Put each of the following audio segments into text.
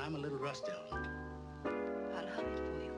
I'm a little rusty on it. I'll hum it for you.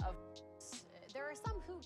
Of there are some who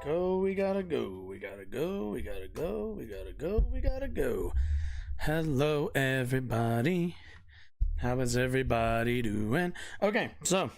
Go, we gotta go, we gotta go, we gotta go, we gotta go, we gotta go. Hello, everybody. How is everybody doing? Okay, so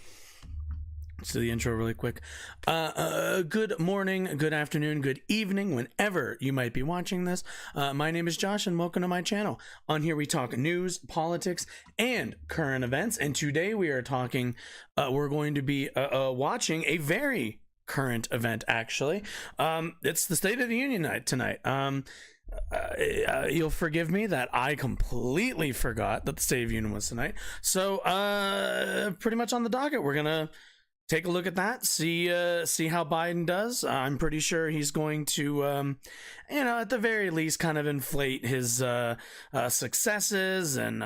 let's do the intro really quick. Good morning, good afternoon, good evening, whenever you might be watching this. My name is Josh, and welcome to my channel. On here, we talk news, politics, and current events. And today, we are talking. We're going to be watching a very current event. Actually, it's the State of the Union night tonight. You'll forgive me that I completely forgot that the State of the Union was tonight. So, pretty much on the docket, we're gonna take a look at that, see how Biden does. I'm pretty sure he's going to, at the very least, kind of inflate his successes and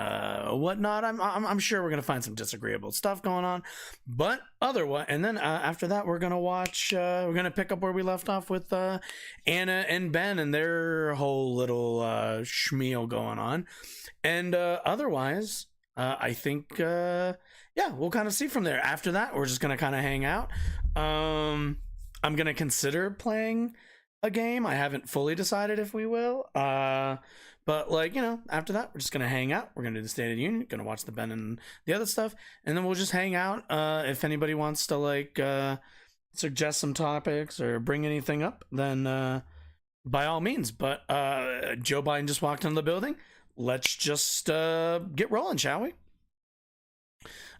whatnot. I'm sure we're gonna find some disagreeable stuff going on, but otherwise, and then after that, we're gonna watch. We're gonna pick up where we left off with Anna and Ben and their whole little schmeal going on, and otherwise. I think, yeah, we'll kind of see from there. After that, we're just gonna kind of hang out. I'm gonna consider playing a game. I haven't fully decided if we will. But like, you know, after that, we're just gonna hang out. We're gonna do the State of the Union, gonna watch the Ben and the other stuff, and then we'll just hang out. If anybody wants to like suggest some topics or bring anything up, then by all means. But Joe Biden just walked into the building. Let's just get rolling, shall we?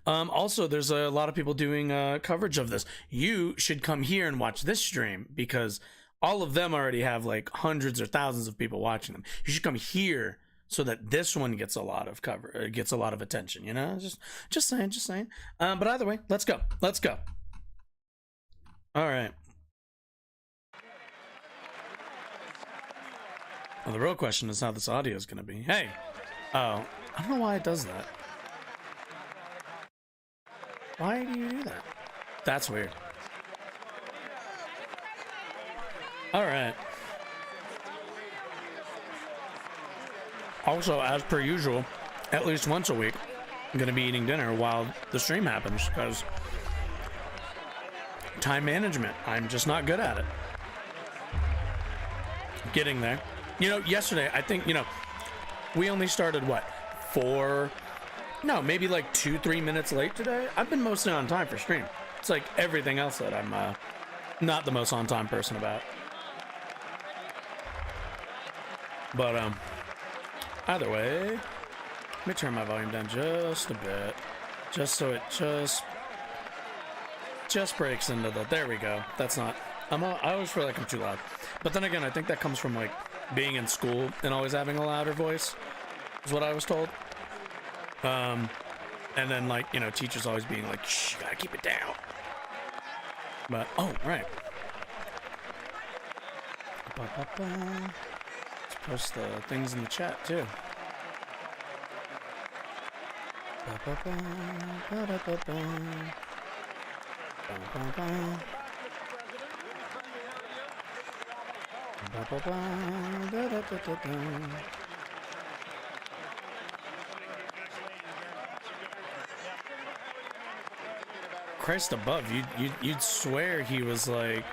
Also, there's a lot of people doing coverage of this. You should come here and watch this stream because all of them already have like hundreds or thousands of people watching them. You should come here so that this one gets a lot of cover, gets a lot of attention. You know, just saying. But either way, let's go. All right. Well, the real question is how this audio is going to be. Hey, oh, I don't know why it does that. Why do you do that? That's weird. All right. Also, as per usual, at least once a week, I'm going to be eating dinner while the stream happens because time management, I'm just not good at it. Getting there. You know, yesterday, I think, you know, we only started, what, maybe like 2-3 minutes late today. I've been mostly on time for stream. It's like everything else that I'm not the most on time person about. But, either way, let me turn my volume down just a bit. Just so it just breaks into the, there we go. That's not, I always feel like I'm too loud. But then again, I think that comes from like being in school and always having a louder voice is what I was told. And then like, you know, teachers always being like, shh, you gotta keep it down. But, oh, right. Let's post the things in the chat too. Christ above, you'd swear he was like,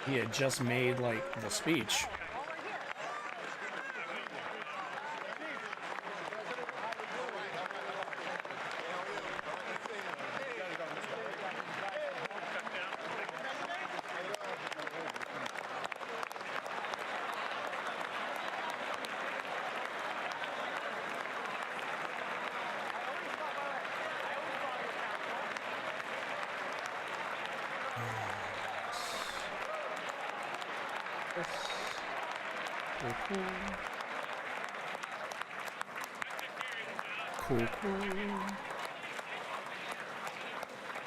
he had just made like the speech. Cool.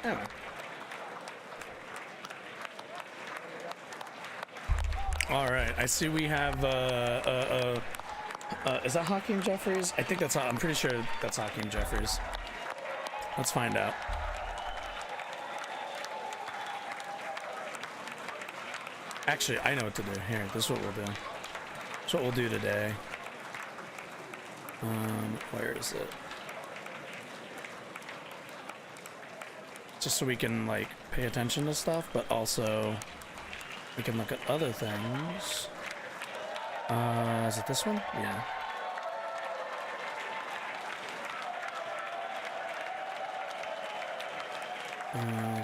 Anyway. All right, I see we have is that Hakeem Jeffries? I think that's, I'm pretty sure that's Hakeem Jeffries. Let's find out. Actually, I know what to do. Here, this is what we'll do. That's what we'll do today. Where is it? Just so we can like pay attention to stuff, but also we can look at other things. Is it this one? Yeah.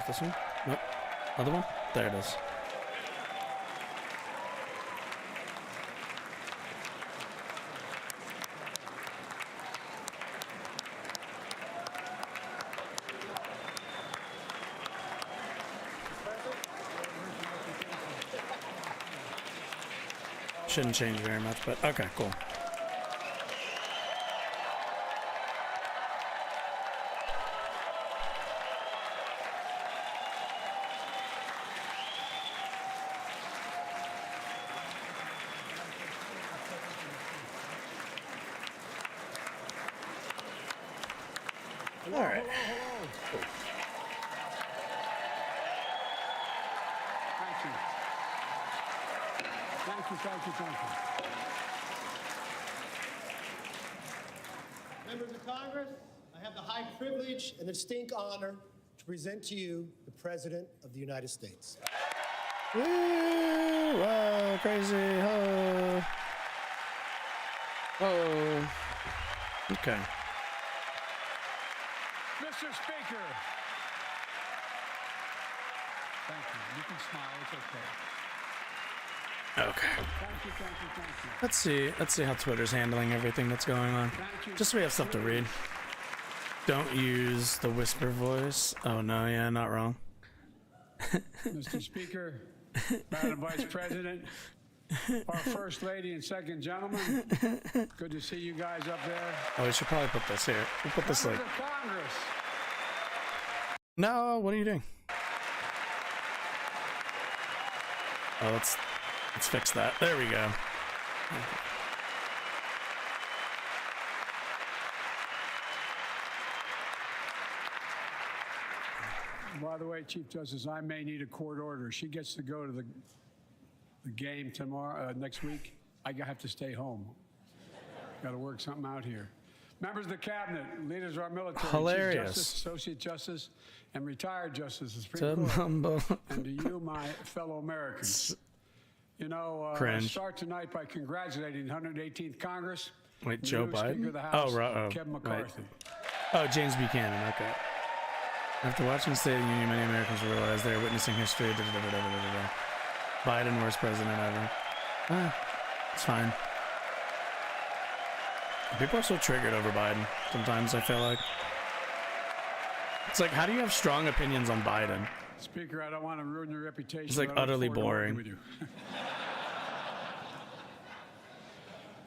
This one? Nope. Other one? There it is. Shouldn't change very much, but okay, cool. All right. Thank you. Members of Congress, I have the high privilege and distinct honor to present to you the President of the United States. Woo! Wow, crazy. Oh. Oh. Okay. Mr. Speaker. Thank you. You can smile. It's okay. Okay. Thank you, thank you, thank you. Let's see how Twitter's handling everything that's going on. Thank you. Just so we have stuff to read. Don't use the whisper voice. Oh no, yeah, not wrong. Mr. Speaker, Madam Vice President, our First Lady and Second Gentleman, good to see you guys up there. Oh, we should probably put this here. We'll put this like. Members of Congress, No, what are you doing? Oh, let's fix that. There we go. by the way, Chief Justice, I may need a court order. She gets to go to the game tomorrow, next week. I have to stay home. Got to work something out here. Members of the cabinet, leaders of our military, Hilarious. Chief Justice, Associate Justice, and retired Justice of the Supreme Court, and to you, my fellow Americans. You know, I start tonight by congratulating the 118th Congress. Wait, Joe Biden? Speaker of the House, Oh, right. Oh, Kevin McCarthy. Oh, James Buchanan. Okay. After watching the State of the Union, many Americans realize they are witnessing history. Biden, worst president ever. It's fine. People are so triggered over Biden. Sometimes I feel like it's like, how do you have strong opinions on Biden? Speaker, I don't want to ruin your reputation. It's like utterly boring.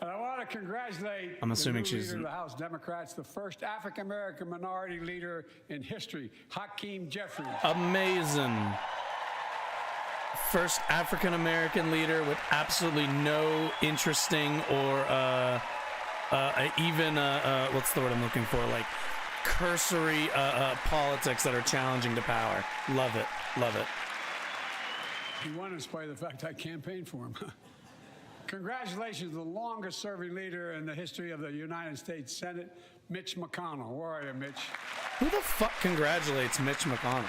And I want to congratulate I'm assuming the new she's leader of the House Democrats, the first African-American minority leader in history, Hakeem Jeffries. Amazing. First African-American leader with absolutely no interesting or even what's the word I'm looking for? Like cursory politics that are challenging to power. Love it. Love it. He won in spite of the fact I campaigned for him. Congratulations to the longest serving leader in the history of the United States Senate, Mitch McConnell. Where are you, Mitch? Who the fuck congratulates Mitch McConnell?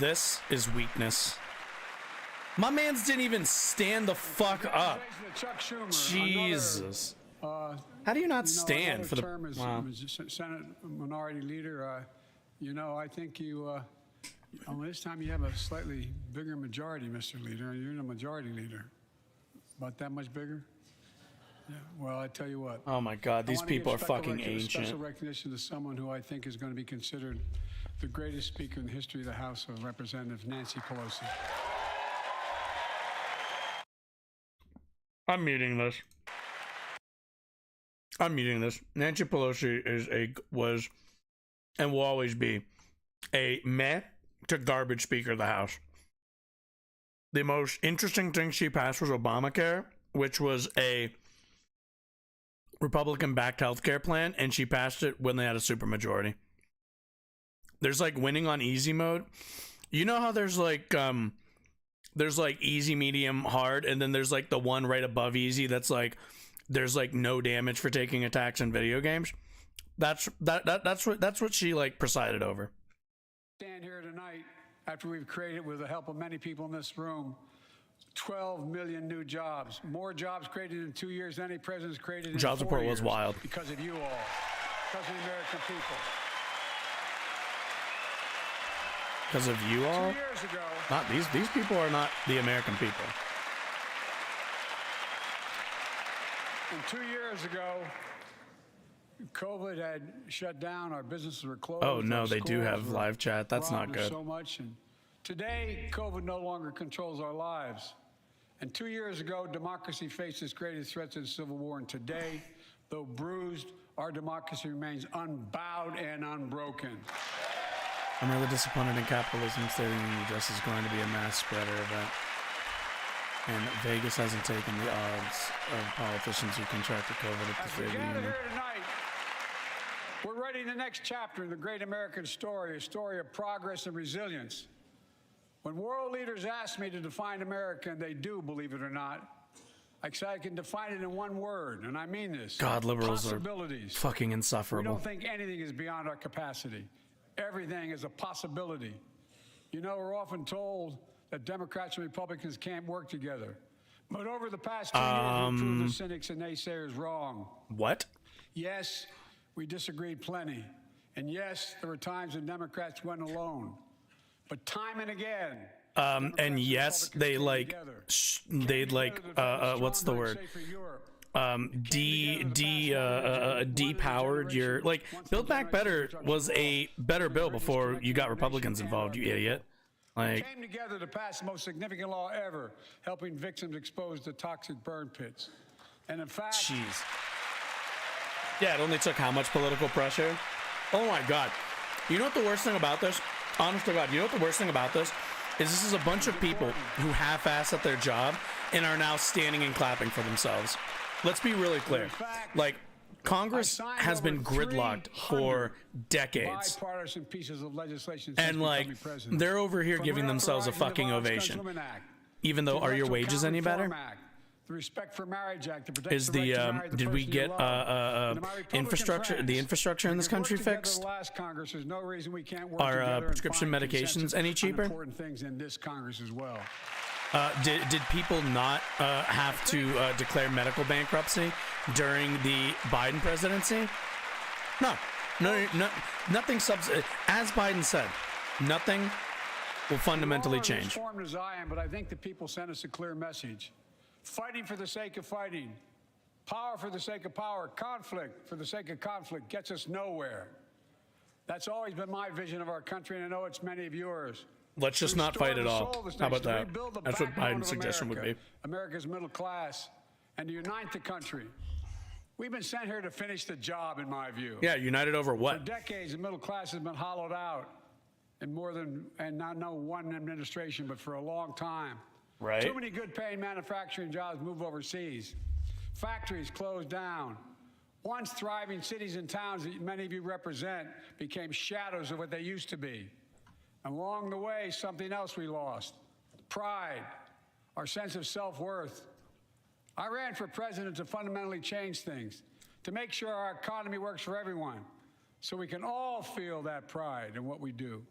This is weakness. My mans didn't even stand the fuck up. Chuck Schumer, Jesus. How do you not stand for the term as Senate minority leader? I think you. This time you have a slightly bigger majority, Mr. Leader, and you're in a majority leader. About that much bigger? Yeah. Well, I tell you what. Oh my God, these people are fucking ancient. Special recognition to someone who I think is going to be considered the greatest speaker in the history of the House of Representatives, Nancy Pelosi. I'm muting this. Nancy Pelosi was and will always be a meh to garbage Speaker of the House. The most interesting thing she passed was Obamacare, which was a Republican-backed healthcare plan, and she passed it when they had a supermajority. There's like winning on easy mode. You know how there's like easy, medium, hard, and then there's like the one right above easy that's like there's like no damage for taking attacks in video games. That's what she like presided over. Stand here tonight after we've created, with the help of many people in this room, 12 million new jobs. More jobs created in 2 years than any president's created in 4 years. Jobs report was wild. Because of you all. Because of the American people. Because of you all? 2 years ago. Not these people are not the American people. And 2 years ago, COVID had shut down. Our businesses were closed. Oh no, they do have live chat. That's not good. So much. And today, COVID no longer controls our lives. And 2 years ago, democracy faced its greatest threat to the Civil War. And today, though bruised, our democracy remains unbowed and unbroken. I'm really disappointed in capitalism, stating the just is going to be a mass spreader event. And Vegas hasn't taken the odds of politicians who contracted COVID at the State of the Union. Here tonight, we're writing the next chapter in the great American story, a story of progress and resilience. When world leaders ask me to define America, and they do, believe it or not, I can define it in one word, and I mean this. God, liberals are Possibilities. fucking We insufferable. don't think anything is beyond our capacity. Everything is a possibility. You know, we're often told that Democrats and Republicans can't work together. But over the past 2 years, we proved the cynics and naysayers wrong. What? Yes, we disagreed plenty. And yes, there were times when Democrats went alone. But time and again, And yes, they like, what's the word? Depowered your, like, Build Back Better was a better bill before you got Republicans involved, you idiot. Like, came together to pass the most significant law ever, helping victims exposed to toxic burn pits. And in fact, jeez. Yeah, it only took how much political pressure? Oh my God. You know what the worst thing about this? Honest to God, you know what the worst thing about this? Is this is a bunch of people who half-ass at their job and are now standing and clapping for themselves. Let's be really clear. Like, Congress has been gridlocked for decades. bipartisan pieces of legislation since And, like, becoming president. they're over here From giving themselves a authorizing the fucking Violence ovation. Against Women Act, Even though, the are your Electoral wages any Count better? Reform Act, the Respect for Marriage Act, that protects Is the right the, to marry the did we person you get, love. And to my Republican infrastructure, friends, the infrastructure in this we worked country together fixed? The last Congress, there's no reason we can't work Are, together and prescription find medications consensus any on cheaper? important things in this Congress as well. Did people not have to declare medical bankruptcy during the Biden presidency? No, nothing. As Biden said, nothing will fundamentally We're all change. as informed as I am, but I think the people sent us a clear message. Fighting for the sake of fighting, power for the sake of power, conflict for the sake of conflict gets us nowhere. That's always been my vision of our country, and I know it's many of yours. Let's just To not restore fight at the all. soul of this How about nation, to that? rebuild the That's what backbone Biden's of suggestion would be. America, America's middle class, and to unite the country. We've been sent here to finish the job, in my view. Yeah, united over For what? decades, the middle class has been hollowed out in more than, and not no one administration, but for a long time. Right. Too many good-paying manufacturing jobs move overseas. Factories closed down. Once thriving cities and towns that many of you represent became shadows of what they used to be. And along the way, something else we lost: pride, our sense of self-worth. I ran for president to fundamentally change things, to make sure our economy works for everyone, so we can all feel that pride in what we do.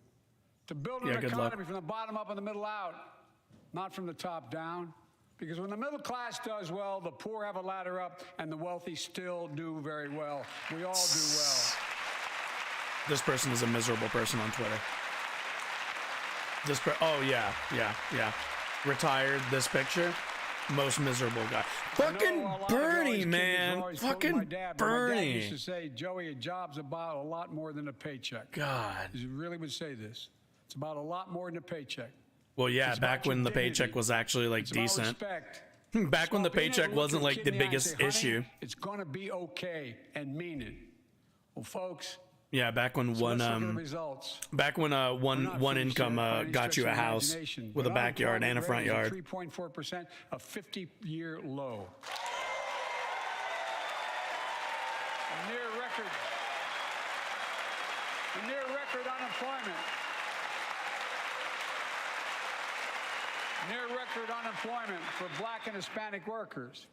To build an good luck. economy from the bottom up and the middle out, not from the top down. Because when the middle class does well, the poor have a ladder up, and the wealthy still do very well. We all do well. This person is a miserable person on Twitter. Oh yeah. Retired. This picture. Most miserable guy. Fucking Bernie, man. Fucking My dad Bernie. used to say, Joey, a job's about a lot more than a paycheck. God. He really would say this. It's about a lot more than a paycheck. Well, yeah, It's back about when your the dignity. paycheck was actually like It's about decent. respect. Back when the It's about being able paycheck to look wasn't your like kid the in eye and biggest say, "Honey, issue. It's going to be okay," and mean it. Well, folks, Yeah, back when let's look at the results. back when We're not one finished income yet by any got stretch you a of the house imagination, with a but backyard and a unemployment front rate is yard. 3.4%, a 50-year low. A near record unemployment. Near record unemployment for black and Hispanic workers.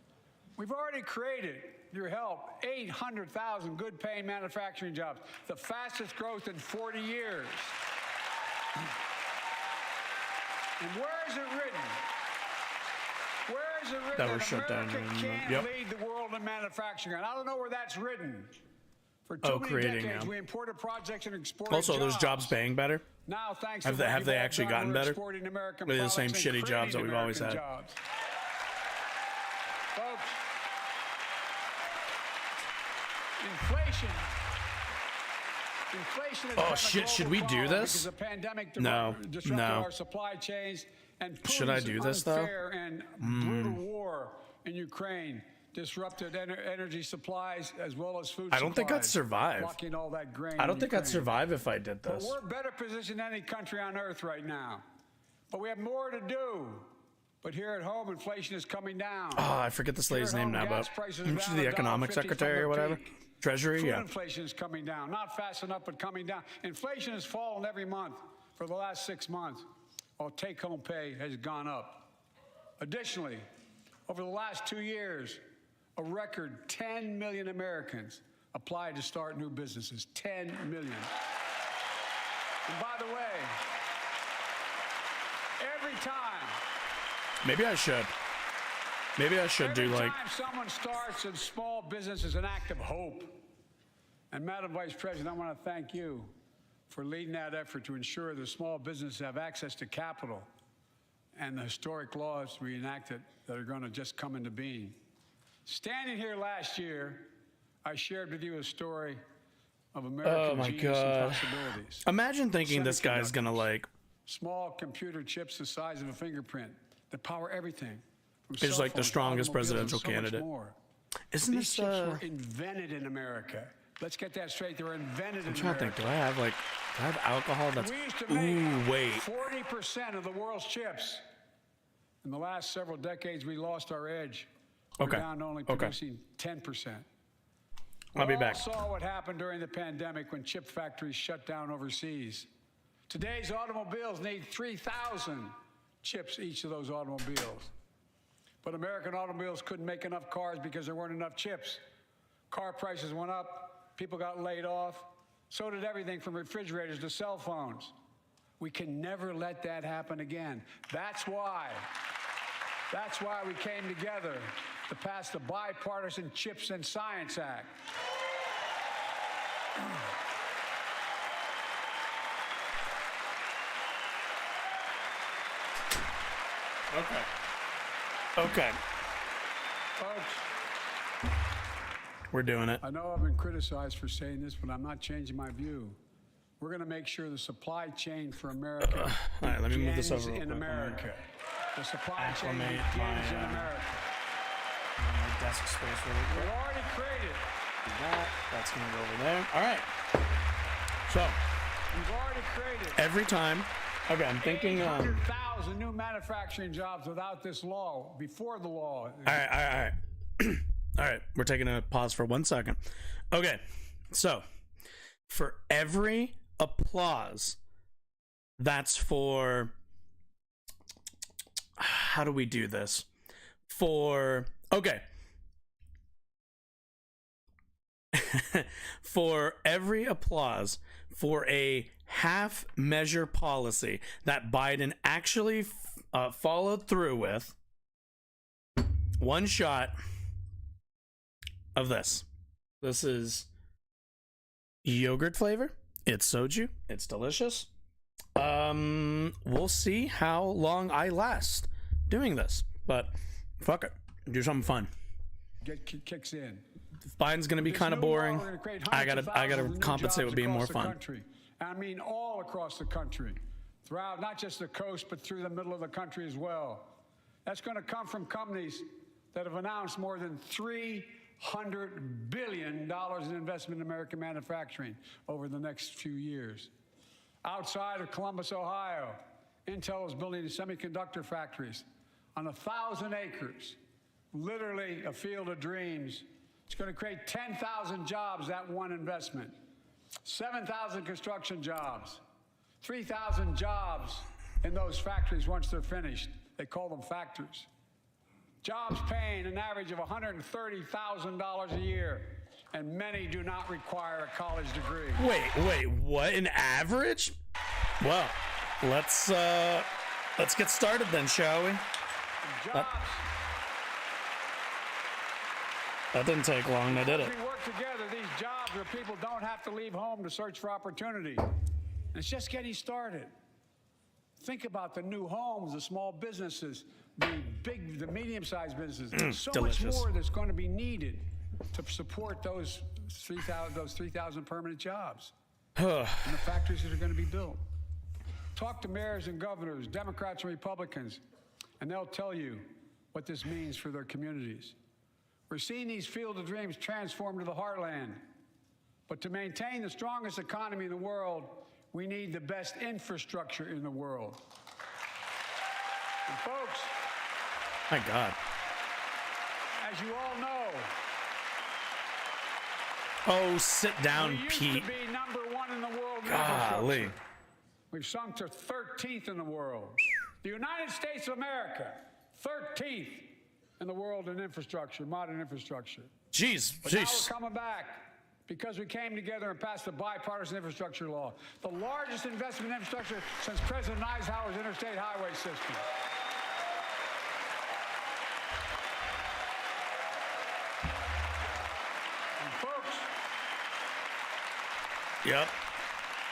We've already created, your help, 800,000 good-paying manufacturing jobs, the fastest growth in 40 years. And where is it written? Where is it written That was shut down America in- can't yep. lead the world in manufacturing? And I don't know where that's written. For too many creating, decades, yeah. we imported projects and exported Also, those jobs paying better. Now, thanks Have to they- what have you've they all actually done, gotten we're better? exporting American They're the same products and shitty jobs that creating we've always American had. jobs. Folks, inflation has Oh, been a shit, should global we do problem this? because the pandemic No, disrupted no. our supply chains, and Should I Putin's do this, though? unfair and brutal war in Ukraine disrupted energy supplies as well as food I don't think I'd supplies, survive. blocking all that grain I don't in think I'd Ukraine. survive if I did But this. we're better positioned than any country on earth right now. But we have more to do. But here at home, inflation is coming down. Oh, I forget this lady's Here at name home, now, gas but prices are she's down the $1.50 economic from secretary the or whatever. peak. Treasury, Food yeah. inflation is coming down. Not fast enough, but coming down. Inflation has fallen every month for the last 6 months, while take-home pay has gone up. Additionally, Over the last 2 years, a record 10 million Americans applied to start new businesses. 10 million. And by the way, every time Maybe I should. Maybe I should do like. every time someone starts a small business is an act of hope. And Madam Vice President, I want to thank you for leading that effort to ensure that small businesses have access to capital and the historic laws we enacted that are going to just come into being. Standing here last year, I shared with you a story of American genius and possibilities. Imagine thinking this guy's gonna like. Small computer chips the size of a fingerprint that power everything. From He's cell like the phones to strongest automobiles and presidential so much candidate. more. Isn't These this chips were invented in America. Let's get that straight. They were invented in I'm trying to think. America. Do I have like? Do I have alcohol? That's. We used to Ooh, make wait. 40% of the world's chips. In the last several decades, we lost our edge. Okay. We're down to only Okay. producing 10%. I'll be We back. all saw what happened during the pandemic when chip factories shut down overseas. Today's automobiles need 3,000 chips each of those automobiles. But American automobiles couldn't make enough cars because there weren't enough chips. Car prices went up, people got laid off. So did everything from refrigerators to cell phones. We can never let that happen again. That's why we came together to pass the Bipartisan Chips and Science Act. Okay. Folks, We're doing it. I know I've been criticized for saying this, but I'm not changing my view. We're going to make sure the supply chain for America All right, let me move this begins over real in quick. America. The supply chain Acclimate begins in my, America. Desk space really quick. We've already created. Do that. That's gonna go over there. All right. So We've already created. every time. Okay, I'm thinking. 800,000 new manufacturing jobs without this law. Before the law. All right. All right, we're taking a pause for 1 second. Okay, so for every applause, that's for. How do we do this? Okay. For every applause for a half measure policy that Biden actually followed through with, one shot of this. This is yogurt flavor. It's soju. It's delicious. We'll see how long I last doing this, but fuck it. Do something fun. Kicks in. If Biden's gonna be This kind of new law, boring, we're gonna create I hundreds of gotta thousands of new compensate jobs with being more across the fun. country. I mean, all across the country, throughout not just the coast, but through the middle of the country as well. That's going to come from companies that have announced more than $300 billion in investment in American manufacturing over the next few years. Outside of Columbus, Ohio, Intel is building semiconductor factories on 1,000 acres, literally a field of dreams. It's going to create 10,000 jobs, that one investment. 7,000 construction jobs, 3,000 jobs in those factories once they're finished. They call them factories. Jobs paying an average of $130,000 a year, and many do not require a college degree. Wait, what? An average? Well, let's get started then, shall we? Jobs. That didn't take long, I did it. As we work together, these jobs where people don't have to leave home to search for opportunity. And it's just getting started. Think about the new homes, the small businesses, the medium-sized businesses. So delicious. much more that's going to be needed to support those 3,000 permanent jobs and the factories that are going to be built. Talk to mayors and governors, Democrats and Republicans, and they'll tell you what this means for their communities. We're seeing these field of dreams transform to the heartland. But to maintain the strongest economy in the world, we need the best infrastructure in the world. And folks, My God. as you all know, Oh, sit down, we used Pete. to be #1 in the world in Golly. infrastructure. We've sunk to 13th in the world. The United States of America, 13th in the world in infrastructure, modern infrastructure. Jeez, But now jeez. we're coming back because we came together and passed a bipartisan infrastructure law, the largest investment in infrastructure since President Eisenhower's interstate highway system. And folks, Yep.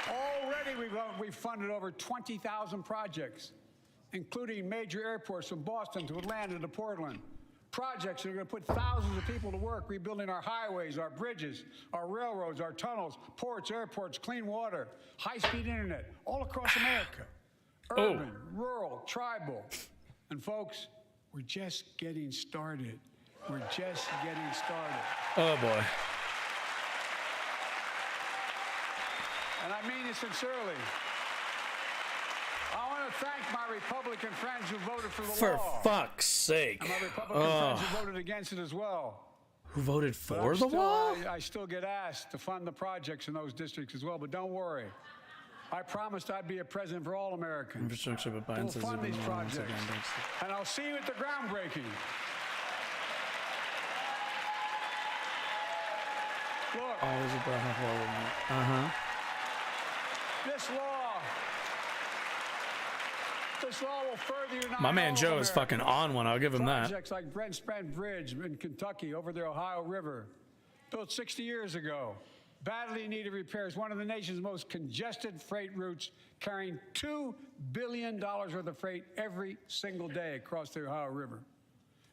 already we've funded over 20,000 projects, including major airports from Boston to Atlanta to Portland. Projects that are going to put thousands of people to work rebuilding our highways, our bridges, our railroads, our tunnels, ports, airports, clean water, high-speed internet, all across America. Urban, rural, tribal. And folks, we're just getting started. We're just getting started. Oh boy. And I mean it sincerely. I want to thank my Republican friends who voted for the For law. fuck's sake. And my Republican friends who voted against it as well. Who voted But for the wall? I still get asked to fund the projects in those districts as well, but don't worry. I promised I'd be a president for all Americans. Infrastructure, but Biden We'll says fund even these more once projects. again, thanks. And I'll see you at the groundbreaking. Look, Always a brown hole. Uh-huh. this law will further unite My man all Joe is Americans. fucking on one. I'll give him that. Projects like Brent Spence Bridge in Kentucky over the Ohio River, built 60 years ago, badly needed repairs, one of the nation's most congested freight routes, carrying $2 billion worth of freight every single day across the Ohio River.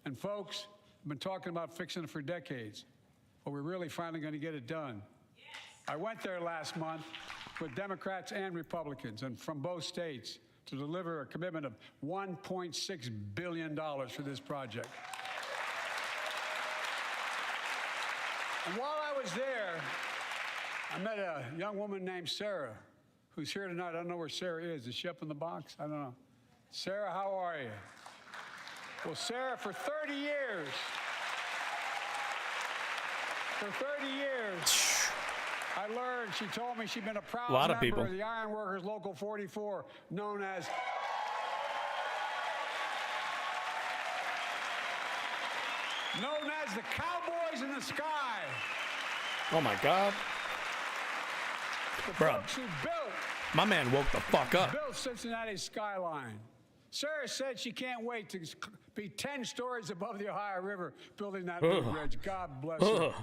And folks, I've been talking about fixing it for decades, but we're really finally going to get it done. I went there last month with Democrats and Republicans, and from both states, to deliver a commitment of $1.6 billion for this project. And while I was there, I met a young woman named Sarah, who's here tonight. I don't know where Sarah is. Is she up in the box? I don't know. Sarah, how are you? Well, Sarah, for 30 years, I learned, she told me she'd been a proud Lot of member people. of the Iron Workers Local 44, known as the Cowboys in the Sky. Oh my God. The Bruh. folks who built My man woke the fuck up. Cincinnati's skyline. Sarah said she can't wait to be 10 stories above the Ohio River building that new bridge. God bless her.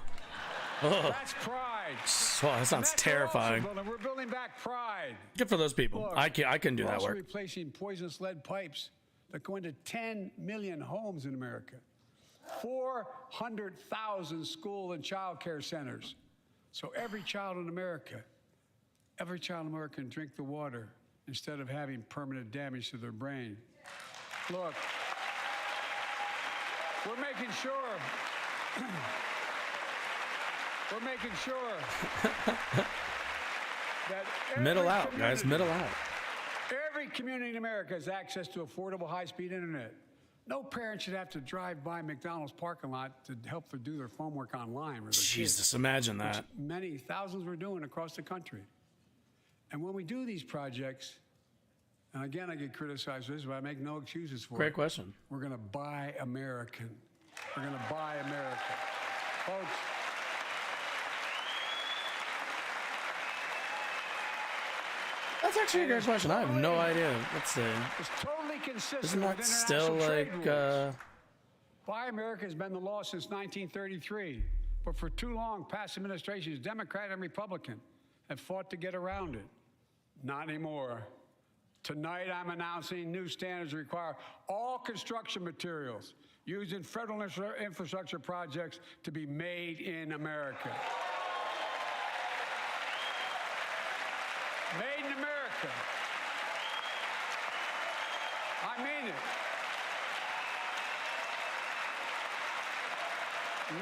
That's pride. Oh, that sounds And that's what we're also terrifying. building. We're building back pride. Good for those people. Look, I can do we're that also work. replacing poisonous lead pipes that go into 10 million homes in America, 400,000 school and child care centers. So every child in America can drink the water instead of having permanent damage to their brain. Look, we're making sure that Middle out, guys. community- Middle out. Every community in America has access to affordable high-speed internet. No parent should have to drive by McDonald's parking lot to help them do their homework online. With their kids, Jesus, imagine that. many thousands were doing across the country. And when we do these projects, and again, I get criticized for this, but I make no excuses for Great it. question. We're going to buy American. We're going to buy America. Folks, That's actually a great question. I have no idea. Let's see. it's totally consistent Isn't with that still international trade like, rules. Buy America has been the law since 1933, but for too long, past administrations, Democrat and Republican, have fought to get around it. Not anymore. Tonight, I'm announcing new standards that require all construction materials used in federal infrastructure projects to be made in America. Made in America. I mean it.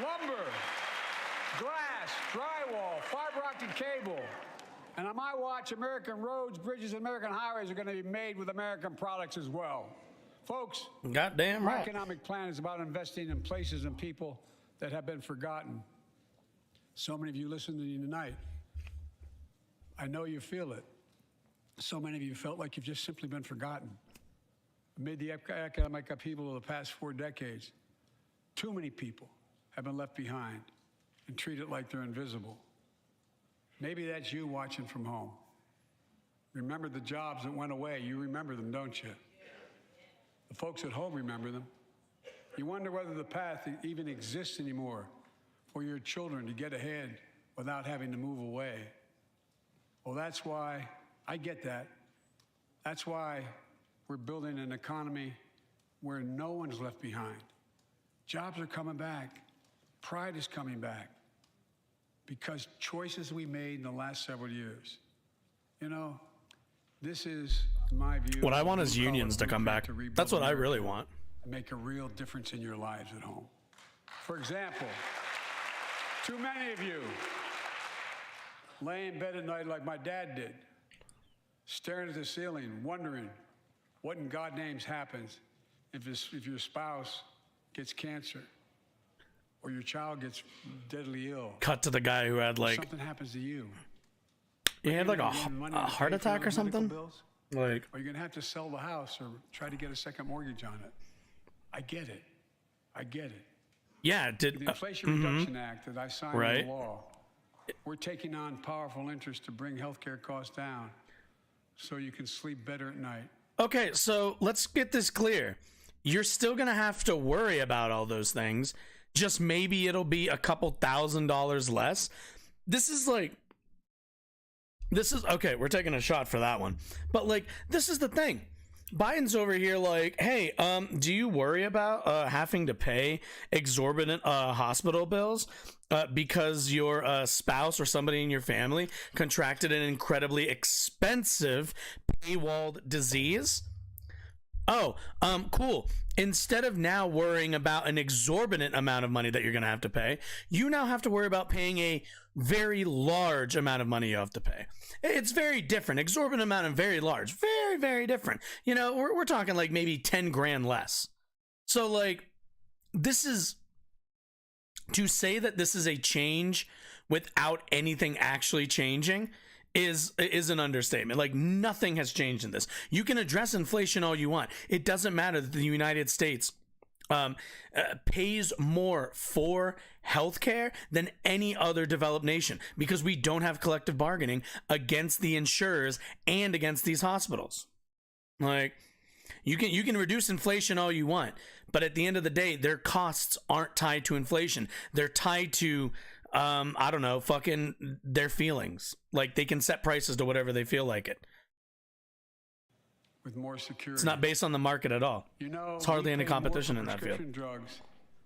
Lumber, glass, drywall, fiber optic cable. And on my watch, American roads, bridges, and American highways are going to be made with American products as well. Folks, goddamn my right. economic plan is about investing in places and people that have been forgotten. So many of you listening to me tonight, I know you feel it. So many of you felt like you've just simply been forgotten. Amid the economic upheaval of the past 4 decades, Too many people have been left behind and treated like they're invisible. Maybe that's you watching from home. Remember the jobs that went away. You remember them, don't you? The folks at home remember them. You wonder whether the path even exists anymore for your children to get ahead without having to move away. Well, that's why I get that. That's why we're building an economy where no one's left behind. Jobs are coming back. Pride is coming back because choices we made in the last several years. You know, this is, in my view, What I want is unions to come back. That's what I really want. Make a real difference in your lives at home. For example, too many of you lay in bed at night like my dad did, staring at the ceiling, wondering what in God's names happens if your spouse gets cancer or your child gets deadly ill. Cut to the guy who had like something happens to you. he had like a heart attack or something. Like, or you're gonna have to sell the house or try to get a second mortgage on it. I get it. I get it. yeah, it did. The Inflation Reduction Act that I signed Right. into law, we're taking on powerful interest to bring healthcare costs down so you can sleep better at night. Okay, so let's get this clear. You're still gonna have to worry about all those things. Just maybe it'll be a couple $1,000s less. This is okay. We're taking a shot for that one, but like, this is the thing. Biden's over here like, hey, do you worry about having to pay exorbitant hospital bills because your spouse or somebody in your family contracted an incredibly expensive paywalled disease? Oh, cool. Instead of now worrying about an exorbitant amount of money that you're going to have to pay, you now have to worry about paying a very large amount of money you have to pay. It's very different. Exorbitant amount and very large. Very, very different. You know, we're talking like maybe 10 grand less. So like, this is, to say that this is a change without anything actually changing is an understatement. Like, nothing has changed in this. You can address inflation all you want. It doesn't matter that the United States pays more for healthcare than any other developed nation because we don't have collective bargaining against the insurers and against these hospitals. Like, you can reduce inflation all you want, but at the end of the day, their costs aren't tied to inflation. They're tied to I don't know, fucking their feelings. Like, they can set prices to whatever they feel like it. With more security. It's not based on the market at all. You know, it's hardly we any pay more competition for in that field. prescription drugs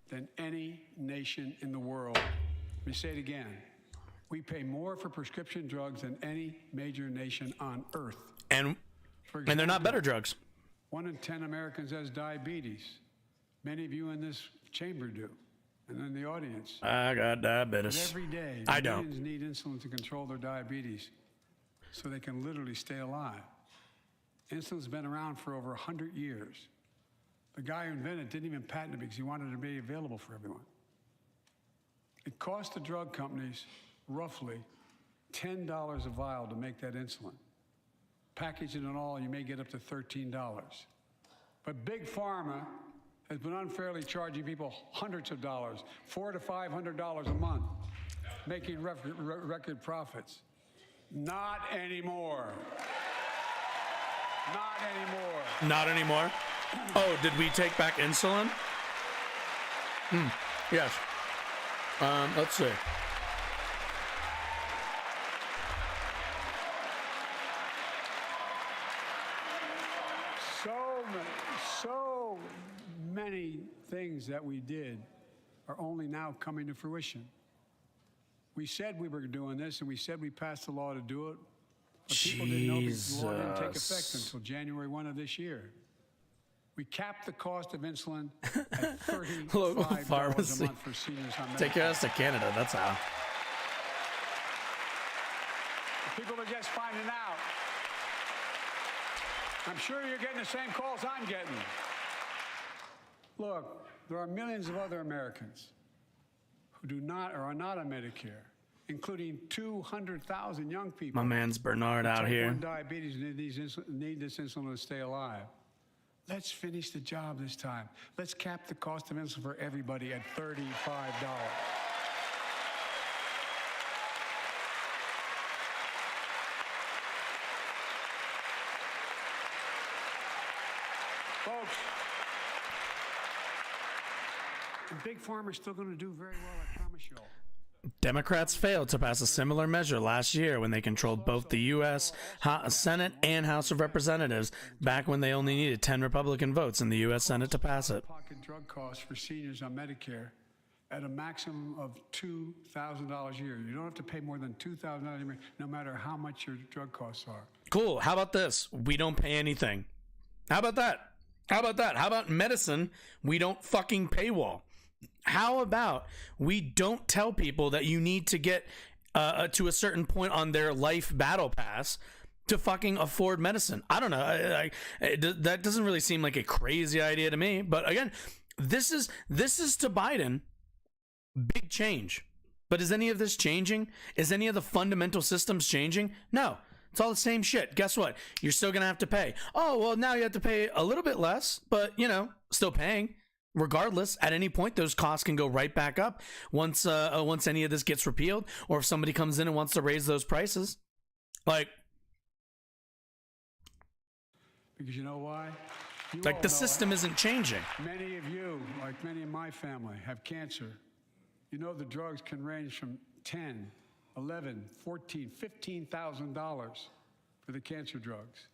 than any nation in the world. Let me say it again. We pay more for prescription drugs than any major nation on earth. And they're not better drugs. 1 in 10 Americans has diabetes. Many of you in this chamber do. And in the audience. I got diabetes. But every day, I don't. millions need insulin to control their diabetes so they can literally stay alive. Insulin's been around for over 100 years. The guy who invented it didn't even patent it because he wanted it to be available for everyone. It cost the drug companies roughly $10 a vial to make that insulin. Packaging and all, you may get up to $13. But Big Pharma has been unfairly charging people hundreds of dollars, $400 to $500 a month, making record profits. Not anymore. Not anymore. Not anymore? Oh, did we take back insulin? Yes. Let's see. So many things that we did are only now coming to fruition. We said we were doing this, and we said we passed the law to do it, but people didn't know the law didn't take effect until January 1 of this year. We capped the cost of insulin at $35 a month for seniors on Medicare. Take your ass to Canada, that's how. People are just finding out. I'm sure you're getting the same calls I'm getting. Look, there are millions of other Americans who do not or are not on Medicare, including 200,000 young people. My man's Bernard out Type here. 1 diabetes need this insulin to stay alive. Let's finish the job this time. Let's cap the cost of insulin for everybody at $35. Folks, and Big Pharma's still going to do very well, I promise you all. Democrats failed to pass a similar measure last year when they controlled both the U.S. Senate and House of Representatives, back when they only needed 10 Republican votes in the U.S. Senate to pass it. Pocket drug costs for seniors on Medicare at a maximum of $2,000 a year. You don't have to pay more than $2,000 a year, no matter how much your drug costs are. Cool. How about this? We don't pay anything. How about that? How about that? How about medicine? We don't fucking paywall. How about we don't tell people that you need to get to a certain point on their life battle pass to fucking afford medicine? I don't know. That doesn't really seem like a crazy idea to me. But again, this is to Biden big change. But is any of this changing? Is any of the fundamental systems changing? No. It's all the same shit. Guess what? You're still going to have to pay. Oh, well, now you have to pay a little bit less, but, you know, still paying. Regardless, at any point, those costs can go right back up once any of this gets repealed, or if somebody comes in and wants to raise those prices. Like, because you know why? Like the system isn't changing. Many of you, like many in my family, have cancer. You know the drugs can range from $10, $11, $14, $15,000 for the cancer drugs.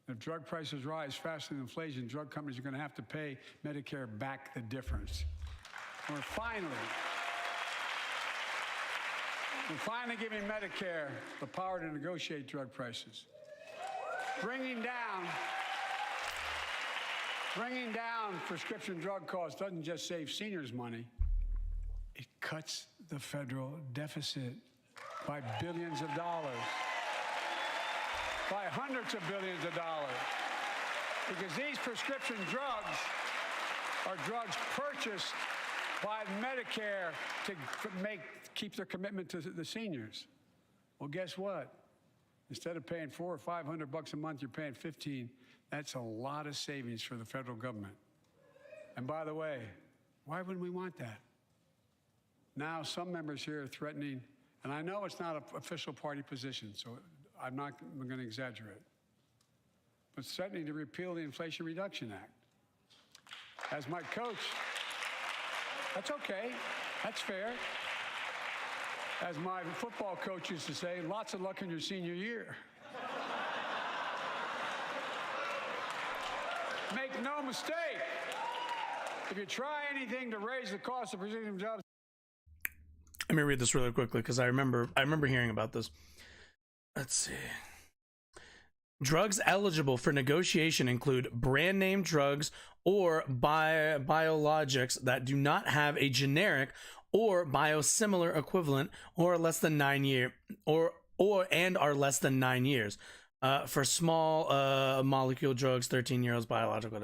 If drug prices rise faster than inflation, drug companies are going to have to pay Medicare back the difference. We're finally giving Medicare the power to negotiate drug prices. Bringing down prescription drug costs doesn't just save seniors money. It cuts the federal deficit by billions of dollars. By hundreds of billions of dollars. Because these prescription drugs are drugs purchased by Medicare to keep their commitment to the seniors. Well, guess what? Instead of paying $400 or $500 a month, you're paying $15. That's a lot of savings for the federal government. And by the way, why wouldn't we want that? Now, some members here are threatening, and I know it's not an official party position, so I'm not going to exaggerate, but threatening to repeal the Inflation Reduction Act. As my coach, that's okay, that's fair. As my football coach used to say, lots of luck in your senior year. Make no mistake, if you try anything to raise the cost of prescription jobs. Let me read this really quickly because I remember hearing about this. Let's see. Drugs eligible for negotiation include brand name drugs or biologics that do not have a generic or biosimilar equivalent or less than 9 years and are less than 9 years. For small molecule drugs, 13-year-olds, biological.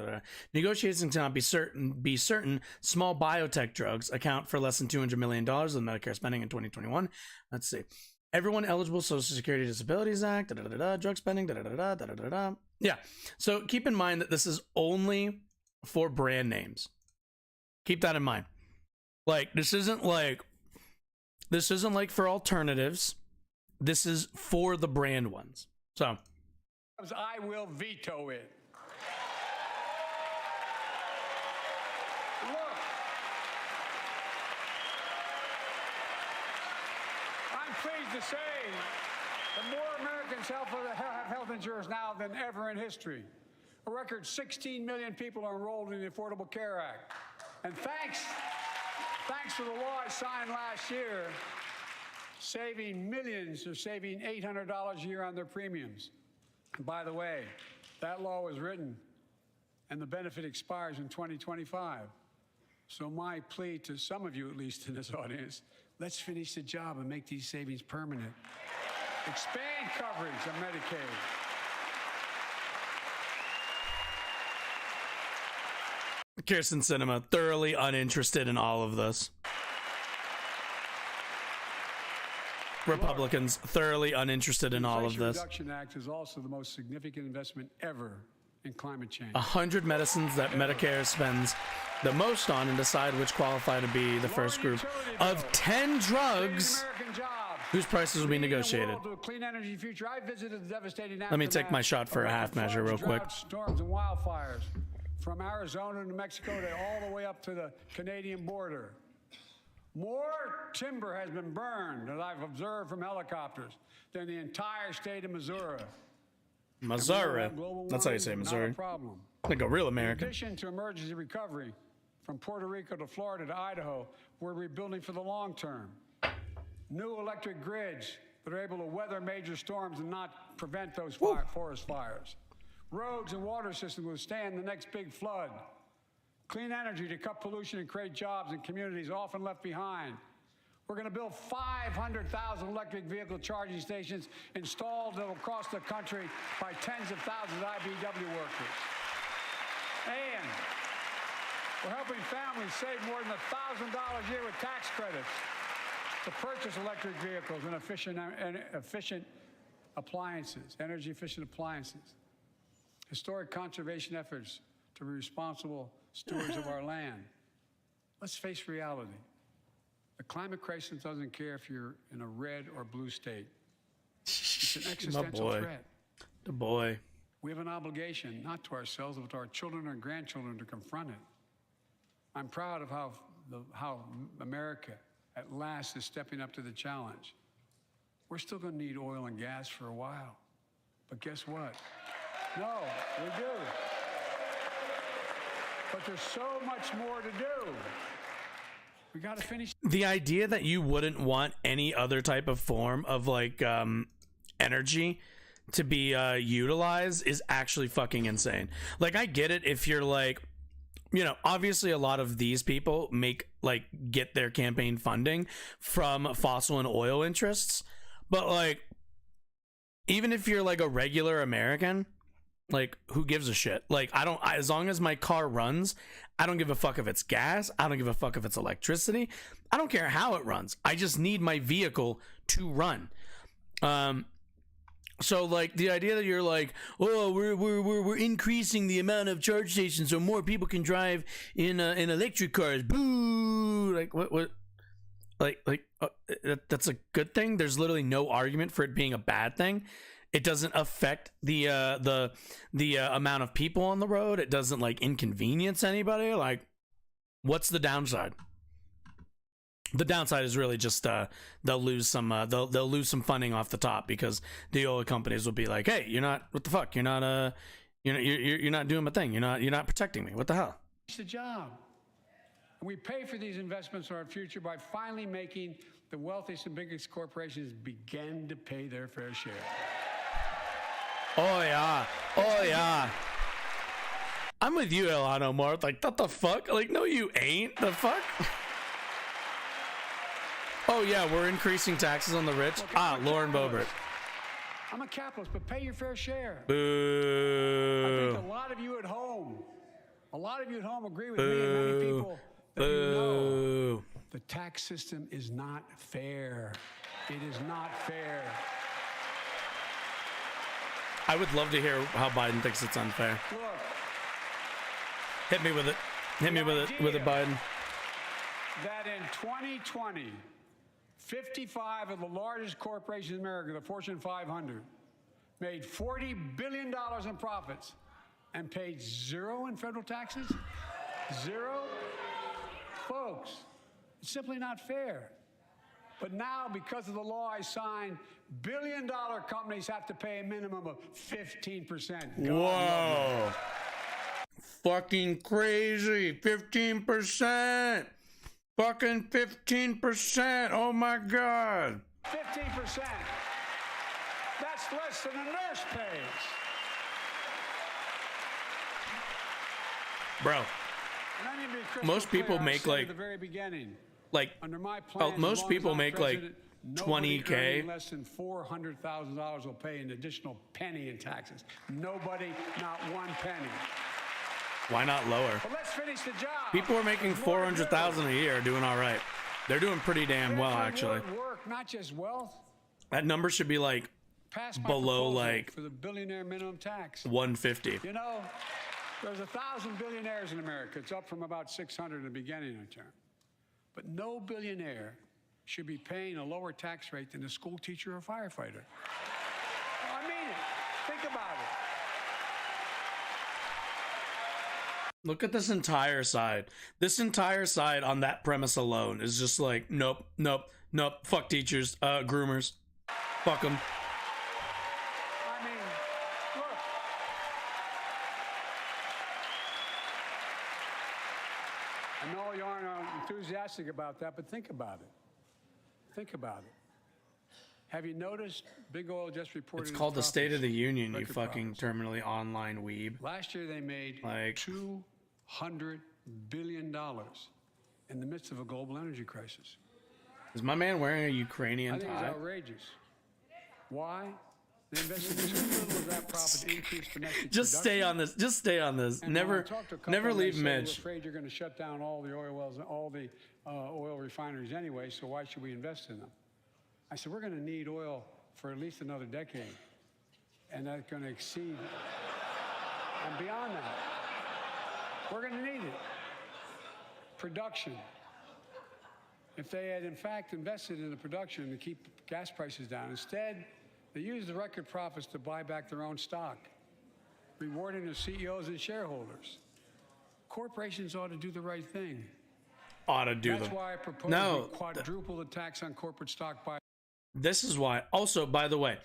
Negotiations cannot be certain. Small biotech drugs account for less than $200 million of Medicare spending in 2021. Let's see. Everyone eligible, Social Security Disabilities Act, drug spending, Yeah. So keep in mind that this is only for brand names. Keep that in mind. Like, this isn't like for alternatives. This is for the brand ones. So I will veto it. Look, I'm pleased to say that more Americans have health insurance now than ever in history. A record 16 million people are enrolled in the Affordable Care Act. And thanks to the law I signed last year, millions are saving $800 a year on their premiums. And by the way, that law was written and the benefit expires in 2025. So my plea to some of you, at least in this audience, let's finish the job and make these savings permanent. Expand coverage of Medicaid. Kirsten Sinema, thoroughly uninterested in all of this. Republicans, thoroughly uninterested in all of this. The Inflation Reduction Act is also the most significant investment ever in climate change. 100 medicines that Medicare spends the most on and decide which qualify to be the first group of 10 drugs whose prices will be negotiated. Clean energy future. I visited the devastating Let me take my shot for a half measure real quick. Storms and wildfires from Arizona to Mexico to all the way up to the Canadian border. More timber has been burned, as I've observed from helicopters, than the entire state of Missouri. Missouri. That's how you say Missouri. Like a real American. In addition to emergency recovery, from Puerto Rico to Florida to Idaho, we're rebuilding for the long term. New electric grids that are able to weather major storms and not prevent those forest fires. Roads and water systems withstand the next big flood. Clean energy to cut pollution and create jobs in communities often left behind. We're going to build 500,000 electric vehicle charging stations installed across the country by tens of thousands of IBEW workers. And we're helping families save more than $1,000 a year with tax credits to purchase electric vehicles and efficient appliances, energy-efficient appliances. Historic conservation efforts to be responsible stewards of our land. Let's face reality. The climate crisis doesn't care if you're in a red or blue state. It's an existential threat. The boy. We have an obligation, not to ourselves, but to our children and grandchildren, to confront it. I'm proud of how America, at last, is stepping up to the challenge. We're still going to need oil and gas for a while. But guess what? No, we do. But there's so much more to do. We got to finish. The idea that you wouldn't want any other type of form of like energy to be utilized is actually fucking insane. Like, I get it if you're like, you know, obviously a lot of these people get their campaign funding from fossil and oil interests, but like, even if you're like a regular American, like, who gives a shit? Like, as long as my car runs, I don't give a fuck if it's gas. I don't give a fuck if it's electricity. I don't care how it runs. I just need my vehicle to run. So like the idea that you're like, oh, we're increasing the amount of charge stations so more people can drive in electric cars. Boo! Like what? That's a good thing. There's literally no argument for it being a bad thing. It doesn't affect the amount of people on the road. It doesn't like inconvenience anybody. Like, what's the downside? The downside is really just they'll lose some funding off the top because the oil companies will be like, hey, you're not, what the fuck? You're not you're not doing my thing. You're not protecting me. What the hell? It's the job. And we pay for these investments in our future by finally making the wealthiest and biggest corporations begin to pay their fair share. Oh yeah. Oh yeah. I'm with you, Elon Omar. Like, what the fuck? Like, no, you ain't. The fuck? Oh yeah, we're increasing taxes on the rich. Lauren Boebert. I'm a capitalist, but pay your fair share. Boo. I think a lot of you at home agree with me and many people that you know. The tax system is not fair. It is not fair. I would love to hear how Biden thinks it's unfair. Look, hit me with it. Hit me with it, Biden. That in 2020, 55 of the largest corporations in America, the Fortune 500, made $40 billion in profits and paid zero in federal taxes? Zero? Folks, it's simply not fair. But now, because of the law I signed, billion-dollar companies have to pay a minimum of 15%. Whoa. Fucking crazy. 15%. Fucking 15%. Oh my God. 15%. That's less than a nurse pays. Bro. And I need to be crystal Most people clear. I make said like at the very beginning. Like Under my plan, most people make like 20K. Less than $400,000 will pay an additional penny in taxes. Nobody, not one penny. Why not lower? But let's finish the job. People are making 400,000 a year, doing all right. They're doing pretty damn well, actually. Work, not just wealth. That number should be like pass my below proposal like for the billionaire minimum tax. 150. You know, there's 1,000 billionaires in America. It's up from about 600 in the beginning of the term. But no billionaire should be paying a lower tax rate than a school teacher or firefighter. Oh, I mean it. Think about it. Look at this entire side. This entire side on that premise alone is just like, nope, nope, nope. Fuck teachers, groomers. Fuck them. I mean, look. I know you aren't enthusiastic about that, but think about it. Think about it. Have you noticed Big Oil just reported? It's its called the State of profits, the Union, you record fucking profits. terminally online weeb. Last year they made Like- $200 billion in the midst of a global energy crisis. Is my man wearing a I Ukrainian think it's tie? outrageous. Why? They invested too little of that profit to increase domestic Just stay production. on this. Just stay on this. And when Never, I talked to a couple never of them, leave they said, Mitch. We're afraid you're going to shut down all the oil wells, all the oil refineries anyway, so why should we invest in them? I said, we're going to need oil for at least another decade, and that's going to exceed and beyond that. We're going to need it. Production. If they had, in fact, invested in the production to keep gas prices down, instead, they used the record profits to buy back their own stock, rewarding their CEOs and shareholders. Corporations ought to do the right thing. Ought to do That's them. why I propose No, we quadruple the tax on corporate stock by. This is why. Also, by the way,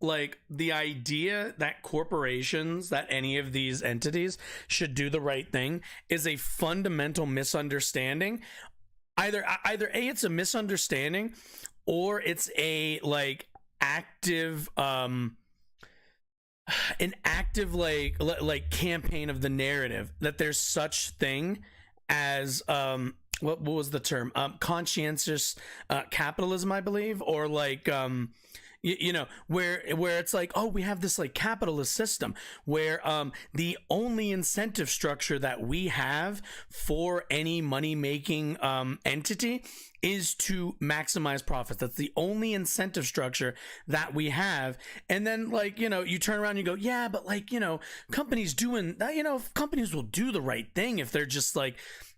like the idea that corporations, that any of these entities should do the right thing is a fundamental misunderstanding. Either A, it's a misunderstanding, or it's a like active an active like campaign of the narrative that there's such thing as what was the term, conscientious capitalism, I believe, or like you know, where it's like, oh, we have this like capitalist system where the only incentive structure that we have for any money making entity is to maximize profits. That's the only incentive structure that we have. And then, like, you know, you turn around and you go, yeah, but like, you know, companies doing that, you know, companies will do the right thing if they're just like,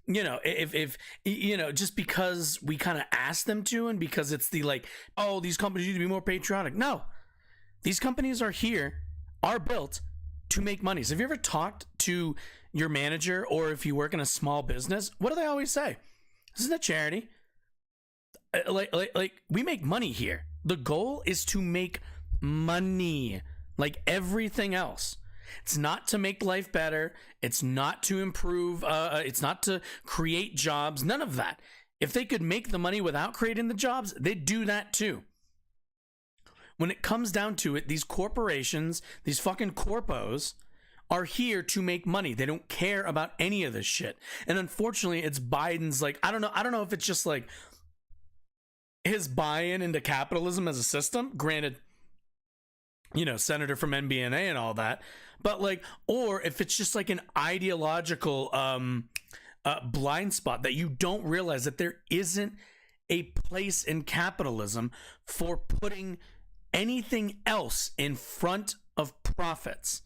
you know, if you know, just because we kind of ask them to, and because it's the like, oh, these companies need to be more patriotic. No, these companies are built to make money. So have you ever talked to your manager, or if you work in a small business, what do they always say? This isn't a charity. Like we make money here. The goal is to make money, like everything else. It's not to make life better. It's not to improve. It's not to create jobs. None of that. If they could make the money without creating the jobs, they'd do that too. When it comes down to it, these corporations, these fucking corpos, are here to make money. They don't care about any of this shit. And unfortunately, it's Biden's like, I don't know if it's just like his buy-in into capitalism as a system. Granted, you know, senator from NBNA and all that, but like, or if it's just like an ideological blind spot that you don't realize that there isn't a place in capitalism for putting anything else in front of profits.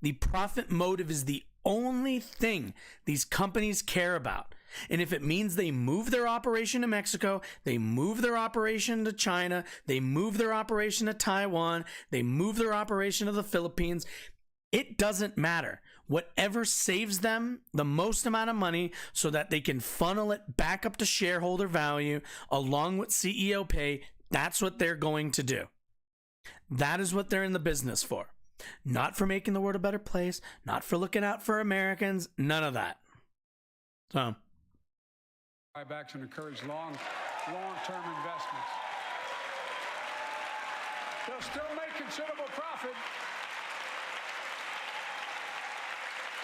The profit motive is the only thing these companies care about. And if it means they move their operation to Mexico, they move their operation to China, they move their operation to Taiwan, they move their operation to the Philippines, it doesn't matter. Whatever saves them the most amount of money so that they can funnel it back up to shareholder value along with CEO pay, that's what they're going to do. That is what they're in the business for. Not for making the world a better place, not for looking out for Americans, none of that. So buybacks and encourage long-term investments. They'll still make considerable profit.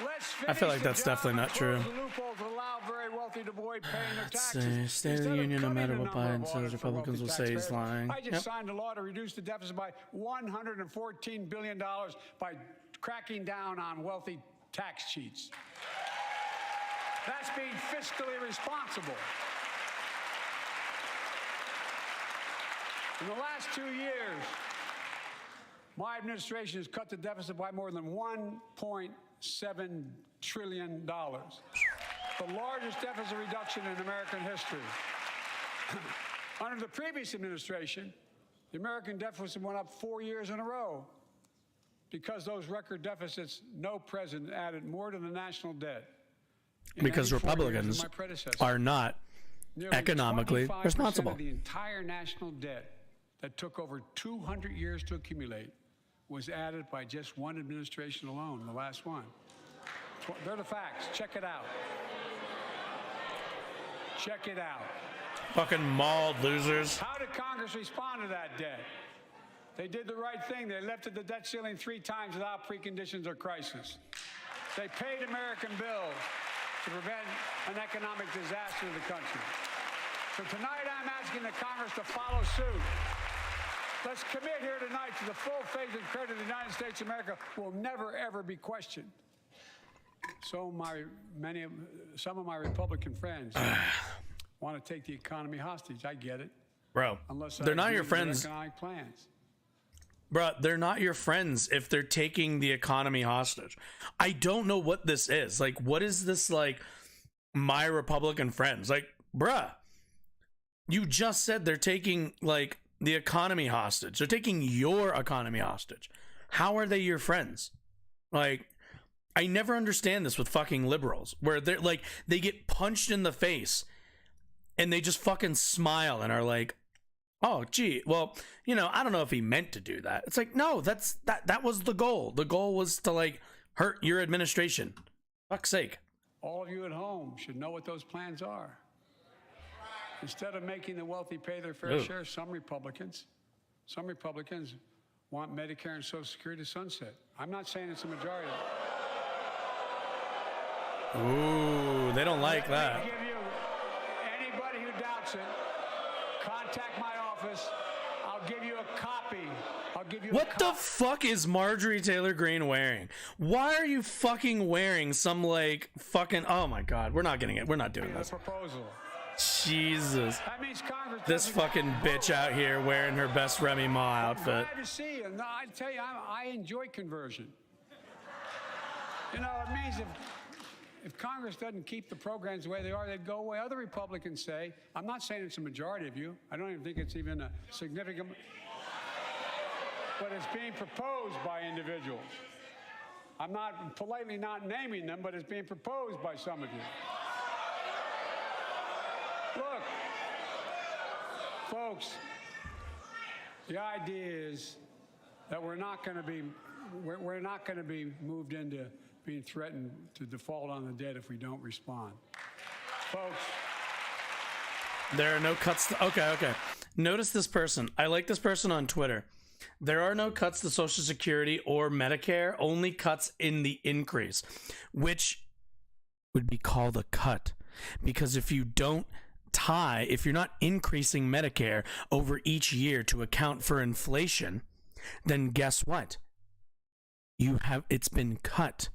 Let's I feel like finish the that's job definitely not and true. close the loopholes that allow very wealthy to avoid paying their Let's taxes. see. State of the Instead of Union, no cutting matter the what number of Biden says, audits for Republicans will wealthy say he's taxpayers, lying. I just Yep. signed a law to reduce the deficit by $114 billion by cracking down on wealthy tax cheats. That's being fiscally responsible. In the last 2 years, my administration has cut the deficit by more than $1.7 trillion, the largest deficit reduction in American history. Under the previous administration, the American deficit went up 4 years in a row. Because those record deficits, no president added more to the national debt. Because Republicans are not economically responsible. Of the entire national debt that took over 200 years to accumulate was added by just one administration alone, the last one. They're the facts. Check it out. Check it out. Fucking mauled losers. How did Congress respond to that debt? They did the right thing. They lifted the debt ceiling 3 times without preconditions or crisis. They paid American bills to prevent an economic disaster to the country. So tonight I'm asking the Congress to follow suit. Let's commit here tonight to the full faith and credit of the United States of America will never, ever be questioned. So some of my Republican friends want to take the economy hostage. I get it. Bro, Unless they're not your friends. Economic plans. Bro, they're not your friends if they're taking the economy hostage. I don't know what this is. Like, what is this, like, my Republican friends? Like, bruh, you just said they're taking, like, the economy hostage. They're taking your economy hostage. How are they your friends? Like, I never understand this with fucking liberals, where they're, like, they get punched in the face, and they just fucking smile and are like, oh, gee, well, you know, I don't know if he meant to do that. It's like, no, that was the goal. The goal was to, like, hurt your administration. Fuck's sake. All of you at home should know what those plans are. Instead of making the wealthy pay their fair share, some Republicans want Medicare and Social Security to sunset. I'm not saying it's a majority. Ooh, they don't like that. Let me give you, anybody who doubts it, contact my office. I'll give you a copy. What the fuck is Marjorie Taylor Greene wearing? Why are you fucking wearing some, like, fucking... Oh my god, we're not getting it. We're not doing this. Proposal. Jesus. That means Congress... This fucking bitch out here wearing her best Remy Ma outfit. Glad to see you. And I tell you, I enjoy conversion. You know, it means if Congress doesn't keep the programs the way they are, they'd go away. Other Republicans say, I'm not saying it's a majority of you. I don't even think it's even a significant... But it's being proposed by individuals. I'm not politely not naming them, but it's being proposed by some of you. Look, folks, the idea is that we're not going to be moved into being threatened to default on the debt if we don't respond. Folks. There are no cuts to... Okay. Notice this person. I like this person on Twitter. There are no cuts to Social Security or Medicare, only cuts in the increase, which would be called a cut. Because if you don't if you're not increasing Medicare over each year to account for inflation, then guess what? It's been cut.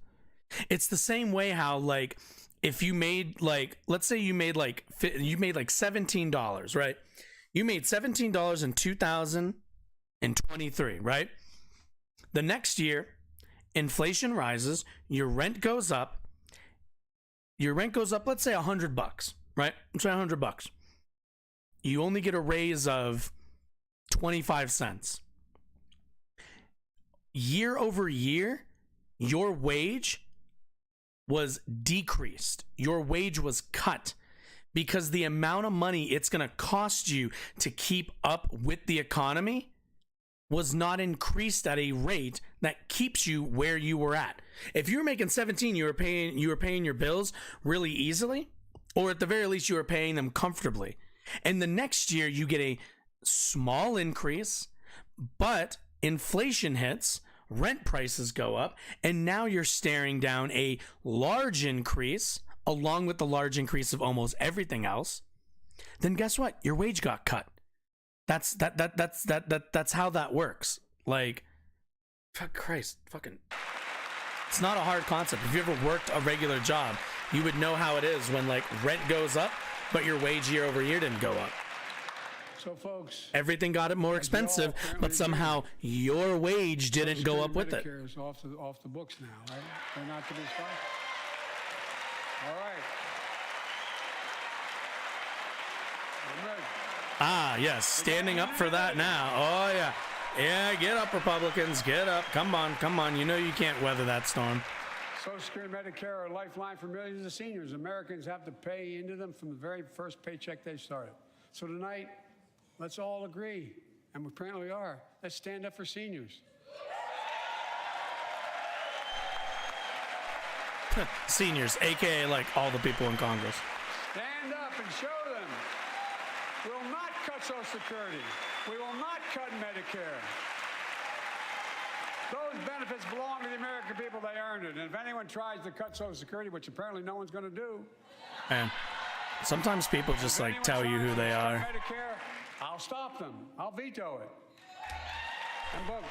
It's the same way how, like, if you made, like, let's say you made like $17, right? You made $17 in 2023, right? The next year, inflation rises, your rent goes up. Let's say $100, right? Let's say $100. You only get a raise of 25 cents. Year over year, your wage was decreased. Your wage was cut because the amount of money it's going to cost you to keep up with the economy was not increased at a rate that keeps you where you were at. If you were making 17, you were paying your bills really easily, or at the very least you were paying them comfortably. And the next year you get a small increase, but inflation hits, rent prices go up, and now you're staring down a large increase along with the large increase of almost everything else. Then guess what? Your wage got cut. That's how that works. Like, fuck Christ, fucking. It's not a hard concept. If you ever worked a regular job, you would know how it is when, like, rent goes up, but your wage year over year didn't go up. So, folks, Everything got it more expensive, but somehow your wage didn't go up with it. Medicare is off the books now, right? They're not to be stopped. All right. I'm ready. Ah, yes, standing up for that now. Oh, yeah. Yeah, get up, Republicans. Get up. Come on, come on. You know you can't weather that storm. Social Security and Medicare are a lifeline for millions of seniors. Americans have to pay into them from the very first paycheck they started. So tonight, let's all agree, and we apparently are, let's stand up for seniors. Seniors, a.k.a. like all the people in Congress. Stand up and show them. We will not cut Social Security. We will not cut Medicare. Those benefits belong to the American people. They earned it. And if anyone tries to cut Social Security, which apparently no one's going to do. Man, sometimes people just like tell you who they are. Medicare, I'll stop them. I'll veto it. And look,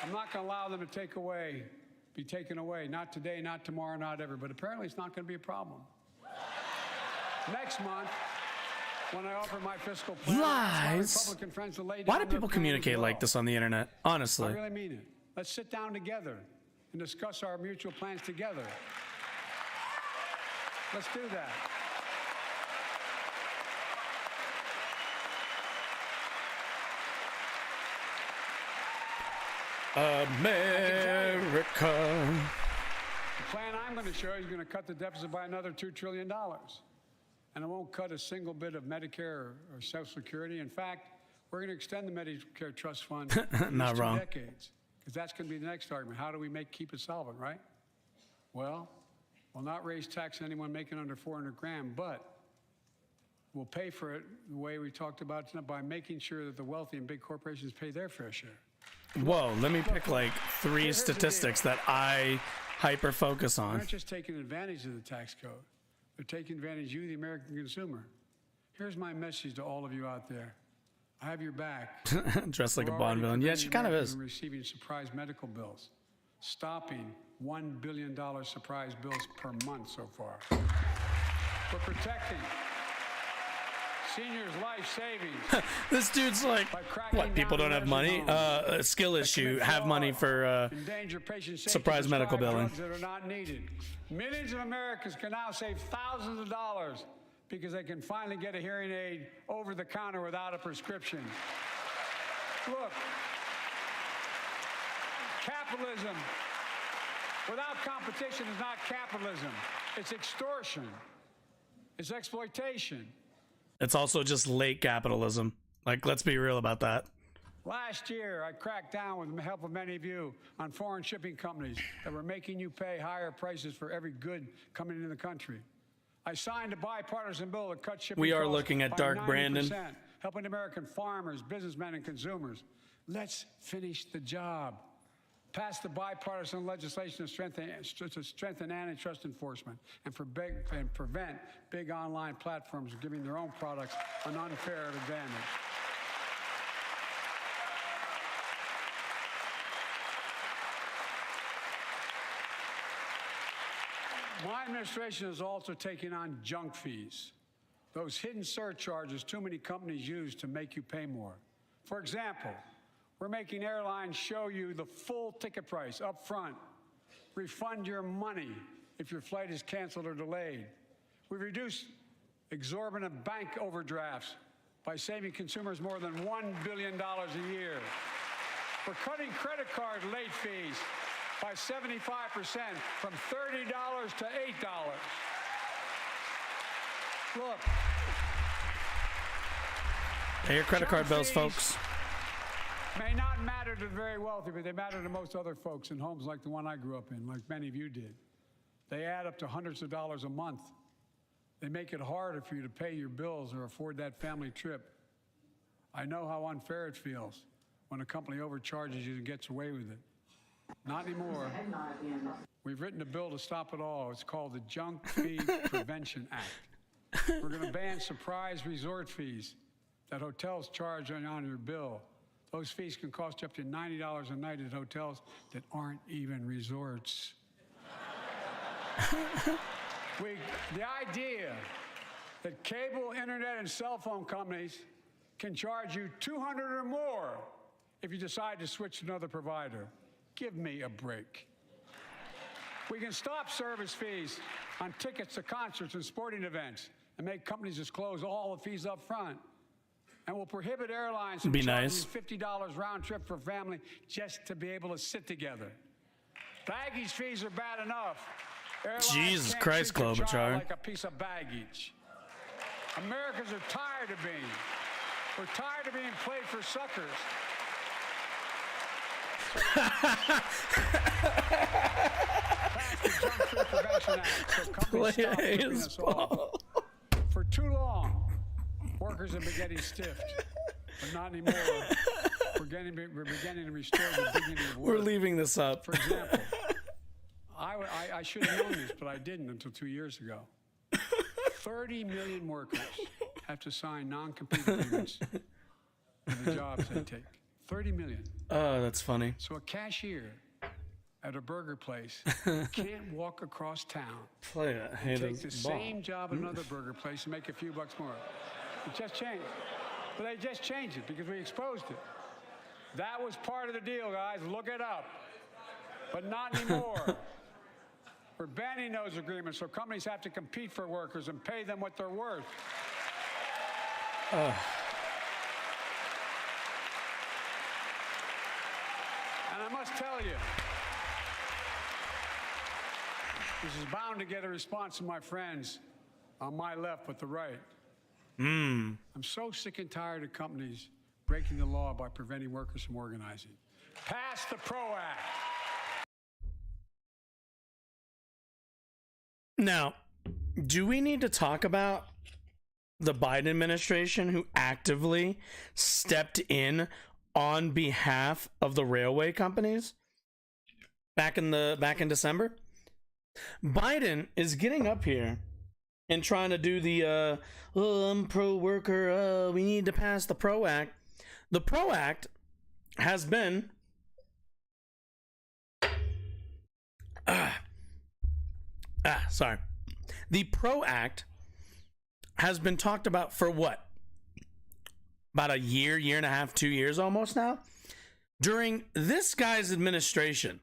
I'm not going to allow them to be taken away. Not today, not tomorrow, not ever. But apparently it's not going to be a problem. Next month, when I offer my fiscal plan, Lies. Republican friends to lay down Why do their people plan communicate as well. like this on the internet? Honestly. I really mean it. Let's sit down together and discuss our mutual plans together. Let's do that. America. The plan I'm going to show you is going to cut the deficit by another $2 trillion. And it won't cut a single bit of Medicare or Social Security. In fact, we're going to extend the Medicare Trust Fund for Not wrong. 2 decades. Because that's going to be the next argument. How do we keep it solvent, right? Well, we'll not raise tax on anyone making under 400 grand, but we'll pay for it the way we talked about tonight by making sure that the wealthy and big corporations pay their fair share. Whoa, let me pick like 3 Here's the statistics deal. that I hyper focus They're on. not just taking advantage of the tax code. They're taking advantage of you, the American consumer. Here's my message to all of you out there. I have your back. Dressed like a We're Bond already villain. Yeah, preventing she kind of Americans is. from receiving surprise medical bills, stopping $1 billion surprise bills per month so far. We're protecting seniors' life savings. This dude's like, by cracking what, people down don't have money? nursing homes A skill that issue, commit have money fraud, for endanger patient safety, surprise medical prescribe billing. drugs that are not needed. Millions of Americans can now save thousands of dollars because they can finally get a hearing aid over the counter without a prescription. Look, capitalism without competition is not capitalism. It's extortion. It's exploitation. It's also just late capitalism. Like, let's be real about that. Last year, I cracked down with the help of many of you on foreign shipping companies that were making you pay higher prices for every good coming into the country. I signed a bipartisan bill to cut shipping We are costs looking at by Dark 90%, Brandon. helping American farmers, businessmen, and consumers. Let's finish the job. Pass the bipartisan legislation to strengthen antitrust enforcement and prevent big online platforms from giving their own products an unfair advantage. My administration is also taking on junk fees, those hidden surcharges too many companies use to make you pay more. For example, we're making airlines show you the full ticket price up front, refund your money if your flight is canceled or delayed. We've reduced exorbitant bank overdrafts by saving consumers more than $1 billion a year. We're cutting credit card late fees by 75% from $30 to $8. Look. Pay your credit card bills, fees folks. May not matter to the very wealthy, but they matter to most other folks in homes like the one I grew up in, like many of you did. They add up to hundreds of dollars a month. They make it harder for you to pay your bills or afford that family trip. I know how unfair it feels when a company overcharges you and gets away with it. Not anymore. We've written a bill to stop it all. It's called the Junk Fee Prevention Act. We're going to ban surprise resort fees that hotels charge on your bill. Those fees can cost you up to $90 a night at hotels that aren't even resorts. The idea that cable, internet, and cell phone companies can charge you $200 or more if you decide to switch to another provider. Give me a break. We can stop service fees on tickets to concerts and sporting events and make companies disclose all the fees up front. And we'll prohibit airlines from charging $50 round trip for family just to be able to sit together. Baggage fees are bad enough. Airlines Jesus can't Christ, treat your child Klobuchar. like a piece of baggage. Americans are tired of being. We're tired of being played for suckers. Pass the Junk Food Prevention Act so companies stop ripping us off. For too long, workers have been getting stiffed, but not anymore. We're beginning to restore the dignity of work. We're leaving this up. For example, I should have known this, but I didn't until 2 years ago. 30 million workers have to sign non-compete agreements for the jobs they take. 30 million. Oh, that's funny. So a cashier at a burger place can't walk across town Play it. and take the same job at another burger place and make a few bucks more. It just changed. But they just changed it because we exposed it. That was part of the deal, guys. Look it up. But not anymore. We're banning those agreements so companies have to compete for workers and pay them what they're worth. And I must tell you, this is bound to get a response from my friends on my left but the right. I'm so sick and tired of companies breaking the law by preventing workers from organizing. Pass the PRO Act. Now, do we need to talk about the Biden administration who actively stepped in on behalf of the railway companies back in December? Biden is getting up here and trying to do the I'm pro-worker, we need to pass the PRO Act. The PRO Act has been sorry. The PRO Act has been talked about for what? About a year and a half, 2 years almost now. During this guy's administration,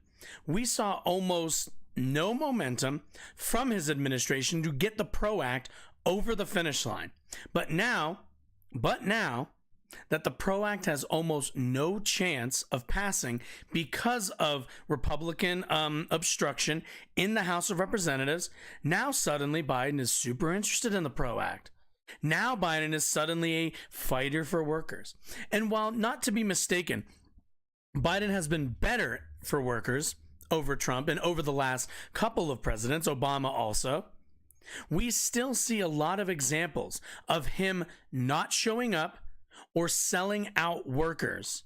we saw almost no momentum from his administration to get the PRO Act over the finish line. But now that the PRO Act has almost no chance of passing because of Republican obstruction in the House of Representatives, now suddenly Biden is super interested in the PRO Act. Now Biden is suddenly a fighter for workers. And while not to be mistaken, Biden has been better for workers over Trump and over the last couple of presidents, Obama also, we still see a lot of examples of him not showing up or selling out workers,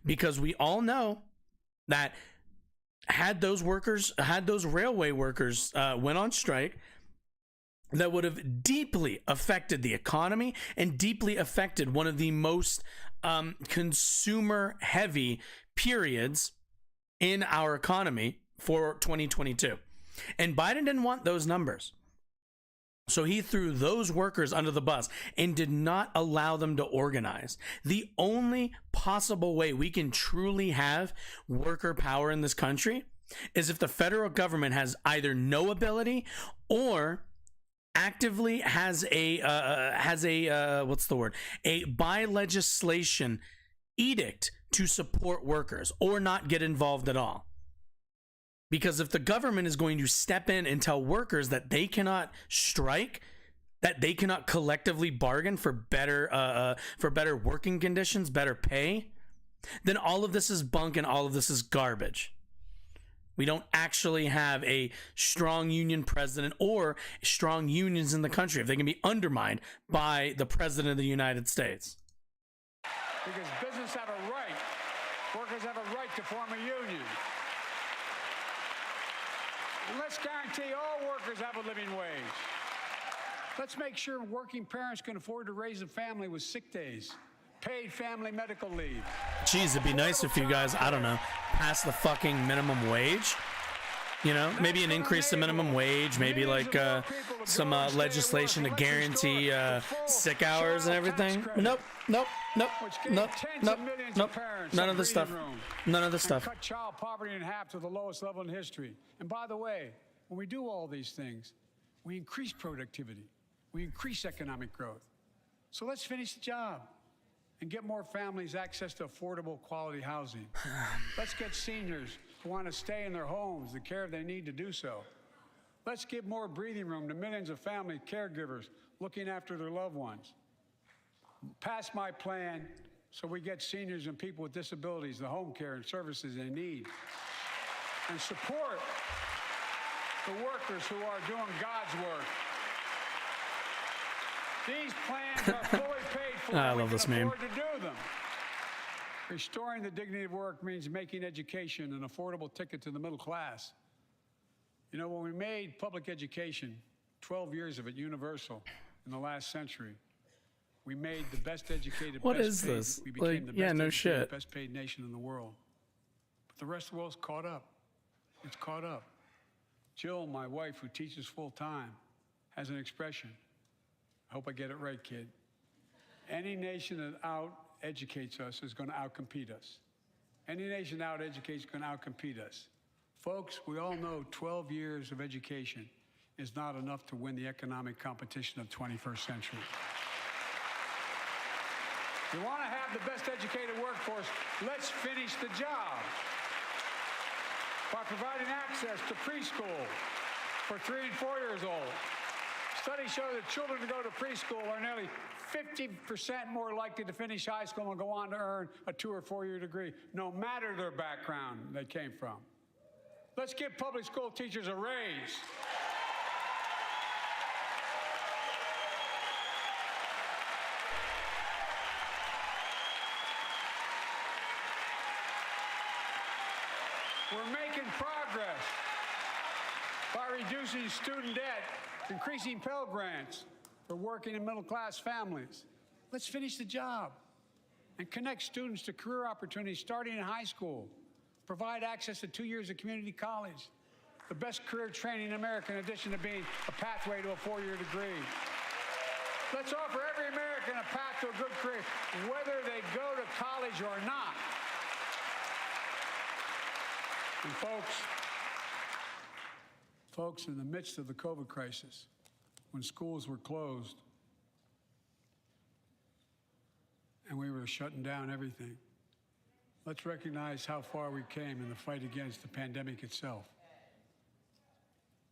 because we all know that had those railway workers went on strike, that would have deeply affected the economy and deeply affected one of the most consumer heavy periods in our economy for 2022. And Biden didn't want those numbers. So he threw those workers under the bus and did not allow them to organize. The only possible way we can truly have worker power in this country is if the federal government has either no ability or actively has a by legislation edict to support workers or not get involved at all. Because if the government is going to step in and tell workers that they cannot strike, that they cannot collectively bargain for better working conditions, better pay, then all of this is bunk and all of this is garbage. We don't actually have a strong union president or strong unions in the country if they can be undermined by the president of the United States. Because business have a right, workers have a right to form a union. And let's guarantee all workers have a living wage. Let's make sure working parents can afford to raise a family with sick days, paid family medical leave. Geez, it'd be nice if you guys, I don't know, pass the fucking minimum wage. You know, maybe an increase to minimum wage, maybe like some legislation to guarantee sick hours and everything. Nope. None of the stuff. None of the stuff. Cut child poverty in half to the lowest level in history. And by the way, when we do all these things, we increase productivity. We increase economic growth. So let's finish the job and get more families access to affordable, quality housing. Let's get seniors who want to stay in their homes the care they need to do so. Let's give more breathing room to millions of family caregivers looking after their loved ones. Pass my plan so we get seniors and people with disabilities the home care and services they need. And support the workers who are doing God's work. These plans are fully paid for. I love this meme. To do them. Restoring the dignity of work means making education an affordable ticket to the middle class. You know, when we made public education, 12 years of it universal in the last century, we made the best educated, what best is paid. this? We became Like, the yeah, best no educated, shit. best paid nation in the world. But the rest of the world's caught up. It's caught up. Jill, my wife, who teaches full time, has an expression. I hope I get it right, kid. Any nation that out-educates us is going to out-compete us. Any nation that out-educates is going to out-compete us. Folks, we all know 12 years of education is not enough to win the economic competition of the 21st century. You want to have the best educated workforce, let's finish the job by providing access to preschool for 3 and 4 years old. Studies show that children who go to preschool are nearly 50% more likely to finish high school and go on to earn a 2 or 4 year degree, no matter their background they came from. Let's give public school teachers a raise. We're making progress by reducing student debt, increasing Pell Grants for working and middle-class families. Let's finish the job and connect students to career opportunities starting in high school. Provide access to 2 years of community college, the best career training in America in addition to being a pathway to a 4-year degree. Let's offer every American a path to a good career, whether they go to college or not. And folks, in the midst of the COVID crisis, when schools were closed and we were shutting down everything, let's recognize how far we came in the fight against the pandemic itself.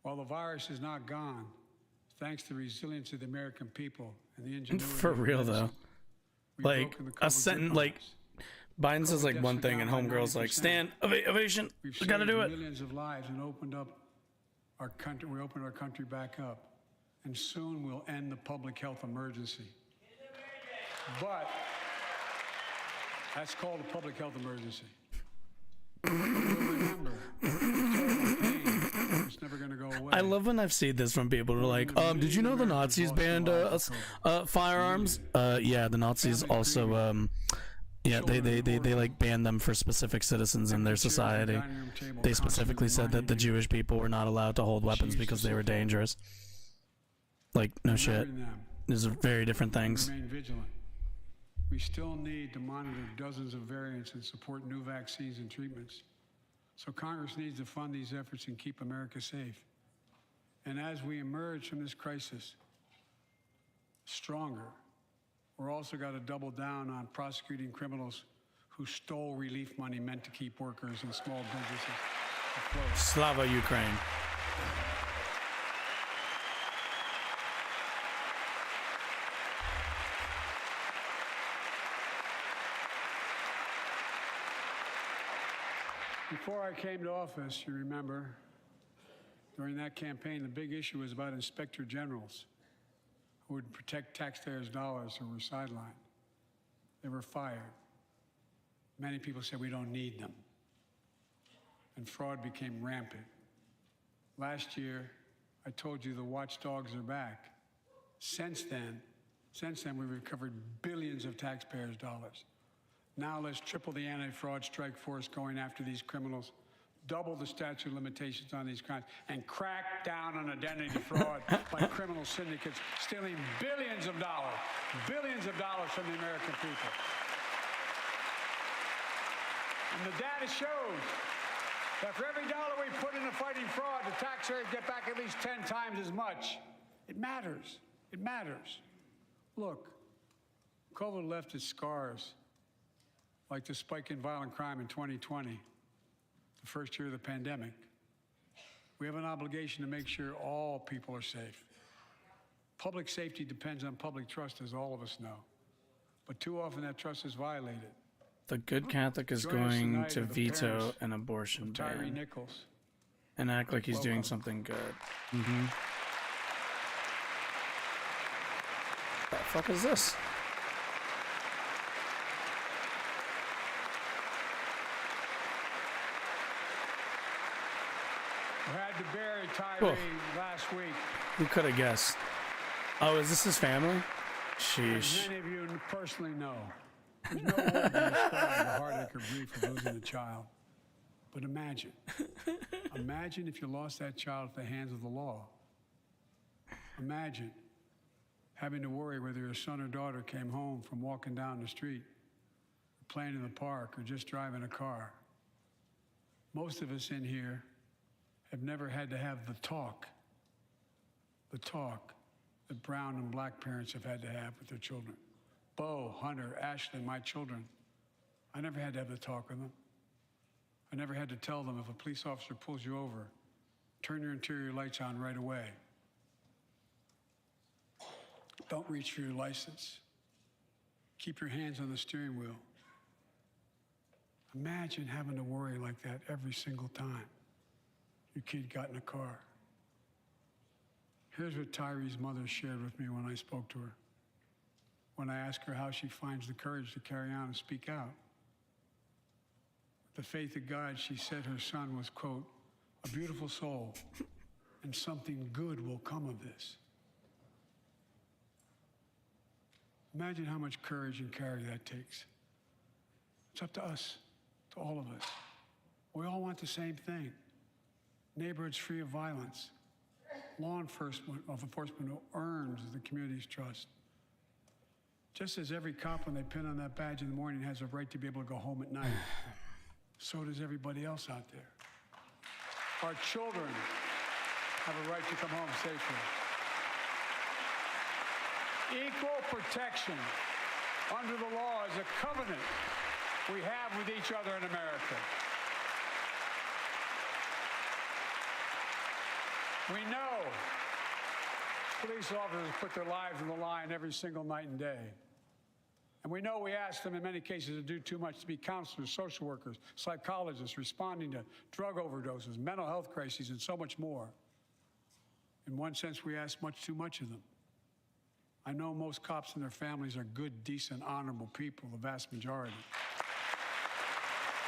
While the virus is not gone, thanks to the resilience of the American people and the ingenuity. For real though, like a sentence, like Biden says like one thing and homegirl's like, stand, ovation, we gotta do it. Millions of lives and opened up our country. We opened our country back up, and soon we'll end the public health emergency. But that's called a public health emergency. Remember, it's never going to go away. I love when I've seen this from people who are like, did you know the Nazis banned firearms? Yeah, the Nazis also, yeah, they like banned them for specific citizens in their society. They specifically said that the Jewish people were not allowed to hold weapons because they were dangerous. Like, no shit. These are very different things. Remain vigilant. We still need to monitor dozens of variants and support new vaccines and treatments. So Congress needs to fund these efforts and keep America safe. And as we emerge from this crisis stronger, we're also got to double down on prosecuting criminals who stole relief money meant to keep workers and small businesses afloat. Slava Ukraine. Before I came to office, you remember, during that campaign, the big issue was about inspector generals who would protect taxpayers' dollars who were sidelined. They were fired. Many people said we don't need them. And fraud became rampant. Last year, I told you the watchdogs are back. Since then, we've recovered billions of taxpayers' dollars. Now let's triple the anti-fraud strike force going after these criminals, double the statute of limitations on these crimes, and crack down on identity fraud by criminal syndicates stealing billions of dollars from the American people. And the data shows that for every dollar we put into fighting fraud, the taxpayers get back at least 10 times as much. It matters. It matters. Look, COVID left its scars, like the spike in violent crime in 2020, the first year of the pandemic. We have an obligation to make sure all people are safe. Public safety depends on public trust, as all of us know. But too often that trust is violated. The good Catholic is Join us going tonight to with the veto parents an abortion Tyree ban Nichols. and act like he's doing Welcome. something good. The fuck is this? We had to bury Tyree last week. Who could have guessed? Oh, is this his family? As Sheesh. many of you personally know, there's no word to describe the heartache or grief of losing a child. But imagine if you lost that child at the hands of the law. Imagine having to worry whether your son or daughter came home from walking down the street, playing in the park, or just driving a car. Most of us in here have never had to have the talk that brown and black parents have had to have with their children. Bo, Hunter, Ashley, my children. I never had to have the talk with them. I never had to tell them if a police officer pulls you over, turn your interior lights on right away. Don't reach for your license. Keep your hands on the steering wheel. Imagine having to worry like that every single time your kid got in a car. Here's what Tyree's mother shared with me when I spoke to her. When I asked her how she finds the courage to carry on and speak out. With the faith of God, she said her son was, quote, a beautiful soul, and something good will come of this. Imagine how much courage and character that takes. It's up to us, to all of us. We all want the same thing. Neighborhoods free of violence. Law enforcement who earns the community's trust. Just as every cop, when they pin on that badge in the morning, has a right to be able to go home at night, so does everybody else out there. Our children have a right to come home safely. Equal protection under the law is a covenant we have with each other in America. We know police officers put their lives on the line every single night and day. And we know we ask them in many cases to do too much, to be counselors, social workers, psychologists, responding to drug overdoses, mental health crises, and so much more. In one sense, we ask much too much of them. I know most cops and their families are good, decent, honorable people, the vast majority.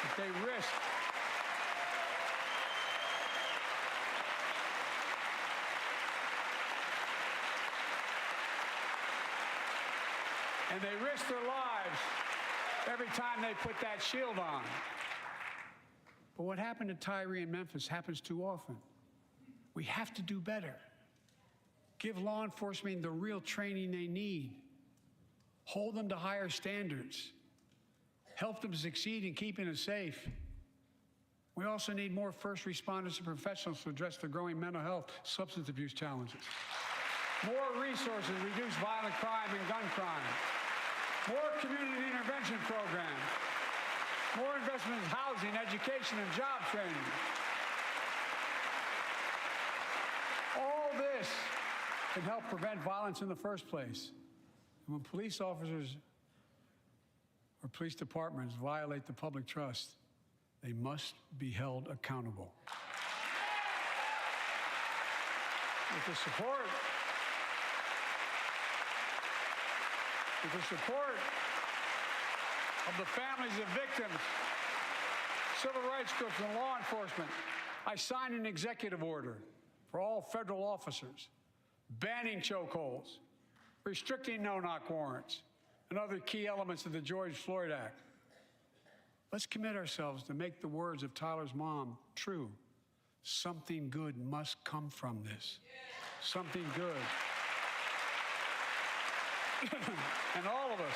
But they risk their lives every time they put that shield on. But what happened to Tyree in Memphis happens too often. We have to do better. Give law enforcement the real training they need. Hold them to higher standards. Help them succeed in keeping us safe. We also need more first responders and professionals to address the growing mental health, substance abuse challenges. More resources to reduce violent crime and gun crime. More community intervention programs. More investment in housing, education, and job training. All this can help prevent violence in the first place. And when police officers or police departments violate the public trust, they must be held accountable. With the support of the families of victims, civil rights groups, and law enforcement, I signed an executive order for all federal officers, banning chokeholds, restricting no-knock warrants, and other key elements of the George Floyd Act. Let's commit ourselves to make the words of Tyler's mom true. Something good must come from this. Something good. And all of us,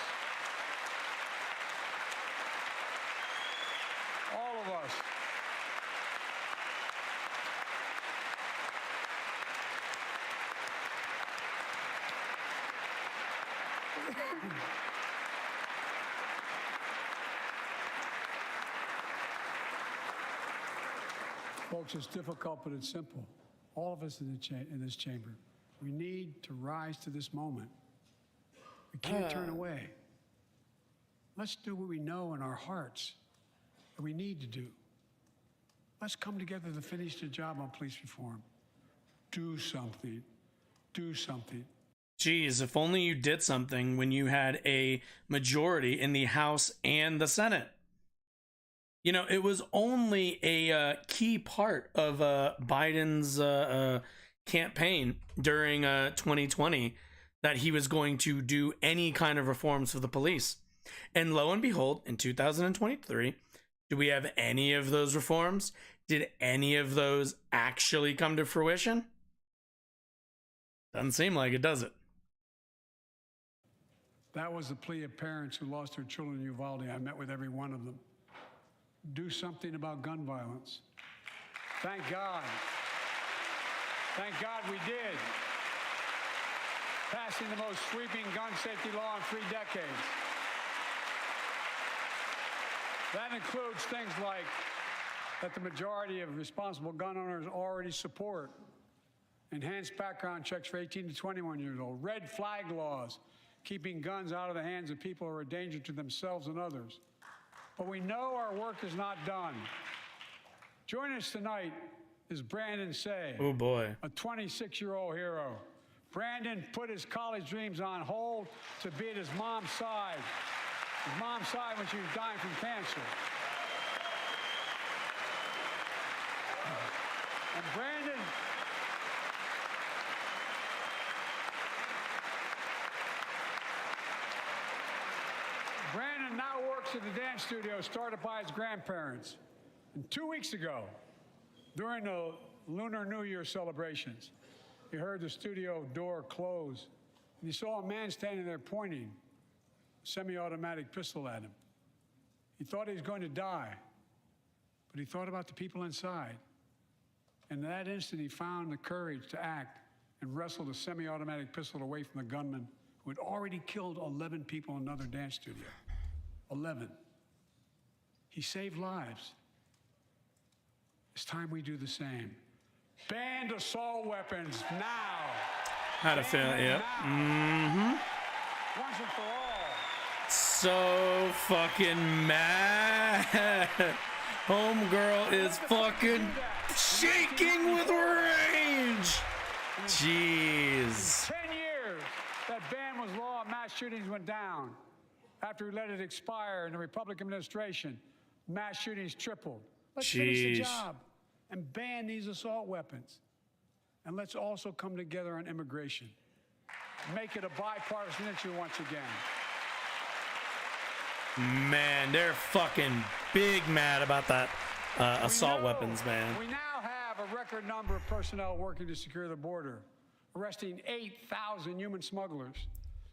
folks, it's difficult, but it's simple. All of us in this chamber, we need to rise to this moment. We can't turn away. Let's do what we know in our hearts that we need to do. Let's come together to finish the job on police reform. Do something. Do something. Geez, if only you did something when you had a majority in the House and the Senate. You know, it was only a key part of Biden's campaign during 2020 that he was going to do any kind of reforms for the police. And lo and behold, in 2023, do we have any of those reforms? Did any of those actually come to fruition? Doesn't seem like it, does it? That was the plea of parents who lost their children in Uvalde. I met with every one of them. Do something about gun violence. Thank God. Thank God we did. Passing the most sweeping gun safety law in 3 decades. That includes things like that the majority of responsible gun owners already support. Enhanced background checks for 18 to 21 years old. Red flag laws, keeping guns out of the hands of people who are a danger to themselves and others. But we know our work is not done. Joining us tonight is Brandon Say. Oh boy. A 26-year-old hero. Brandon put his college dreams on hold to be at his mom's side. His mom's side when she was dying from cancer. And Brandon now works at the dance studio started by his grandparents. And 2 weeks ago, during the Lunar New Year celebrations, he heard the studio door close, and he saw a man standing there pointing a semi-automatic pistol at him. He thought he was going to die, but he thought about the people inside. And in that instant, he found the courage to act and wrestled a semi-automatic pistol away from the gunman who had already killed 11 people in another dance studio. 11. He saved lives. It's time we do the same. Ban assault weapons now. Had a feeling, yeah. Mm-hmm. Once and for all. So fucking mad. Homegirl is fucking shaking with rage. Jeez. 10 years that ban was law, mass shootings went down. After we let it expire in the Republican administration, mass shootings tripled. Let's finish the job and ban these assault weapons. And let's also come together on immigration. Make it a bipartisan issue once again. Man, they're fucking big mad about that assault weapons, man. We now have a record number of personnel working to secure the border, arresting 8,000 human smugglers,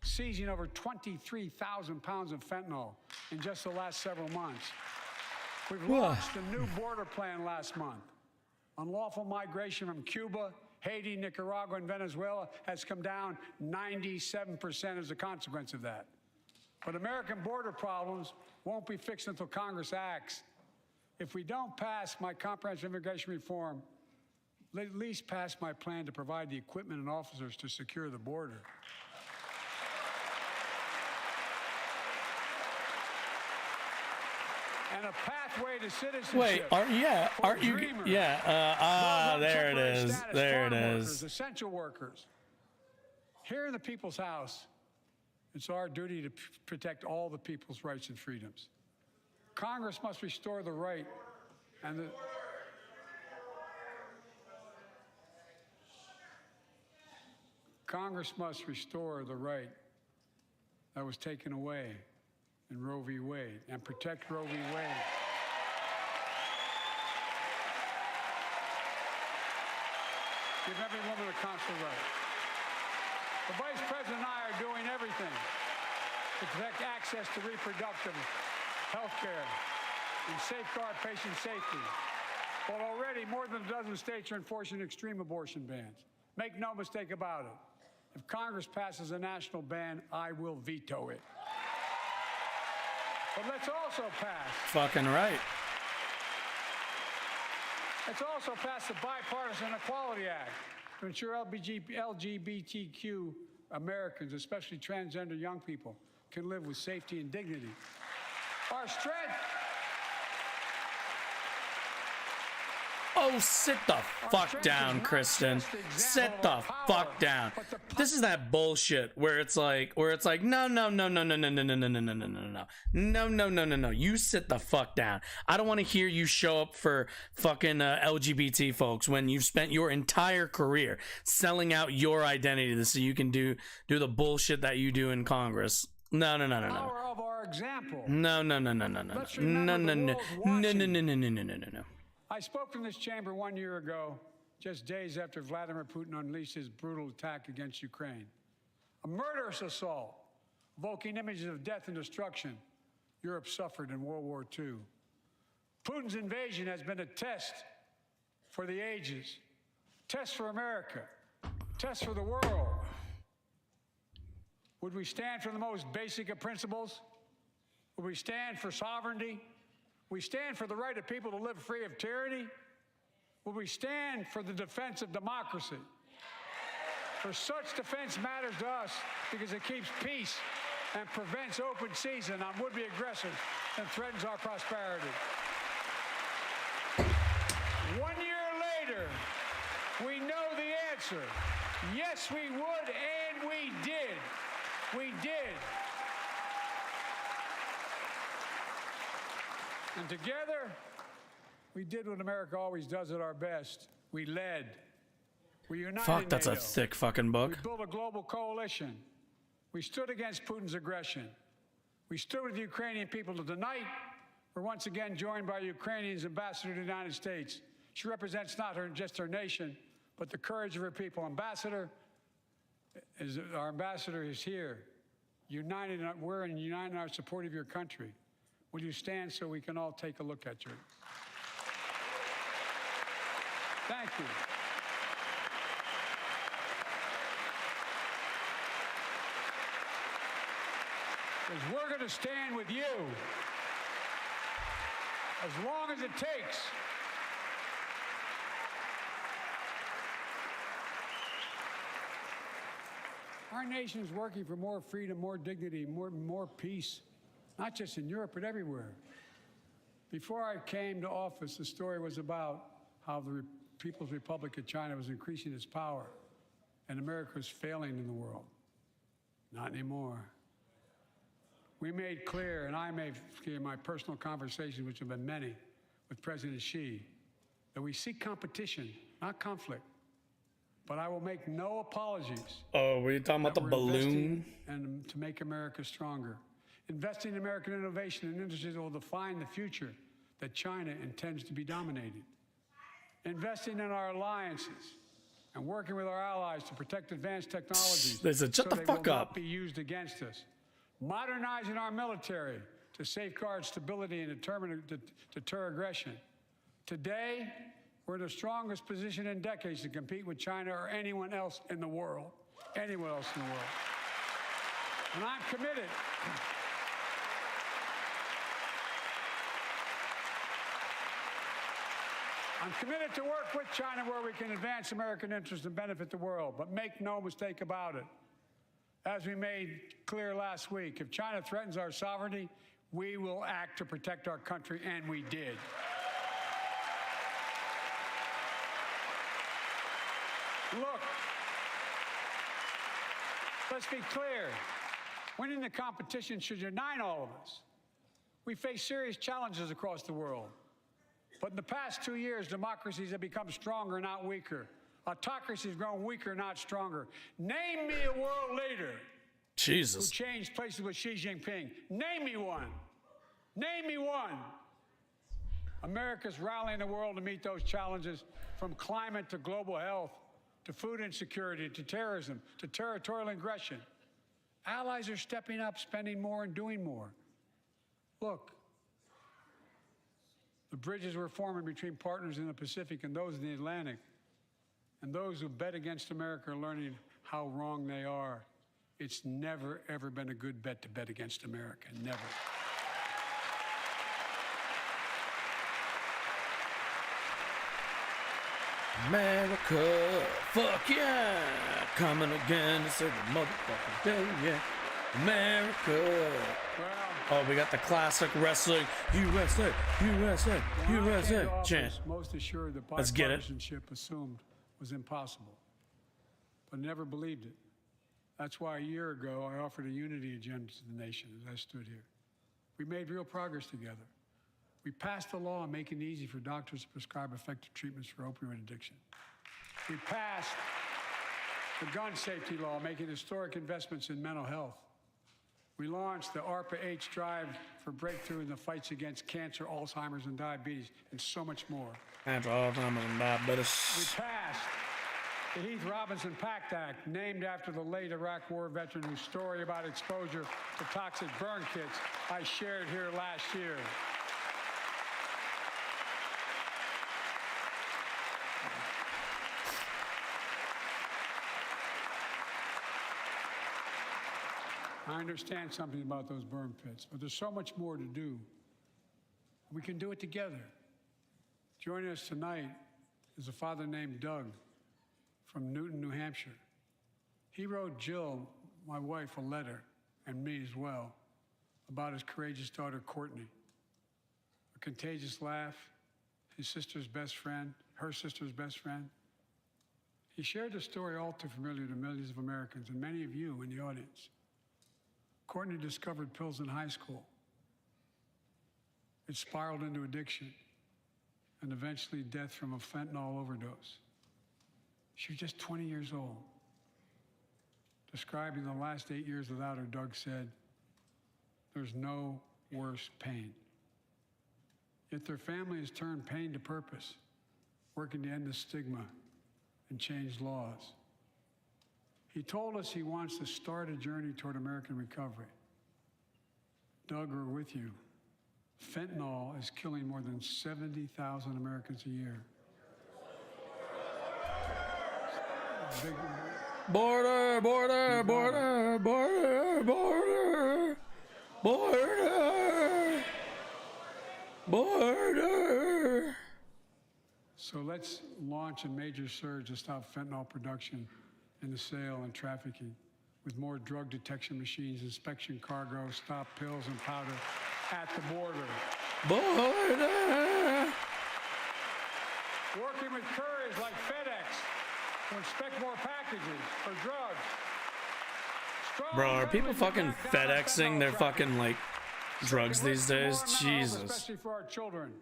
seizing over 23,000 pounds of fentanyl in just the last several months. We've launched a new border plan last month. Unlawful migration from Cuba, Haiti, Nicaragua, and Venezuela has come down 97% as a consequence of that. But American border problems won't be fixed until Congress acts. If we don't pass my comprehensive immigration reform, at least pass my plan to provide the equipment and officers to secure the border. And a pathway to citizenship. Wait, aren't you? Dreamers. Yeah. There it is. Status, there it workers, is. essential workers. Here in the People's House, it's our duty to protect all the people's rights and freedoms. Congress must restore the right and the. Congress must restore the right that was taken away in Roe v. Wade and protect Roe v. Wade. Give every woman a consular right. The Vice President and I are doing everything to protect access to reproductive health care and safeguard patient safety. Well, already more than a dozen states are enforcing extreme abortion bans. Make no mistake about it. If Congress passes a national ban, I will veto it. But let's also pass. Fucking right. Let's also pass the Bipartisan Equality Act to ensure LGBTQ Americans, especially transgender young people, can live with safety and dignity. Our strength. Oh, sit the fuck down, Kristen. Sit the fuck down. This is that bullshit where it's like, no. You sit the fuck down. I don't want to hear you show up for fucking LGBT folks when you've spent your entire career selling out your identity so you can do the bullshit that you do in Congress. No. Power of our example. No. Let's remember the world's watching. No. I spoke from this chamber 1 year ago, just days after Vladimir Putin unleashed his brutal attack against Ukraine. A murderous assault, evoking images of death and destruction Europe suffered in World War II. Putin's invasion has been a test for the ages, test for America, test for the world. Would we stand for the most basic of principles? Would we stand for sovereignty? We stand for the right of people to live free of tyranny? Will we stand for the defense of democracy? For such defense matters to us because it keeps peace and prevents open season on would-be aggressors and threatens our prosperity. 1 year later, we know the answer. Yes, we would, and we did. We did. And together, we did what America always does at our best. We led. We united Fuck, that's NATO. a thick fucking book. We built a global coalition. We stood against Putin's aggression. We stood with the Ukrainian people. Tonight, we're once again joined by Ukrainian's ambassador to the United States. She represents not just her nation, but the courage of her people. Our ambassador is here, united. We're united in our support of your country. Will you stand so we can all take a look at you? Thank you. Because we're going to stand with you as long as it takes. Our nation is working for more freedom, more dignity, more peace. Not just in Europe, but everywhere. Before I came to office, the story was about how the People's Republic of China was increasing its power and America was failing in the world. Not anymore. We made clear, and I made clear in my personal conversations, which have been many, with President Xi, that we seek competition, not conflict. But I will make no apologies. Oh, were you talking about the balloon? And to make America stronger. Investing in American innovation and industries that will define the future that China intends to be dominating. Investing in our alliances and working with our allies to protect advancent technologies They said, shut the fuck they will up. not be used against us. Modernizing our military to safeguard stability and deter aggression. Today, we're in the strongest position in decades to compete with China or anyone else in the world. Anyone else in the world. And I'm committed. I'm committed to work with China where we can advance American interests and benefit the world. But make no mistake about it. As we made clear last week, if China threatens our sovereignty, we will act to protect our country, and we did. Look, let's be clear. Winning the competition should unite all of us. We face serious challenges across the world. But in the past 2 years, democracies have become stronger, not weaker. Autocracies have grown weaker, not stronger. Name me a world leader Who Jesus. changed places with Xi Jinping? Name me one. Name me one. America's rallying the world to meet those challenges, from climate to global health, to food insecurity, to terrorism, to territorial aggression. Allies are stepping up, spending more, and doing more. Look, the bridges we're forming between partners in the Pacific and those in the Atlantic, and those who bet against America are learning how wrong they are. It's never, ever been a good bet to bet against America. Never. America, fuck yeah, coming again to save the motherfucking day, yeah. America. Well, Oh, we got the classic wrestling USA, USA, when I USA came to office, chant. most assured that Let's get it. bipartisanship assumed was impossible, but never believed it. That's why a year ago I offered a unity agenda to the nation as I stood here. We made real progress together. We passed a law making it easy for doctors to prescribe effective treatments for opioid addiction. We passed the gun safety law, making historic investments in mental health. We launched the ARPA-H drive for breakthrough in the fights against cancer, Alzheimer's, and diabetes, and so much more. After all time and We diabetes. passed the Heath Robinson Pact Act, named after the late Iraq War veteran whose story about exposure to toxic burn kits I shared here last year. I understand something about those burn pits, but there's so much more to do. We can do it together. Joining us tonight is a father named Doug from Newton, New Hampshire. He wrote Jill, my wife, a letter, and me as well, about his courageous daughter, Courtney. A contagious laugh, his sister's best friend, her sister's best friend. He shared a story all too familiar to millions of Americans and many of you in the audience. Courtney discovered pills in high school. It spiraled into addiction and eventually death from a fentanyl overdose. She was just 20 years old. Describing the last 8 years without her, Doug said, "There's no worse pain." Yet their family has turned pain to purpose, working to end the stigma and change laws. He told us he wants to start a journey toward American recovery. Doug, we're with you. Fentanyl is killing more than 70,000 Americans a year. Big, Border, border, border, border, border, border, border. So let's launch a major surge to stop fentanyl production and the sale and trafficking, with more drug detection machines, inspection cargo, stop pills and powder at the border. Border. Working with couriers like FedEx to inspect more packages for drugs. Strong Bro, are people measures to fucking crack down on FedExing fentanyl their trafficking. fucking, like, drugs these days? More mental health, Jesus. especially for our children.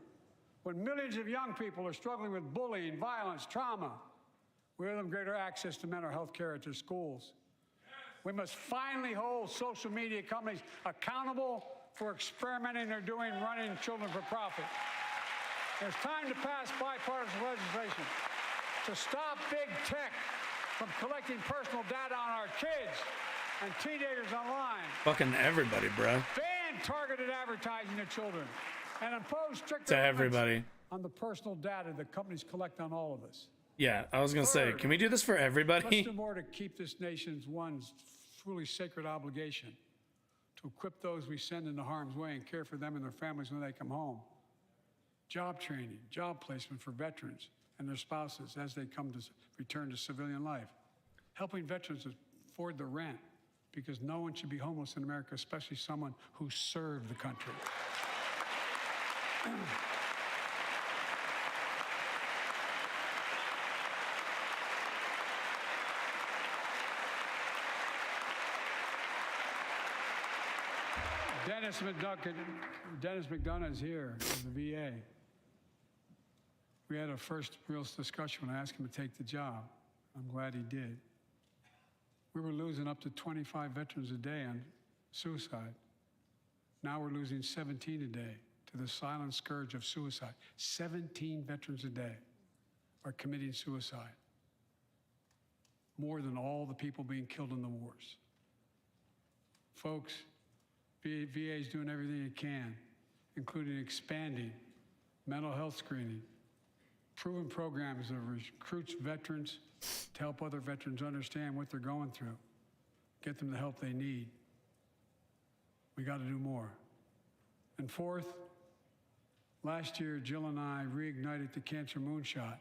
When millions of young people are struggling with bullying, violence, trauma, we owe them greater access to mental health care at their schools. We must finally hold social media companies accountable for experimenting they're doing running children for profit. It's time to pass bipartisan legislation to stop big tech from collecting personal data on our kids and teenagers online. Fucking everybody, bro. Ban targeted advertising to children and impose strict To limits everybody. on the personal data that companies collect on all of us. Yeah, I was gonna say, can we do this for Let's everybody? do more to keep this nation's one truly sacred obligation to equip those we send into harm's way and care for them and their families when they come home. Job training, job placement for veterans and their spouses as they come to return to civilian life. Helping veterans afford the rent, because no one should be homeless in America, especially someone who served the country. Dennis McDonough is here in the VA. We had a first real discussion when I asked him to take the job. I'm glad he did. We were losing up to 25 veterans a day on suicide. Now we're losing 17 a day to the silent scourge of suicide. 17 veterans a day are committing suicide. More than all the people being killed in the wars. Folks, VA is doing everything it can, including expanding mental health screening, proven programs that recruits veterans to help other veterans understand what they're going through, get them the help they need. We got to do more. And fourth, last year, Jill and I reignited the cancer moonshot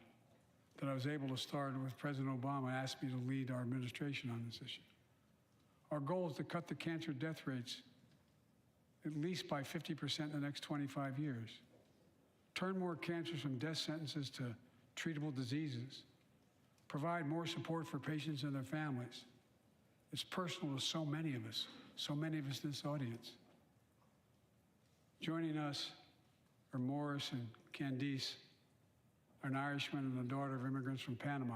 that I was able to start with President Obama asked me to lead our administration on this issue. Our goal is to cut the cancer death rates at least by 50% in the next 25 years. Turn more cancers from death sentences to treatable diseases. Provide more support for patients and their families. It's personal to so many of us in this audience. Joining us are Morris and Candice, an Irishman and the daughter of immigrants from Panama.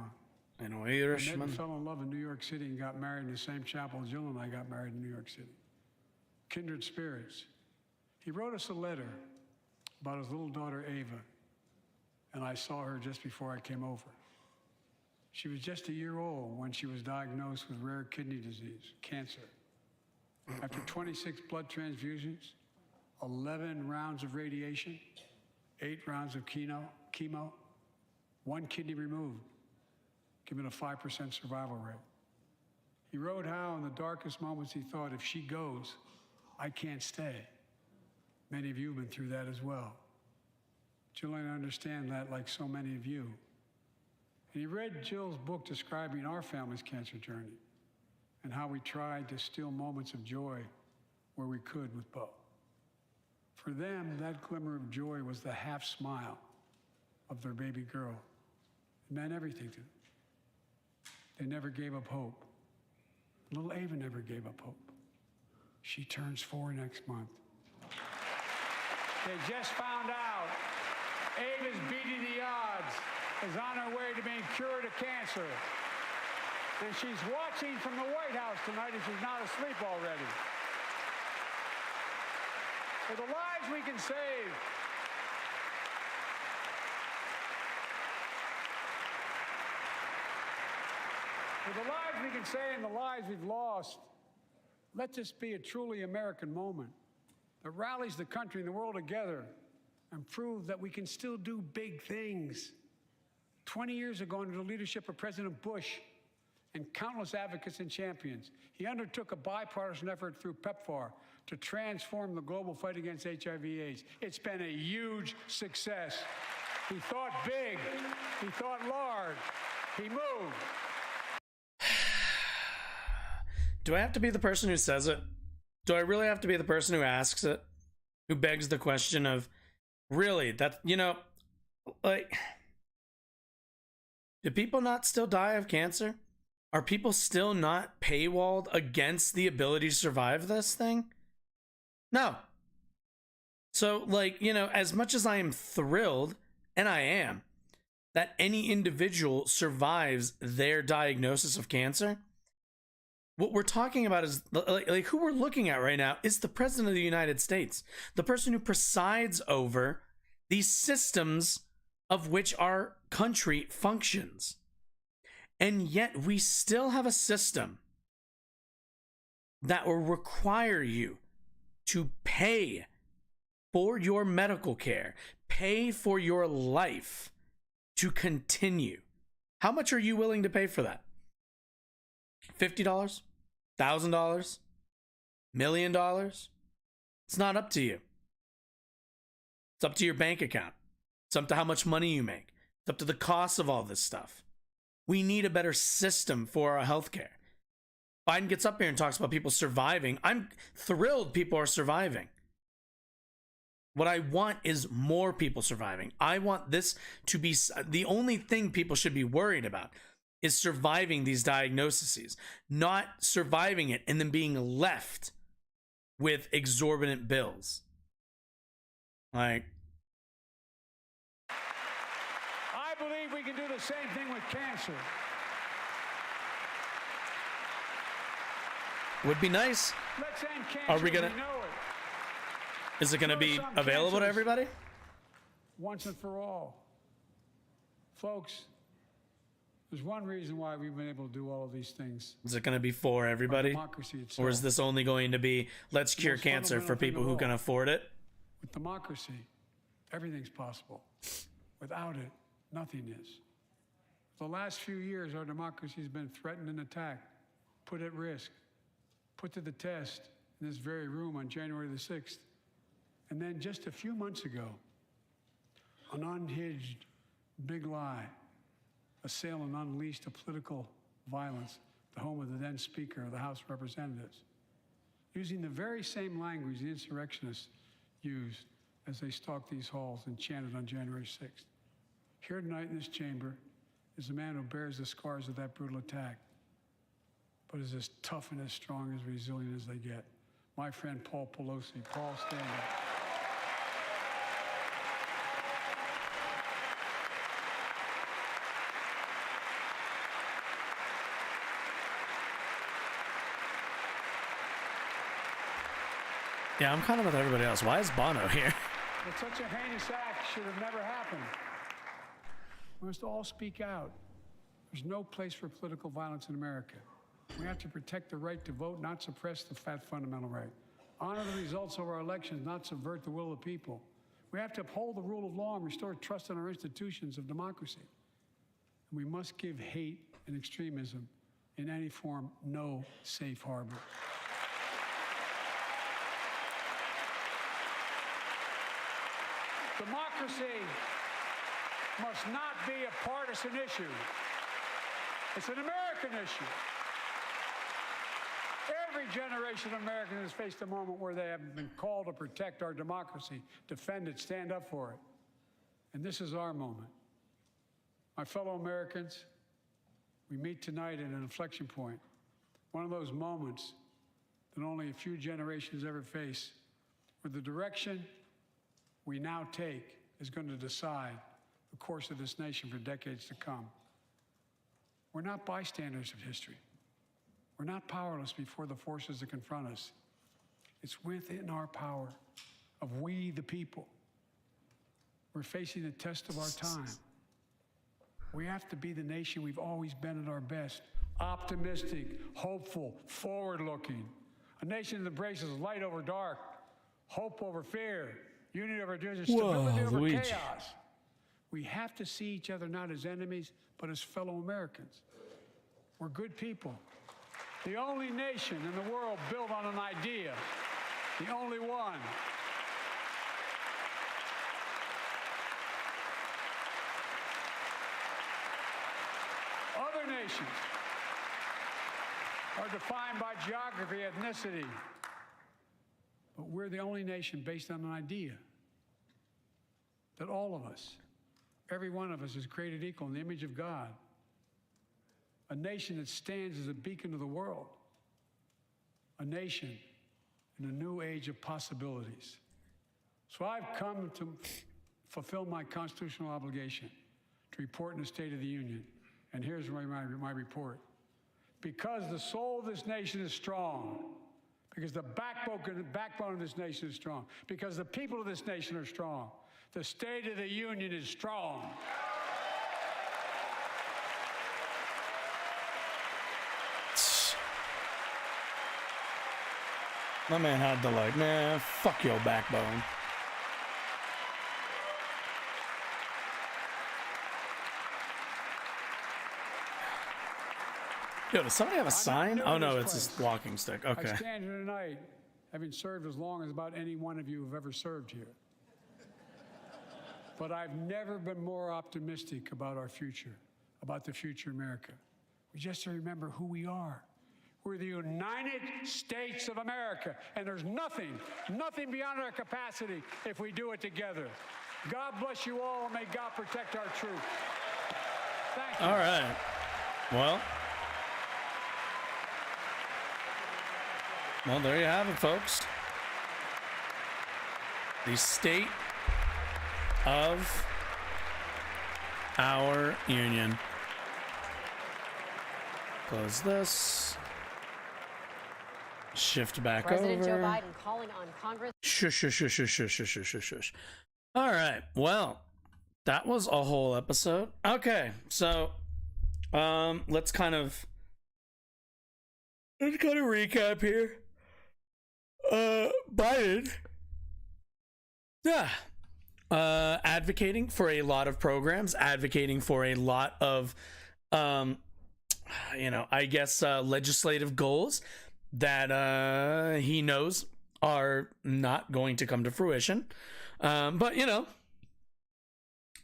An They met and Irishman. fell in love in New York City and got married in the same chapel Jill and I got married in New York City. Kindred spirits. He wrote us a letter about his little daughter, Ava, and I saw her just before I came over. She was just a year old when she was diagnosed with rare kidney disease, cancer. After 26 blood transfusions, 11 rounds of radiation, 8 rounds of chemo, 1 kidney removed, giving a 5% survival rate. He wrote how in the darkest moments he thought, if she goes, I can't stay. Many of you have been through that as well. Jill and I understand that like so many of you. And he read Jill's book describing our family's cancer journey and how we tried to steal moments of joy where we could with Bo. For them, that glimmer of joy was the half smile of their baby girl. It meant everything to them. They never gave up hope. Little Ava never gave up hope. She turns 4 next month. They just found out Ava's beating the odds, is on her way to being cured of cancer. And she's watching from the White House tonight if she's not asleep already. For the lives we can save. For the lives we can save and the lives we've lost, let this be a truly American moment that rallies the country and the world together and proves that we can still do big things. 20 years ago, under the leadership of President Bush and countless advocates and champions, he undertook a bipartisan effort through PEPFAR to transform the global fight against HIV/AIDS. It's been a huge success. He thought big. He thought large. He moved. Do I have to be the person who says it? Do I really have to be the person who asks it? Who begs the question of, really, that, you know, like, do people not still die of cancer? Are people still not paywalled against the ability to survive this thing? No. So, like, you know, as much as I am thrilled, and I am, that any individual survives their diagnosis of cancer, what we're talking about is, like who we're looking at right now is the President of the United States, the person who presides over these systems of which our country functions. And yet we still have a system that will require you to pay for your medical care, pay for your life to continue. How much are you willing to pay for that? $50? $1,000? $1 million? It's not up to you. It's up to your bank account. It's up to how much money you make. It's up to the cost of all this stuff. We need a better system for our healthcare. Biden gets up here and talks about people surviving. I'm thrilled people are surviving. What I want is more people surviving. I want this to be the only thing people should be worried about is surviving these diagnoses, not surviving it and then being left with exorbitant bills. Like, I believe we can do the same thing with cancer. Would be nice. Let's end cancer Are we gonna- as we know it. Is it going to be Some available to cancers. everybody? Once and for all. Folks, there's one reason why we've been able to do all of these things. Is it going to be for everybody? Democracy itself. Or is this only going to be, let's cure most cancer for fundamental thing people of who all. can afford it? With democracy, everything's possible. Without it, nothing is. The last few years, our democracy has been threatened and attacked, put at risk, put to the test in this very room on January the 6th. And then just a few months ago, an unhinged big lie, assailed and unleashed a political violence, the home of the then Speaker of the House of Representatives, using the very same language the insurrectionists used as they stalked these halls and chanted on January 6th. Here tonight in this chamber is a man who bears the scars of that brutal attack, but is as tough and as strong and as resilient as they get. My friend Paul Pelosi. Paul, stand up. Yeah, I'm kind of with everybody else. Why is Bono here? But such a heinous act should have never happened. We must all speak out. There's no place for political violence in America. We have to protect the right to vote, not suppress the fundamental right. Honor the results of our elections, not subvert the will of the people. We have to uphold the rule of law and restore trust in our institutions of democracy. And we must give hate and extremism in any form no safe harbor. Democracy must not be a partisan issue. It's an American issue. Every generation of Americans has faced a moment where they have been called to protect our democracy, defend it, stand up for it. And this is our moment. My fellow Americans, we meet tonight at an inflection point, one of those moments that only a few generations ever face, where the direction we now take is going to decide the course of this nation for decades to come. We're not bystanders of history. We're not powerless before the forces that confront us. It's within our power of we, the people. We're facing the test of our time. We have to be the nation we've always been at our best. Optimistic, hopeful, forward-looking. A nation that embraces light over dark, hope over fear, unity over division, stability over Luigi. chaos. We have to see each other not as enemies, but as fellow Americans. We're good people. The only nation in the world built on an idea. The only one. Other nations are defined by geography, ethnicity. But we're the only nation based on an idea that all of us, every one of us, is created equal in the image of God. A nation that stands as a beacon of the world. A nation in a new age of possibilities. So I've come to fulfill my constitutional obligation to report in the State of the Union. And here's my report. Because the soul of this nation is strong, because the backbone of this nation is strong, because the people of this nation are strong, the State of the Union is strong. My man had to like, man, fuck your backbone. Yo, does somebody have a sign? new Oh to no, this it's this place. walking stick. Okay. I stand here tonight having served as long as about any one of you have ever served here. But I've never been more optimistic about our future, about the future of America. We just have to remember who we are. We're the United States of America, and there's nothing beyond our capacity if we do it together. God bless you all, and may God protect our troops. Thank you. All right. Well, there you have it, folks. The state of our union. Close this. shift back President over. Joe Biden calling on Congress. Shush, shush, shush, shush, shush, shush, shush, shush, shush. All right. Well, that was a whole episode. Okay, so let's kind of recap here. Biden, yeah, advocating for a lot of programs, advocating for a lot of I guess legislative goals that he knows are not going to come to fruition. But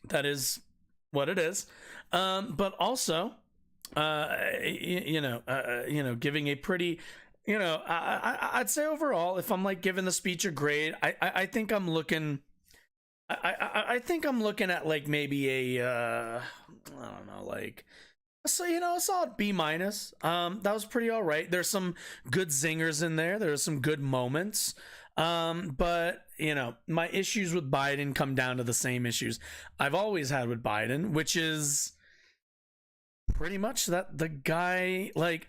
that is what it is. But also, giving a pretty, I'd say overall, if I'm like giving the speech a grade, I think I'm looking. I think I'm looking at like maybe a I don't know, like, so a solid B minus. That was pretty all right. There's some good zingers in there. There's some good moments. But my issues with Biden come down to the same issues I've always had with Biden, which is pretty much that the guy like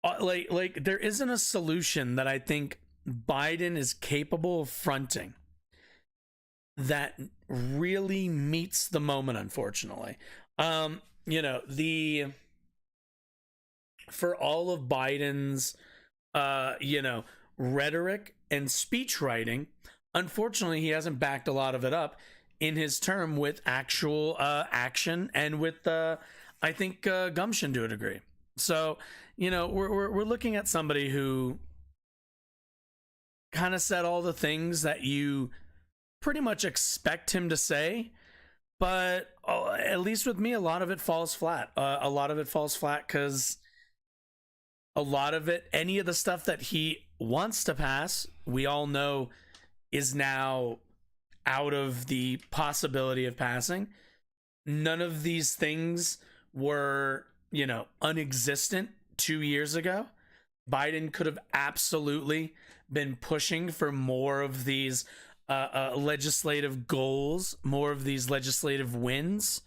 there isn't a solution that I think Biden is capable of fronting that really meets the moment, unfortunately. For all of Biden's rhetoric and speech writing, unfortunately he hasn't backed a lot of it up in his term with actual action and with I think gumption to a degree. So we're looking at somebody who kind of said all the things that you pretty much expect him to say, but at least with me, a lot of it falls flat. A lot of it falls flat because a lot of it, any of the stuff that he wants to pass, we all know is now out of the possibility of passing. None of these things were, unexistent 2 years ago. Biden could have absolutely been pushing for more of these legislative goals, more of these legislative wins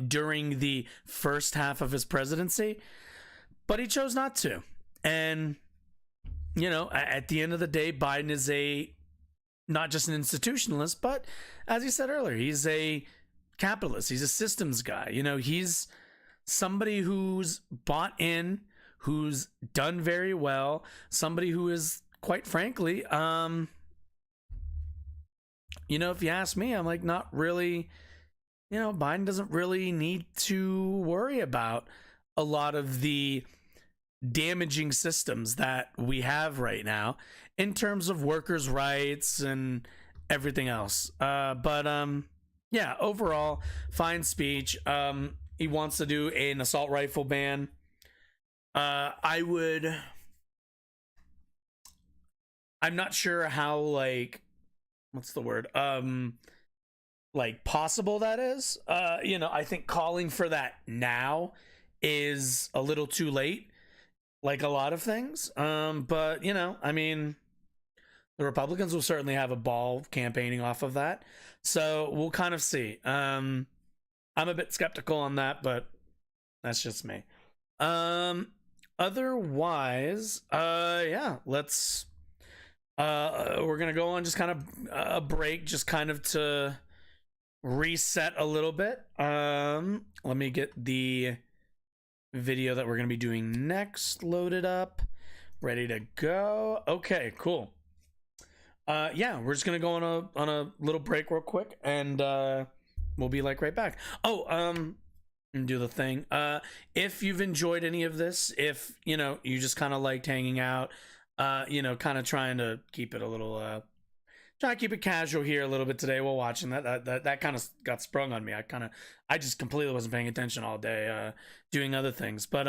during the first half of his presidency, but he chose not to. And at the end of the day, Biden is not just an institutionalist, but as you said earlier, he's a capitalist. He's a systems guy. He's somebody who's bought in, who's done very well, somebody who is, quite frankly, if you ask me, I'm like, not really, Biden doesn't really need to worry about a lot of the damaging systems that we have right now in terms of workers' rights and everything else. Yeah, overall, fine speech. He wants to do an assault rifle ban. I'm not sure how, like, what's the word? Possible that is. I think calling for that now is a little too late, like a lot of things. But the Republicans will certainly have a ball campaigning off of that. So we'll kind of see. I'm a bit skeptical on that, but that's just me. Otherwise, let's we're gonna go on just kind of a break, just kind of to reset a little bit. Let me get the video that we're gonna be doing next loaded up, ready to go. Okay, cool. We're just gonna go on a little break real quick, and we'll be like right back. And do the thing. If you've enjoyed any of this, if you just kind of liked hanging out, kind of trying to keep it a little trying to keep it casual here a little bit today while watching that kind of got sprung on me. I just completely wasn't paying attention all day, doing other things. But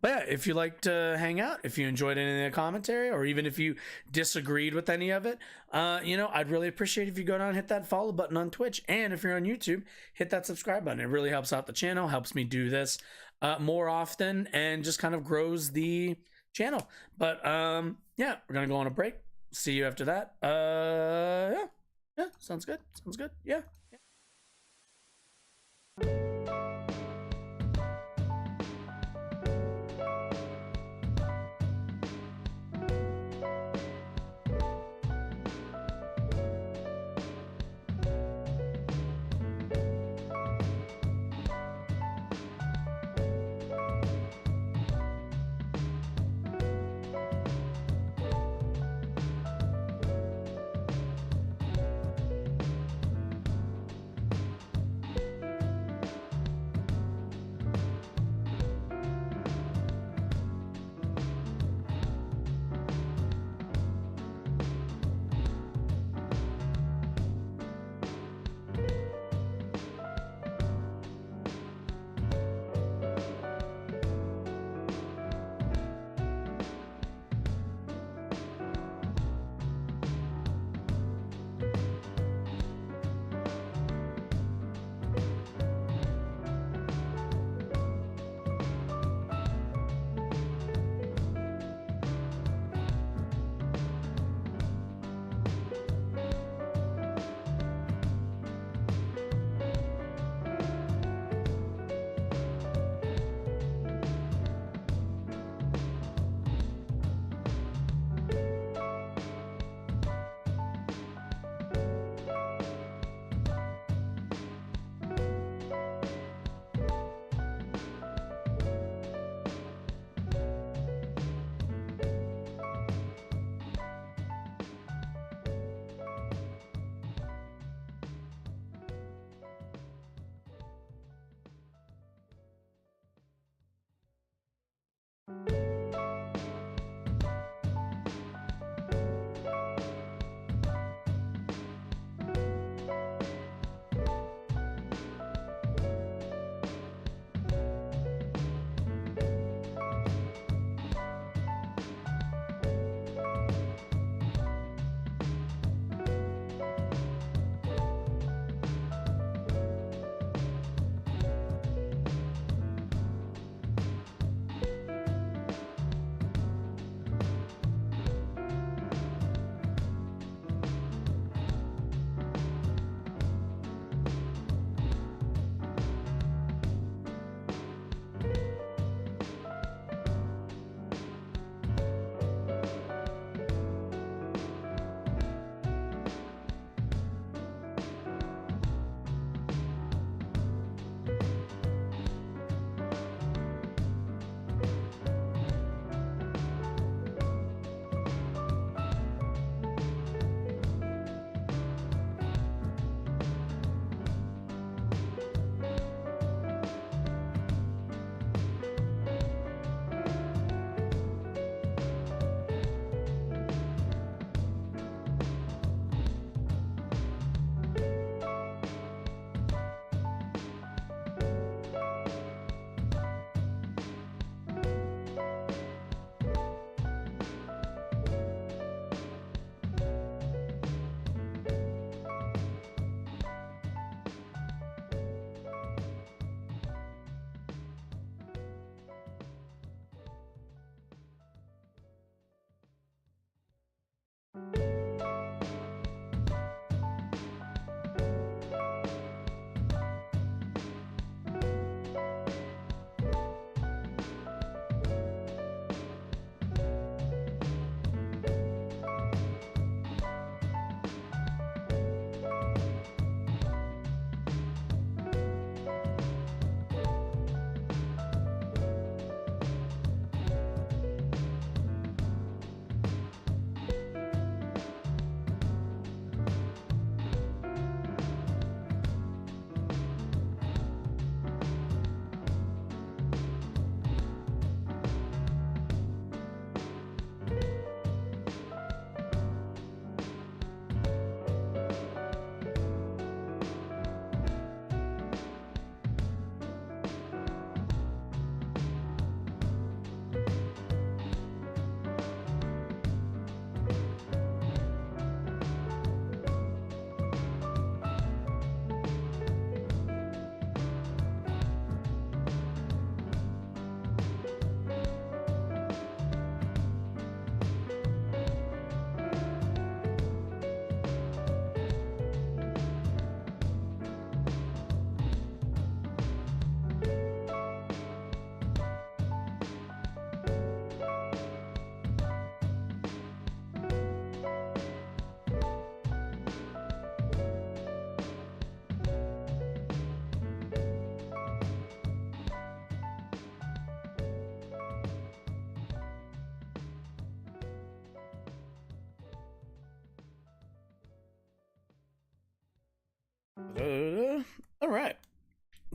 yeah, if you like to hang out, if you enjoyed any of the commentary, or even if you disagreed with any of it, I'd really appreciate if you go down and hit that follow button on Twitch. And if you're on YouTube, hit that subscribe button. It really helps out the channel, helps me do this more often, and just kind of grows the channel. But we're going to go on a break. See you after that. Yeah, sounds good. Yeah.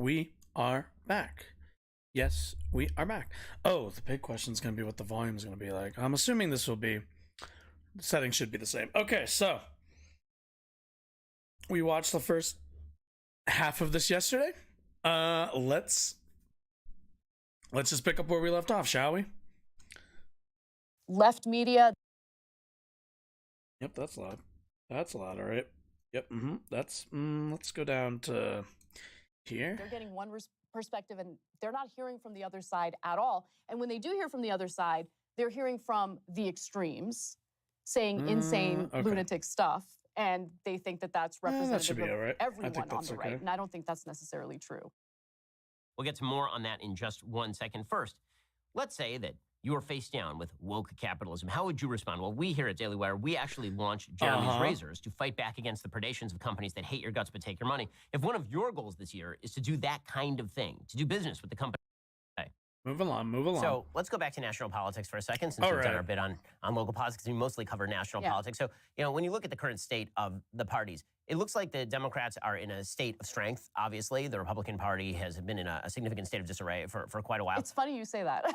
we are back. Yes, we are back. Oh, the big question is going to be what the volume is going to be like. I'm assuming this will be, the settings should be the same. Okay, so we watched the first half of this yesterday. Let's just pick up where we left off, shall we? Left media. Yep, that's loud. That's loud, all right. Yep, that's, let's go down to here. They're getting one perspective and they're not hearing from the other side at all. And when they do hear from the other side, they're hearing from the extremes saying insane, lunatic stuff. And they think that that's representative of right. everyone on the right. And I don't think that's necessarily true. We'll get to more on that in just 1 second. First, let's say that you are face down with woke capitalism. How would you respond? Well, we here at Daily Wire, we actually launched Jeremy's Razors to fight back against the predations of companies that hate your guts but take your money. If one of your goals this year is to do that kind of thing, to do business with the company. Move along. So let's go back to national politics for a second, since we've done our bit on local politics. We mostly cover national politics. So, when you look at the current state of the parties, it looks like the Democrats are in a state of strength, obviously. The Republican Party has been in a significant state of disarray for quite a while. It's funny you say that.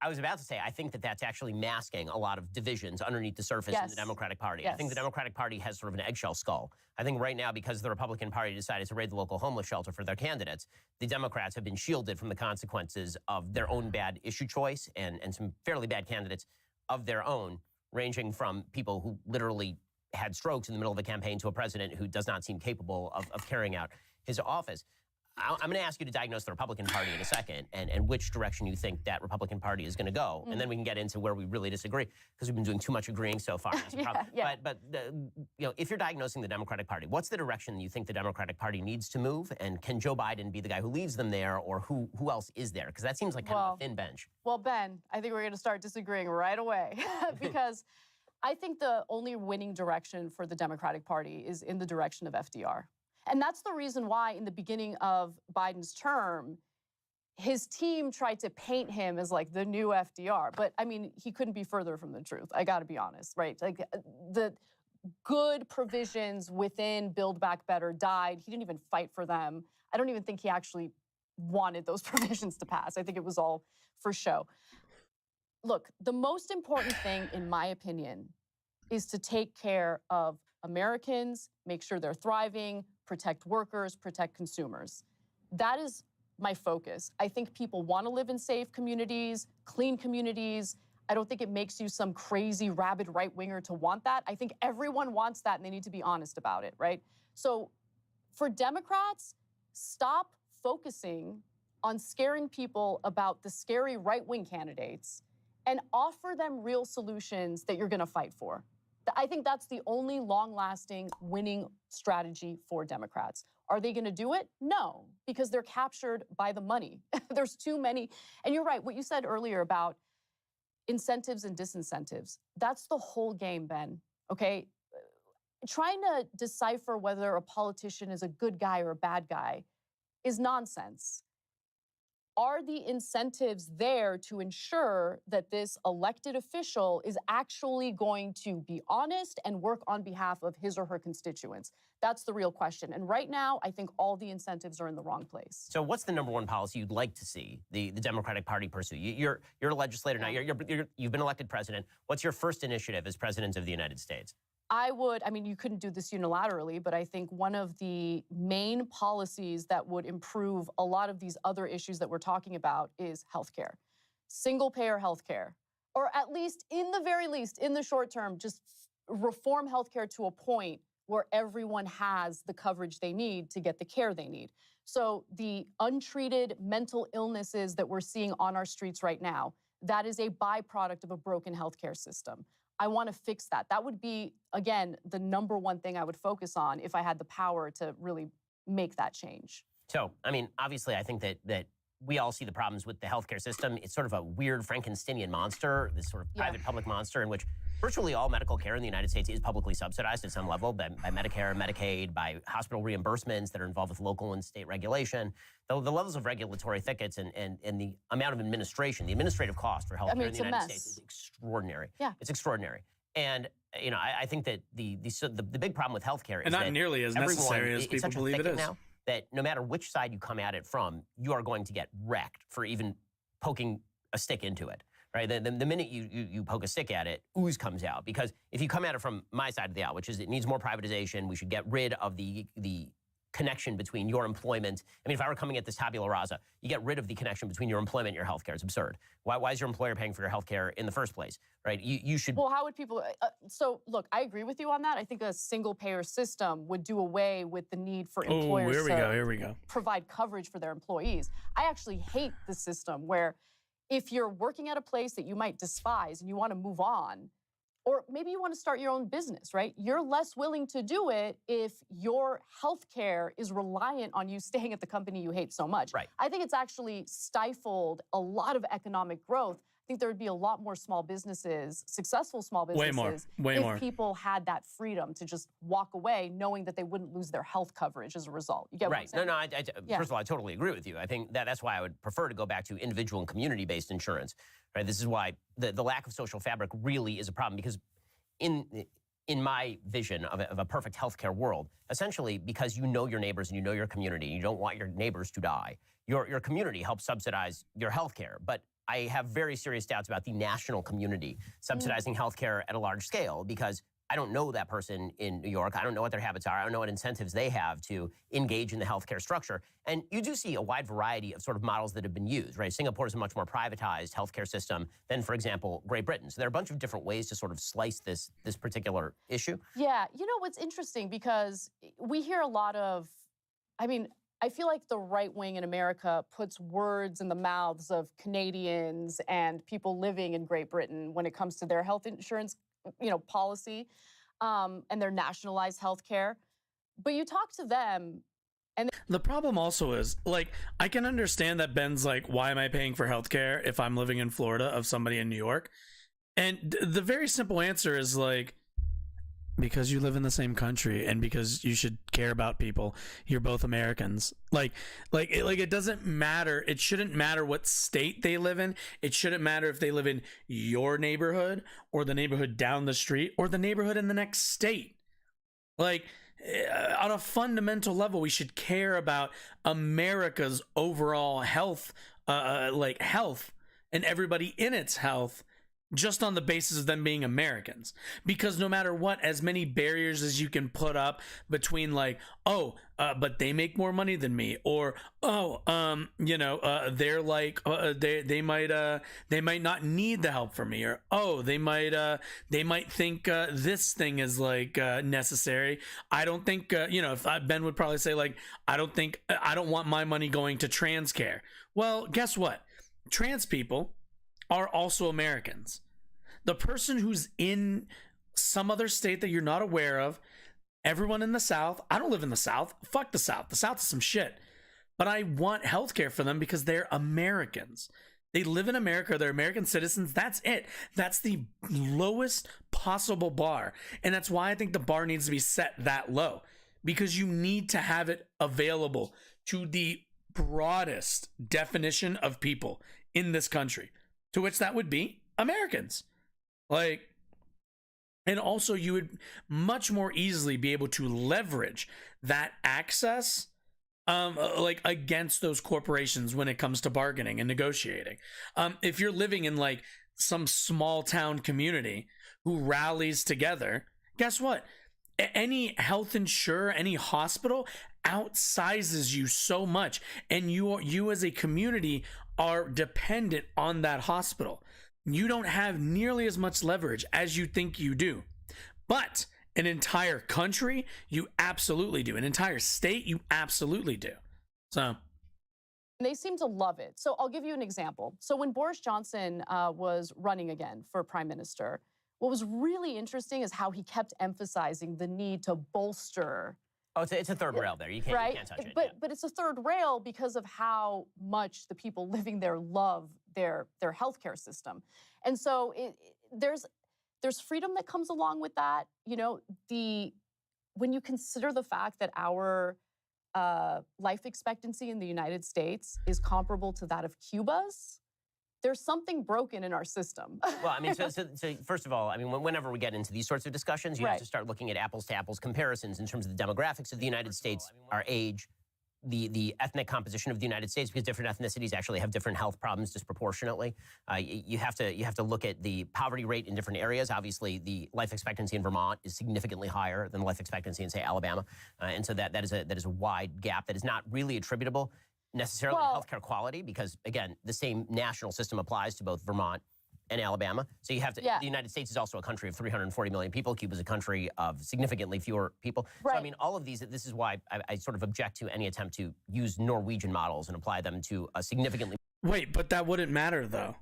I was about to say, I think that that's actually masking a lot of divisions underneath the surface in the Democratic Party. I think the Democratic Party has sort of an eggshell skull. I think right now, because the Republican Party decided to raid the local homeless shelter for their candidates, the Democrats have been shielded from the consequences of their own bad issue choice and some fairly bad candidates of their own, ranging from people who literally had strokes in the middle of a campaign to a president who does not seem capable of carrying out his office. I'm going to ask you to diagnose the Republican Party in a second and which direction you think that Republican Party is going to go. And then we can get into where we really disagree, because we've been doing too much agreeing so far. That's a problem. But if you're diagnosing the Democratic Party, what's the direction you think the Democratic Party needs to move? And can Joe Biden be the guy who leads them there, or who else is there? Because that seems like kind of a thin bench. Well, Ben, I think we're going to start disagreeing right away because I think the only winning direction for the Democratic Party is in the direction of FDR. And that's the reason why in the beginning of Biden's term, his team tried to paint him as like the new FDR. But I mean, he couldn't be further from the truth. I got to be honest, right? Like the good provisions within Build Back Better died. He didn't even fight for them. I don't even think he actually wanted those provisions to pass. I think it was all for show. Look, the most important thing, in my opinion, is to take care of Americans, make sure they're thriving, protect workers, protect consumers. That is my focus. I think people want to live in safe communities, clean communities. I don't think it makes you some crazy rabid right-winger to want that. I think everyone wants that, and they need to be honest about it, right? So for Democrats, stop focusing on scaring people about the scary right-wing candidates and offer them real solutions that you're going to fight for. I think that's the only long-lasting winning strategy for Democrats. Are they going to do it? No, because they're captured by the money. There's too many. And you're right, what you said earlier about incentives and disincentives, that's the whole game, Ben, okay? Trying to decipher whether a politician is a good guy or a bad guy is nonsense. Are the incentives there to ensure that this elected official is actually going to be honest and work on behalf of his or her constituents? That's the real question. And right now, I think all the incentives are in the wrong place. So what's the number one policy you'd like to see the Democratic Party pursue? You're a legislator now. You've been elected president. What's your first initiative as president of the United States? I mean, you couldn't do this unilaterally, but I think one of the main policies that would improve a lot of these other issues that we're talking about is healthcare. Single-payer healthcare, or at least, in the very least, in the short term, just reform healthcare to a point where everyone has the coverage they need to get the care they need. So the untreated mental illnesses that we're seeing on our streets right now, that is a byproduct of a broken healthcare system. I want to fix that. That would be, again, the number one thing I would focus on if I had the power to really make that change. So, I mean, obviously, I think that we all see the problems with the healthcare system. It's sort of a weird Frankensteinian monster, this sort of private public monster in which virtually all medical care in the United States is publicly subsidized at some level by Medicare, Medicaid, by hospital reimbursements that are involved with local and state regulation. The levels of regulatory thickets and the amount of administration, the administrative cost for healthcare in the United States is extraordinary. Yeah. It's extraordinary. And, I think that the big problem with healthcare is and not that nearly as necessary as people believe it is. Now, that no matter which side you come at it from, you are going to get wrecked for even poking a stick into it. Right, the minute you poke a stick at it, ooze comes out. Because if you come at it from my side of the aisle, which is it needs more privatization, we should get rid of the connection between your employment. I mean, if I were coming at this tabula rasa, you get rid of the connection between your employment and your health care. It's absurd. Why is your employer paying for your health care in the first place? Right? You should. Well, how would people? So look, I agree with you on that. I think a single payer system would do away with the need for employers Here we go. provide coverage for their employees. I actually hate the system where if you're working at a place that you might despise and you want to move on, or maybe you want to start your own business, right? You're less willing to do it if your health care is reliant on you staying at the company you hate so much. Right. I think it's actually stifled a lot of economic growth. I think there would be a lot more small businesses, successful small businesses, Way more. people had that freedom to just walk away knowing that they wouldn't lose their health coverage as a result. You get what I'm Right. saying? No, First of all, I totally agree with you. I think that's why I would prefer to go back to individual and community-based insurance. Right. This is why the lack of social fabric really is a problem, because in my vision of a perfect healthcare world, essentially because you know your neighbors and you know your community, you don't want your neighbors to die, your community helps subsidize your healthcare. But I have very serious doubts about the national community subsidizing healthcare at a large scale, because I don't know that person in New York. I don't know what their habits are. I don't know what incentives they have to engage in the healthcare structure. And you do see a wide variety of sort of models that have been used, right? Singapore is a much more privatized healthcare system than, for example, Great Britain. So there are a bunch of different ways to sort of slice this particular issue. Yeah, you know what's interesting, because we hear a lot of, I feel like the right wing in America puts words in the mouths of Canadians and people living in Great Britain when it comes to their health insurance, policy, and their nationalized health care. But you talk to them, and the problem also is, like, I can understand that Ben's like, why am I paying for healthcare if I'm living in Florida of somebody in New York? And the very simple answer is like, because you live in the same country and because you should care about people. You're both Americans. Like it doesn't matter. It shouldn't matter what state they live in. It shouldn't matter if they live in your neighborhood or the neighborhood down the street or the neighborhood in the next state. Like, on a fundamental level, we should care about America's overall health, health and everybody in its health, just on the basis of them being Americans. Because no matter what, as many barriers as you can put up between like, but they make more money than me, or they're like they might not need the help from me, or they might think this thing is like necessary. I don't think Ben would probably say like, I don't want my money going to trans care. Well, guess what? Trans people are also Americans. The person who's in some other state that you're not aware of, everyone in the South, I don't live in the South. Fuck the South. The South is some shit. But I want healthcare for them because they're Americans. They live in America. They're American citizens. That's it. That's the lowest possible bar. And that's why I think the bar needs to be set that low, because you need to have it available to the broadest definition of people in this country, to which that would be Americans. Like, and also you would much more easily be able to leverage that access against those corporations when it comes to bargaining and negotiating. If you're living in like some small town community who rallies together, guess what? Any health insurer, any hospital outsizes you so much, and you as a community are dependent on that hospital. You don't have nearly as much leverage as you think you do. But an entire country, you absolutely do. An entire state, you absolutely do. So they seem to love it. So I'll give you an example. So when Boris Johnson was running again for prime minister, what was really interesting is how he kept emphasizing the need to bolster. Oh, it's a third rail there. You can't touch it. But it's a third rail because of how much the people living there love their healthcare system. And so there's freedom that comes along with that. When you consider the fact that our life expectancy in the United States is comparable to that of Cuba's, there's something broken in our system. Well, I mean, so first of all, I mean, whenever we get into these sorts of discussions, you have to start looking at apples to apples comparisons in terms of the demographics of the United States, our age, the ethnic composition of the United States, because different ethnicities actually have different health problems disproportionately. You have to look at the poverty rate in different areas. Obviously, the life expectancy in Vermont is significantly higher than life expectancy in, say, Alabama, and so that is a wide gap that is not really attributable necessarily to healthcare quality, because again, the same national system applies to both Vermont and Alabama. So you have to, the United States is also a country of 340 million people. Cuba is a country of significantly fewer people. Right. So I mean, all of these, this is why I sort of object to any attempt to use Norwegian models and apply them to a significantly. Wait, but that wouldn't matter though.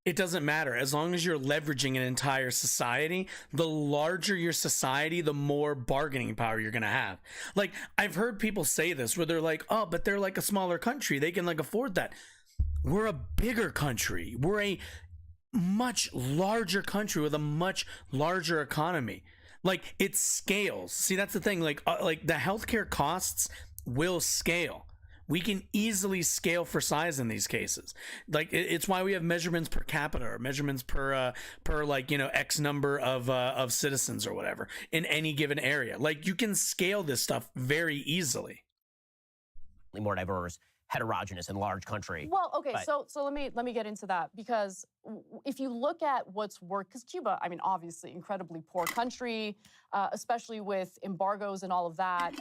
It doesn't matter. As long as you're leveraging an entire society, the larger your society, the more bargaining power you're going to have. Like, I've heard people say this where they're like, oh, but they're like a smaller country. They can like afford that. We're a bigger country. We're a much larger country with a much larger economy. Like, it scales. See, that's the thing. Like the healthcare costs will scale. We can easily scale for size in these cases. Like, it's why we have measurements per capita or measurements per like, you know, X number of citizens or whatever in any given area. Like, you can scale this stuff very easily. More diverse, heterogeneous, and large country. Well, okay, so let me get into that, because if you look at what's worked, because Cuba, I mean, obviously incredibly poor country, especially with embargoes and all of that.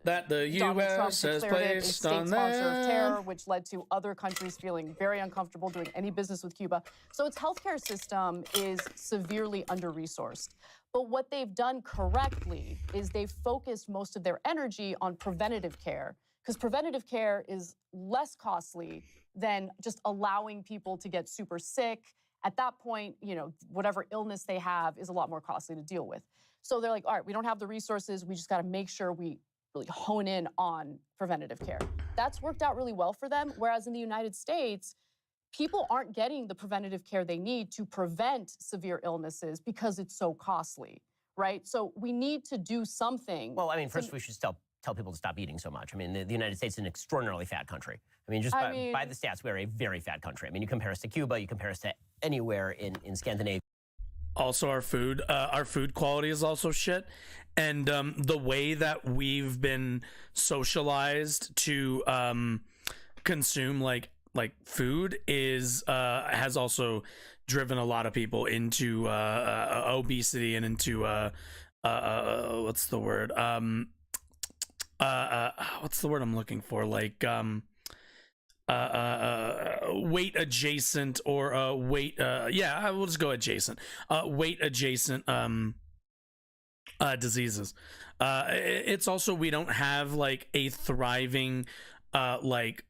That the U.S. has placed on sponsor of terror, them. which led to other countries feeling very uncomfortable doing any business with Cuba. So its healthcare system is severely under-resourced. But what they've done correctly is they've focused most of their energy on preventative care, because preventative care is less costly than just allowing people to get super sick. At that point, you know, whatever illness they have is a lot more costly to deal with. So they're like, all right, we don't have the resources. We just got to make sure we really hone in on preventative care. That's worked out really well for them. Whereas in the United States, people aren't getting the preventative care they need to prevent severe illnesses because it's so costly, right? So we need to do something. Well, I mean, first we should tell people to stop eating so much. I mean, the United States is an extraordinarily fat country. I mean, just by the stats, we're a very fat country. I mean, you compare us to Cuba, you compare us to anywhere in Scandinavia. Also, our food quality is also shit, and the way that we've been socialized to consume like food is has also driven a lot of people into obesity and into what's the word what's the word I'm looking for, like weight adjacent or weight yeah, we'll just go adjacent weight adjacent diseases. It's also, we don't have like a thriving like,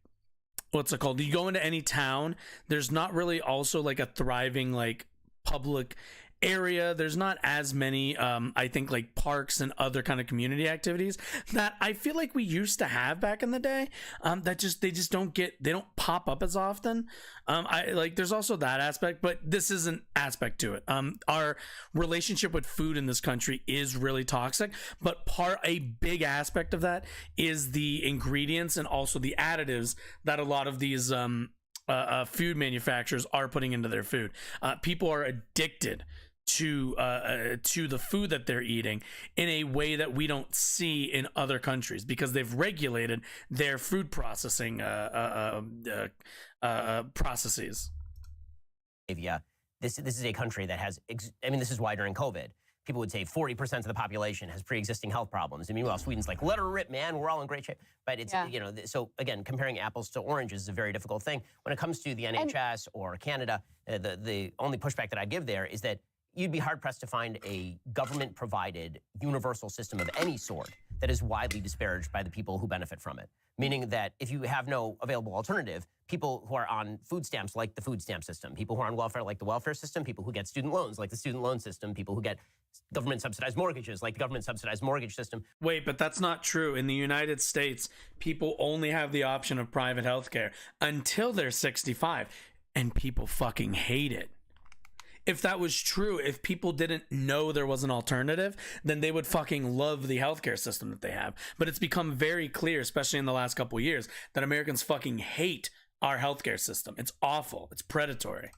what's it called, you go into any town, there's not really also like a thriving like public area. There's not as many I think like parks and other kind of community activities that I feel like we used to have back in the day, that they just don't pop up as often. I like, there's also that aspect, but this is an aspect to it. Our relationship with food in this country is really toxic, but a big aspect of that is the ingredients and also the additives that a lot of these food manufacturers are putting into their food. People are addicted to the food that they're eating in a way that we don't see in other countries, because they've regulated their food processing processes. Yeah, this is a country that has, I mean, this is why during COVID, people would say 40% of the population has pre-existing health problems. And meanwhile, Sweden's like, let her rip, man, we're all in great shape. But it's, you know, so again, comparing apples to oranges is a very difficult thing. When it comes to the NHS or Canada, the only pushback that I give there is that you'd be hard-pressed to find a government-provided universal system of any sort that is widely disparaged by the people who benefit from it. Meaning that if you have no available alternative, people who are on food stamps like the food stamp system, people who are on welfare like the welfare system, people who get student loans like the student loan system, people who get government-subsidized mortgages like the government-subsidized mortgage system. Wait, but that's not true. In the United States, people only have the option of private health care until they're 65, and people fucking hate it. If that was true, if people didn't know there was an alternative, then they would fucking love the healthcare system that they have. But it's become very clear, especially in the last couple of years, that Americans fucking hate our healthcare system. It's awful. It's predatory.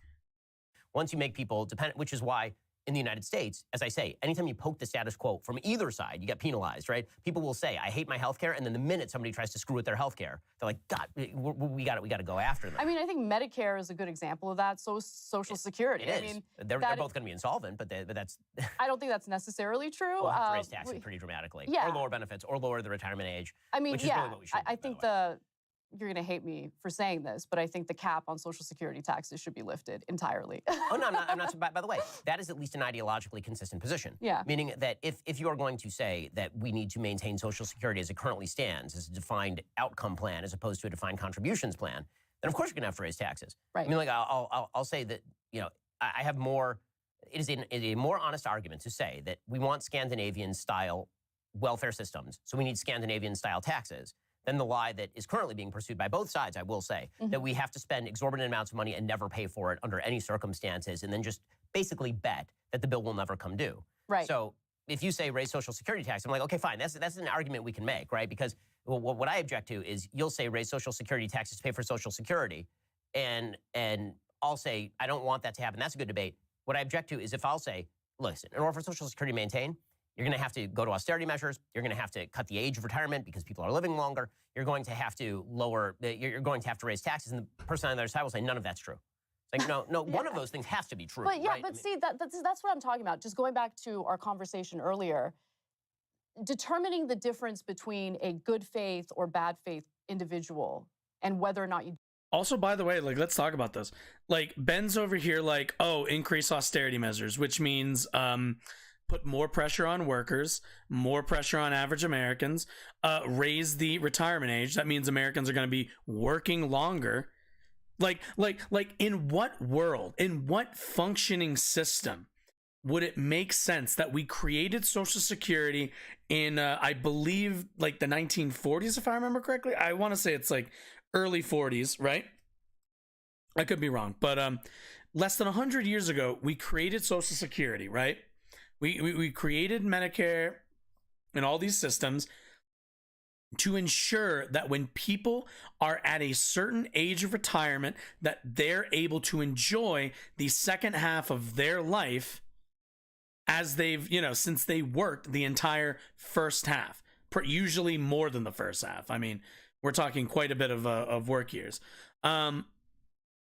Once you make people dependent, which is why in the United States, as I say, anytime you poke the status quo from either side, you get penalized, right? People will say, I hate my healthcare, and then the minute somebody tries to screw with their healthcare, they're like, God, we got to go after them. I mean, I think Medicare is a good example of that. So is Social Security. It is. I mean, they're both going to be insolvent, but that's... I don't think that's necessarily true. We'll have to raise taxes pretty dramatically. Yeah. Or lower benefits, or lower the retirement age. I mean, which is really what we should I do, think by the way. you're going to hate me for saying this, but I think the cap on Social Security taxes should be lifted entirely. Oh, no, I'm not. By the way, that is at least an ideologically consistent position. Yeah. Meaning that if you are going to say that we need to maintain Social Security as it currently stands, as a defined outcome plan, as opposed to a defined contributions plan, then of course you're going to have to raise taxes. Right. I mean, like, I'll say that, I have more, it is a more honest argument to say that we want Scandinavian-style welfare systems, so we need Scandinavian-style taxes, than the lie that is currently being pursued by both sides, I will say, that we have to spend exorbitant amounts of money and never pay for it under any circumstances, and then just basically bet that the bill will never come due. Right. So if you say raise Social Security tax, I'm like, okay, fine, that's an argument we can make, right? Because what I object to is you'll say raise Social Security taxes to pay for Social Security, and I'll say I don't want that to happen. That's a good debate. What I object to is if I'll say, listen, in order for Social Security to maintain, you're going to have to go to austerity measures. You're going to have to cut the age of retirement because people are living longer. You're going to have to you're going to have to raise taxes. And the person on the other side will say, none of that's true. It's like, no, one of those things has to be true. But yeah, right? but see, that's what I'm talking about. Just going back to our conversation earlier, determining the difference between a good faith or bad faith individual and whether or not you... Also, by the way, like, let's talk about this. Like, Ben's over here like, oh, increase austerity measures, which means put more pressure on workers, more pressure on average Americans, raise the retirement age. That means Americans are going to be working longer. Like, in what world, in what functioning system would it make sense that we created Social Security in, I believe, like the 1940s, if I remember correctly? I want to say it's like early 40s, right? I could be wrong, but less than 100 years ago, we created Social Security, right? We created Medicare and all these systems to ensure that when people are at a certain age of retirement, that they're able to enjoy the second half of their life as they've, since they worked the entire first half, usually more than the first half. I mean, we're talking quite a bit of work years. And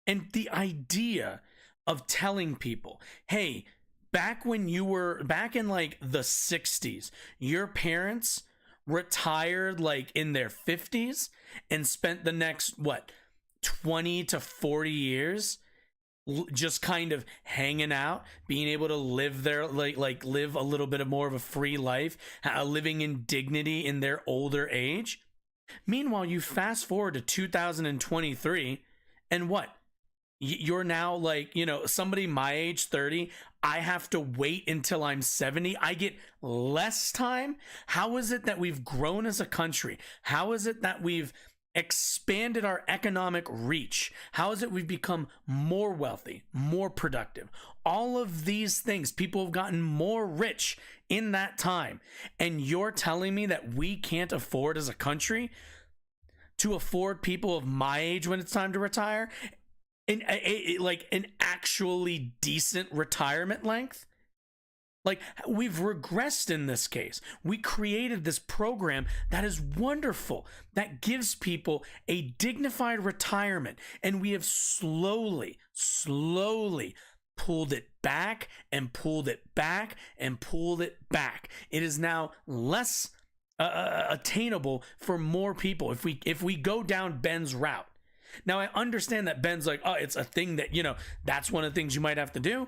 the idea of telling people, hey, back in like the 60s, your parents retired like in their 50s and spent the next 20 to 40 years just kind of hanging out, being able to live their live a little bit of more of a free life, living in dignity in their older age. Meanwhile, you fast forward to 2023 and what? You're now like, somebody my age, 30, I have to wait until I'm 70. I get less time. How is it that we've grown as a country? How is it that we've expanded our economic reach? How is it we've become more wealthy, more productive? All of these things, people have gotten more rich in that time. And you're telling me that we can't afford as a country to afford people of my age when it's time to retire? An actually decent retirement length? Like, we've regressed in this case. We created this program that is wonderful, that gives people a dignified retirement, and we have slowly pulled it back and pulled it back and pulled it back. It is now less attainable for more people if we go down Ben's route. Now, I understand that Ben's like, oh, it's a thing that, that's one of the things you might have to do.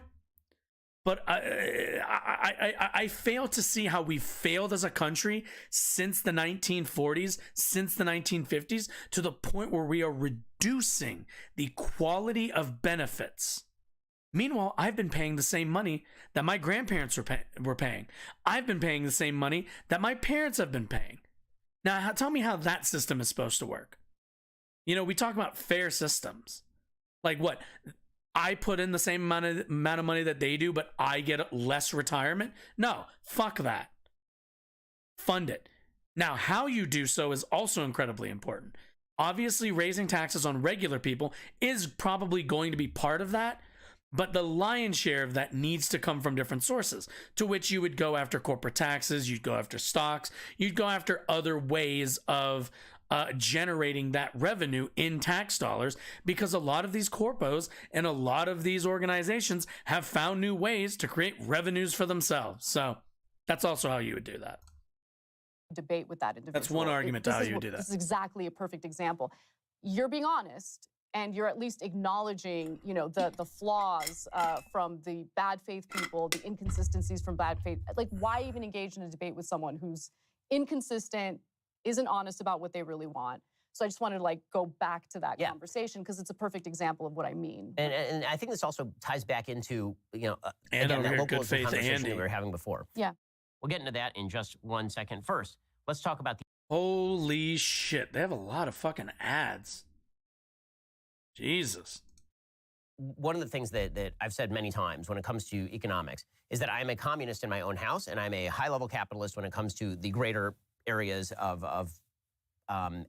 But I fail to see how we've failed as a country since the 1940s, since the 1950s, to the point where we are reducing the quality of benefits. Meanwhile, I've been paying the same money that my grandparents were paying. I've been paying the same money that my parents have been paying. Now, tell me how that system is supposed to work. We talk about fair systems. Like what? I put in the same amount of money that they do, but I get less retirement? No, fuck that. Fund it. Now, how you do so is also incredibly important. Obviously, raising taxes on regular people is probably going to be part of that, But the lion's share of that needs to come from different sources, to which you would go after corporate taxes, you'd go after stocks, you'd go after other ways of generating that revenue in tax dollars, because a lot of these corpos and a lot of these organizations have found new ways to create revenues for themselves. So that's also how you would do that. Debate with that individual. That's one argument to how you would do that. This is exactly a perfect example. You're being honest, and you're at least acknowledging, you know, the flaws from the bad faith people, the inconsistencies from bad faith. Like, why even engage in a debate with someone who's inconsistent, isn't honest about what they really want? So I just wanted to like go back to that conversation, because it's a perfect example of what I mean. And I think this also ties back into, you know, And again, over that here, localism good faith conversation Andy. that we were having before. Yeah. We'll get into that in just 1 second. First, let's talk about the Holy shit. They have a lot of fucking ads. Jesus. one of the things that I've said many times when it comes to economics is that I'm a communist in my own house, and I'm a high-level capitalist when it comes to the greater areas of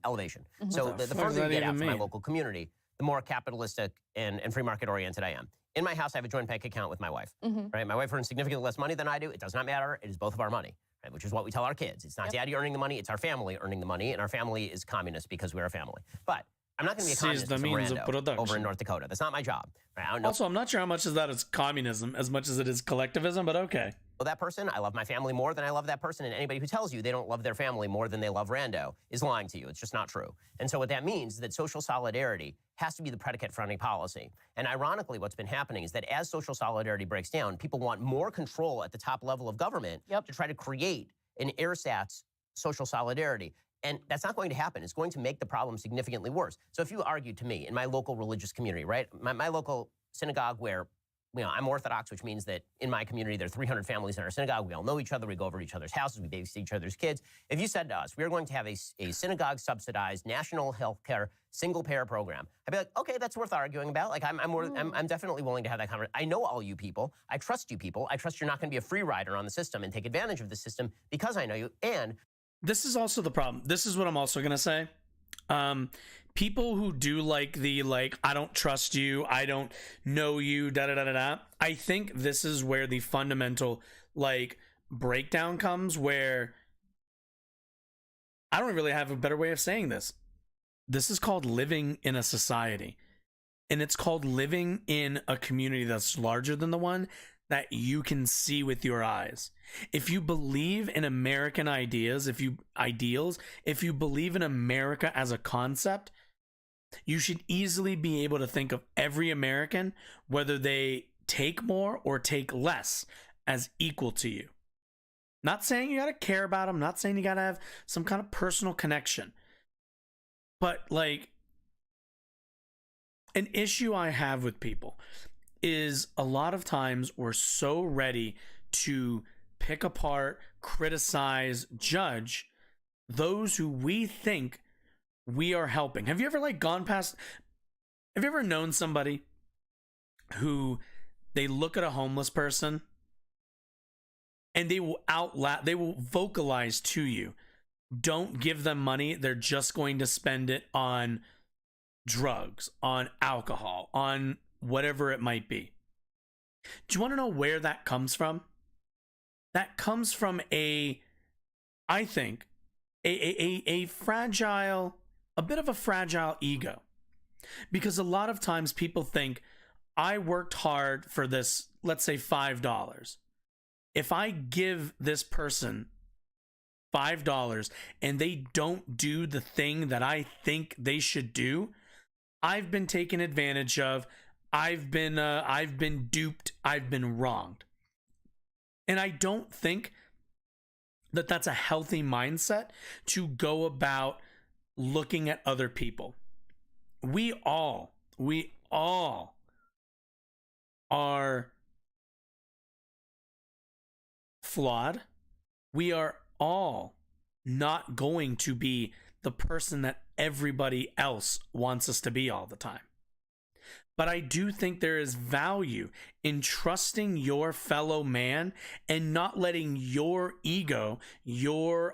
elevation. So the further you get out from my local community, the more capitalistic and free market-oriented I am. In my house, I have a joint bank account with my wife. Right? My wife earns significantly less money than I do. It does not matter. It is both of our money, right? Which is what we tell our kids. It's not daddy earning the money. It's our family earning the money, and our family is communist because we're a family. But I'm not going to be a communist the with some means of rando production. over in North Dakota. That's not my job. Right? I don't know Also, I'm not sure how much of that is communism as much as it is collectivism, but okay. that person. I love my family more than I love that person. And anybody who tells you they don't love their family more than they love rando is lying to you. It's just not true. And so what that means is that social solidarity has to be the predicate for any policy. And ironically, what's been happening is that as social solidarity breaks down, people want more control at the top level of government to try to create an ersatz social solidarity. And that's not going to happen. It's going to make the problem significantly worse. So if you argue to me in my local religious community, right, my local synagogue where, you know, I'm Orthodox, which means that in my community, there are 300 families in our synagogue. We all know each other. We go over to each other's houses. We babysit each other's kids. If you said to us, we are going to have a synagogue-subsidized national healthcare single-payer program, I'd be like, okay, that's worth arguing about. Like, I'm definitely willing to have that conversation. I know all you people. I trust you people. I trust you're not going to be a free rider on the system and take advantage of the system because I know you. And this is also the problem. This is what I'm also going to say. People who do like I don't trust you, I don't know you, da-da-da-da-da. I think this is where the fundamental, breakdown comes, where I don't really have a better way of saying this. This is called living in a society. And it's called living in a community that's larger than the one that you can see with your eyes. If you believe in American ideals, if you believe in America as a concept, you should easily be able to think of every American, whether they take more or take less, as equal to you. Not saying you gotta care about them, not saying you gotta have some kind of personal connection. But an issue I have with people is a lot of times we're so ready to pick apart, criticize, judge those who we think we are helping. Have you ever have you ever known somebody who they look at a homeless person and they will vocalize to you, don't give them money, they're just going to spend it on drugs, on alcohol, on whatever it might be. Do you want to know where that comes from? That comes from I think, a fragile, a bit of a fragile ego. Because a lot of times people think, I worked hard for this, let's say $5. If I give this person $5 and they don't do the thing that I think they should do, I've been taken advantage of, I've been duped, I've been wronged. And I don't think that that's a healthy mindset to go about looking at other people. We all are flawed. We are all not going to be the person that everybody else wants us to be all the time. But I do think there is value in trusting your fellow man and not letting your ego, your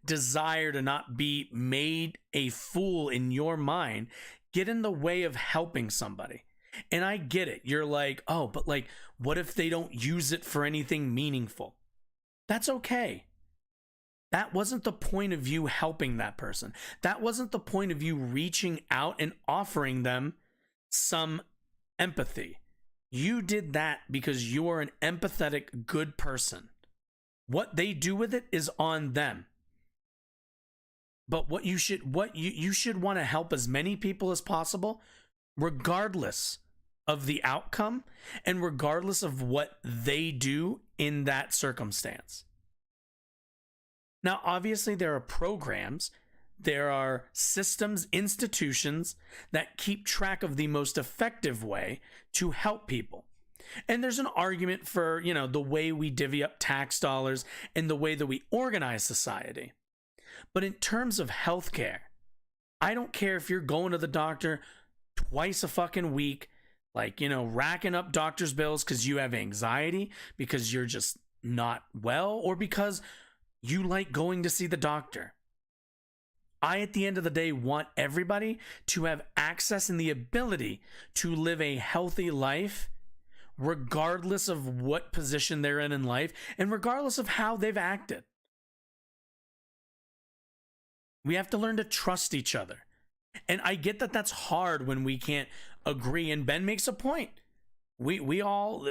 desire to not be made a fool in your mind, get in the way of helping somebody. And I get it. You're like, oh, but like, what if they don't use it for anything meaningful? That's okay. That wasn't the point of you helping that person. That wasn't the point of you reaching out and offering them some empathy. You did that because you are an empathetic, good person. What they do with it is on them. But you should want to help as many people as possible, regardless of the outcome and regardless of what they do in that circumstance. Now, obviously, there are programs, there are systems, institutions that keep track of the most effective way to help people. And there's an argument for, the way we divvy up tax dollars and the way that we organize society. But in terms of healthcare, I don't care if you're going to the doctor twice a fucking week, racking up doctor's bills because you have anxiety, because you're just not well, or because you like going to see the doctor. I, at the end of the day, want everybody to have access and the ability to live a healthy life, regardless of what position they're in life and regardless of how they've acted. We have to learn to trust each other. And I get that that's hard when we can't agree. And Ben makes a point. We all,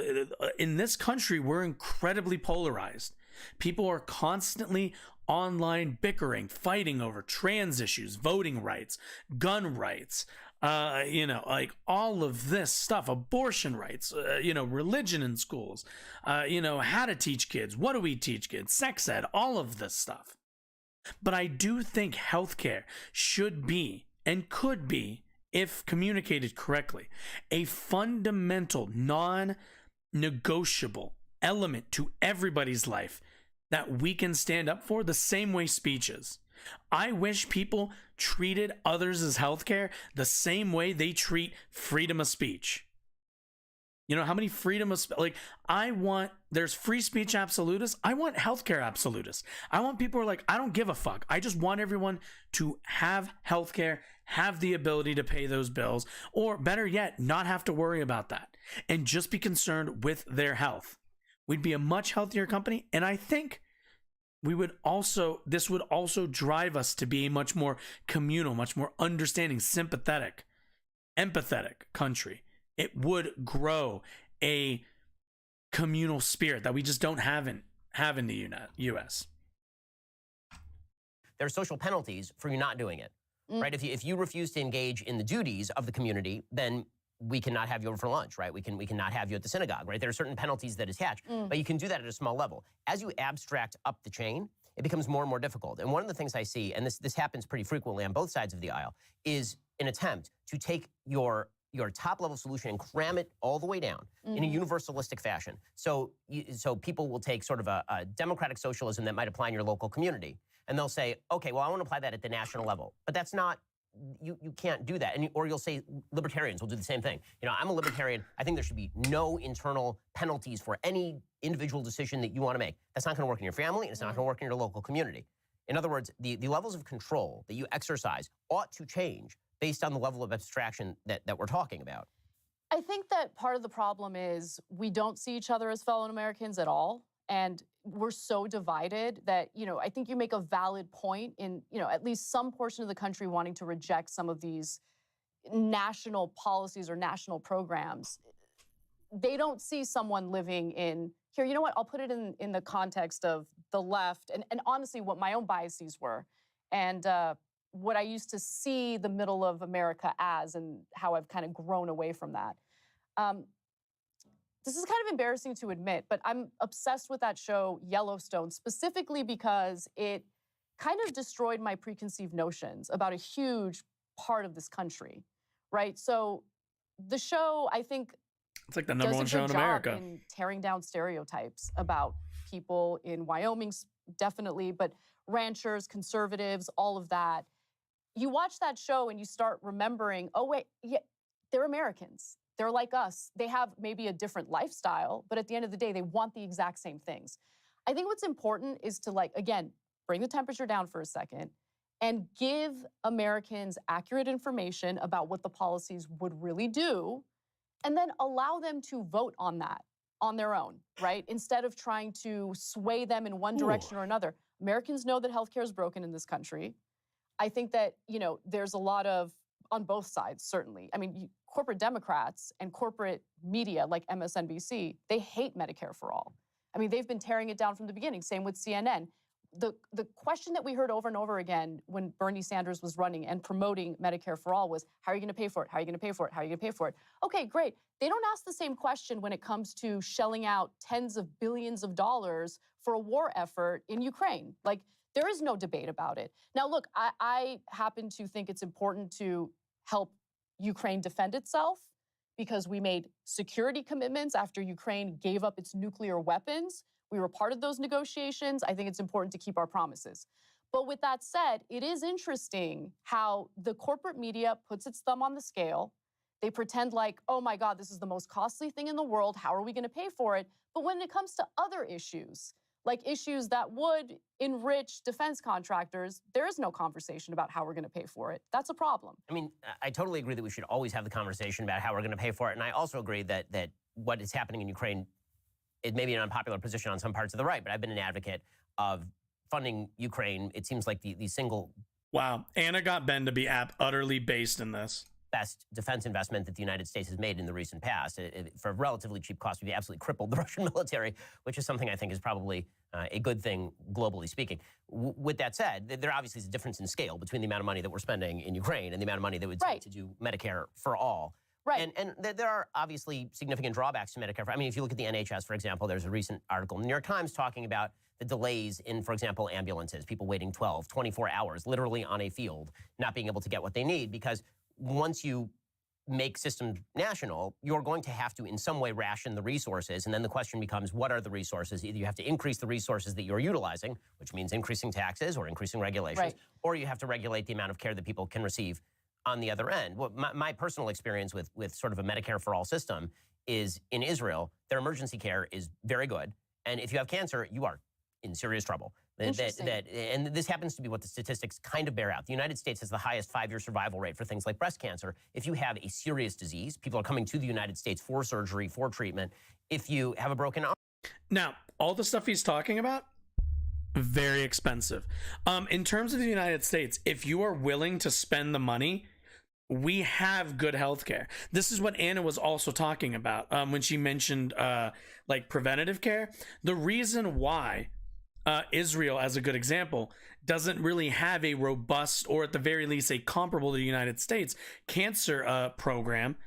in this country, we're incredibly polarized. People are constantly online bickering, fighting over trans issues, voting rights, gun rights, all of this stuff, abortion rights, religion in schools, how to teach kids, what do we teach kids, sex ed, all of this stuff. But I do think healthcare should be and could be, if communicated correctly, a fundamental, non-negotiable element to everybody's life that we can stand up for the same way speech is. I wish people treated others as healthcare the same way they treat freedom of speech. How many freedom of there's free speech absolutists. I want healthcare absolutists. I want people who are like, I don't give a fuck. I just want everyone to have healthcare, have the ability to pay those bills, or better yet, not have to worry about that and just be concerned with their health. We'd be a much healthier company. And I think this would also drive us to be a much more communal, much more understanding, sympathetic, empathetic country. It would grow a communal spirit that we just don't have in the U.S. There are social penalties for you not doing it, right? If you refuse to engage in the duties of the community, then we cannot have you over for lunch, right? We can not have you at the synagogue, right? There are certain penalties that attach, but you can do that at a small level. As you abstract up the chain, it becomes more and more difficult. And one of the things I see, and this happens pretty frequently on both sides of the aisle, is an attempt to take your top-level solution and cram it all the way down in a universalistic fashion. So people will take sort of a democratic socialism that might apply in your local community, and they'll say, okay, well, I want to apply that at the national level. But that's not, you can't do that. Or you'll say libertarians will do the same thing. I'm a libertarian. I think there should be no internal penalties for any individual decision that you want to make. That's not going to work in your family, and it's not going to work in your local community. In other words, the levels of control that you exercise ought to change based on the level of abstraction that we're talking about. I think that part of the problem is we don't see each other as fellow Americans at all. And we're so divided that, I think you make a valid point in, at least some portion of the country wanting to reject some of these national policies or national programs. They don't see someone living in here. You know what? I'll put it in the context of the left and honestly what my own biases were. And what I used to see the middle of America as and how I've kind of grown away from that. This is kind of embarrassing to admit, but I'm obsessed with that show, Yellowstone, specifically because it kind of destroyed my preconceived notions about a huge part of this country, right? So the show, I think, it's like the number one show in America. In tearing down stereotypes about people in Wyoming, definitely, but ranchers, conservatives, all of that. You watch that show and you start remembering, oh, wait, yeah, they're Americans. They're like us. They have maybe a different lifestyle, but at the end of the day, they want the exact same things. I think what's important is to, again, bring the temperature down for a second and give Americans accurate information about what the policies would really do and then allow them to vote on that on their own, right? Instead of trying to sway them in one direction or another. Americans know that healthcare is broken in this country. I think that, there's a lot of, on both sides, certainly. I mean, corporate Democrats and corporate media like MSNBC, they hate Medicare for all. I mean, they've been tearing it down from the beginning. Same with CNN. The question that we heard over and over again when Bernie Sanders was running and promoting Medicare for all was, how are you going to pay for it? How are you going to pay for it? How are you going to pay for it? Okay, great. They don't ask the same question when it comes to shelling out tens of billions of dollars for a war effort in Ukraine. Like, there is no debate about it. Now, look, I happen to think it's important to help Ukraine defend itself because we made security commitments after Ukraine gave up its nuclear weapons. We were part of those negotiations. I think it's important to keep our promises. But with that said, it is interesting how the corporate media puts its thumb on the scale. They pretend like, oh my God, this is the most costly thing in the world. How are we going to pay for it? But when it comes to other issues, like issues that would enrich defense contractors, there is no conversation about how we're going to pay for it. That's a problem. I mean, I totally agree that we should always have the conversation about how we're going to pay for it. And I also agree that what is happening in Ukraine, it may be an unpopular position on some parts of the right, but I've been an advocate of funding Ukraine. It seems like the single Wow. Anna got Ben to be utterly based in this. best defense investment that the United States has made in the recent past. For a relatively cheap cost, we've absolutely crippled the Russian military, which is something I think is probably a good thing, globally speaking. With that said, there obviously is a difference in scale between the amount of money that we're spending in Ukraine and the amount of money that would take to do Medicare for all. Right. And there are obviously significant drawbacks to Medicare. I mean, if you look at the NHS, for example, there's a recent article in the New York Times talking about the delays in, for example, ambulances, people waiting 12, 24 hours, literally on a field, not being able to get what they need, because once you make systems national, you're going to have to in some way ration the resources. And then the question becomes, what are the resources? Either you have to increase the resources that you're utilizing, which means increasing taxes or increasing regulations, or you have to regulate the amount of care that people can receive on the other end. Well, my personal experience with sort of a Medicare for all system is in Israel, their emergency care is very good. And if you have cancer, you are in serious trouble. And this happens to be what the statistics kind of bear out. The United States has the highest 5-year survival rate for things like breast cancer. If you have a serious disease, people are coming to the United States for surgery, for treatment. If you have a broken arm. Now, all the stuff he's talking about, very expensive. In terms of the United States, if you are willing to spend the money, we have good healthcare. This is what Anna was also talking about when she mentioned like preventative care. The reason why Israel, as a good example, doesn't really have a robust, or at the very least a comparable to the United States, cancer program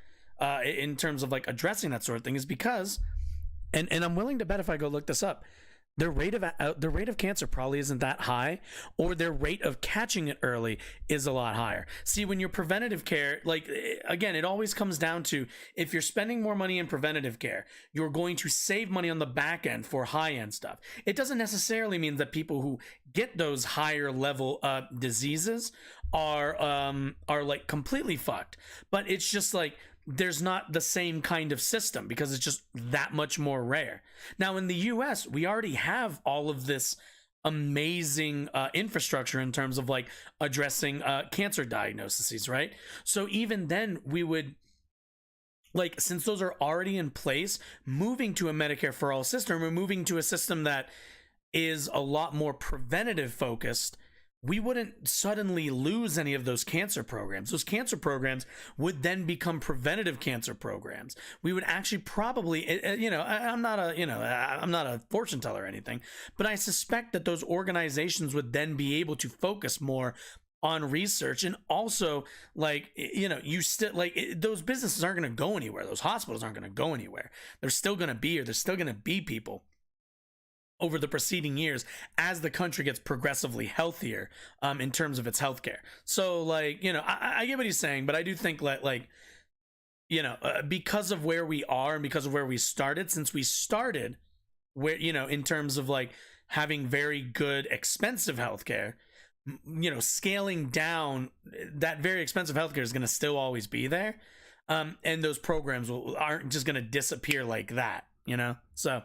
in terms of like addressing that sort of thing is because, and I'm willing to bet if I go look this up, their rate of cancer probably isn't that high, or their rate of catching it early is a lot higher. See, when you're preventative care, like, again, it always comes down to, if you're spending more money in preventative care, you're going to save money on the back end for high end stuff. It doesn't necessarily mean that people who get those higher level diseases are like completely fucked, but it's just like, there's not the same kind of system because it's just that much more rare. Now, in the US, we already have all of this amazing infrastructure in terms of like addressing cancer diagnoses, right? So even then we would, like, since those are already in place, moving to a Medicare for all system, or moving to a system that is a lot more preventative focused, we wouldn't suddenly lose any of those cancer programs. Those cancer programs would then become preventative cancer programs. We would actually probably, I'm not a fortune teller or anything, but I suspect that those organizations would then be able to focus more on research. And also, like, you still, like, those businesses aren't going to go anywhere. Those hospitals aren't going to go anywhere. They're still going to be here. There's still going to be people over the preceding years as the country gets progressively healthier in terms of its healthcare. So, like, I get what he's saying, but I do think that, like, because of where we are and because of where we started, since we started where, in terms of like having very good, expensive healthcare, scaling down that very expensive healthcare is going to still always be there. And those programs aren't just going to disappear like that, so.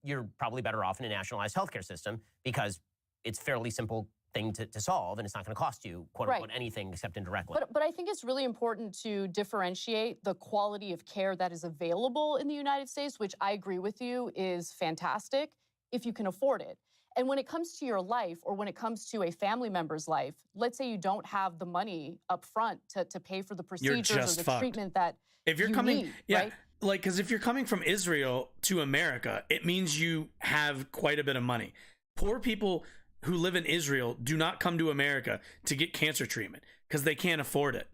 You're probably better off in a nationalized healthcare system because it's fairly simple thing to solve, and it's not going to cost you, quote unquote, anything except indirectly. But I think it's really important to differentiate the quality of care that is available in the United States, which I agree with you is fantastic if you can afford it. And when it comes to your life, or when it comes to a family member's life, let's say you don't have the money up front to pay for the procedures or the treatment that if you're you coming, need, yeah, right? like, because if you're coming from Israel to America, it means you have quite a bit of money. Poor people who live in Israel do not come to America to get cancer treatment because they can't afford it.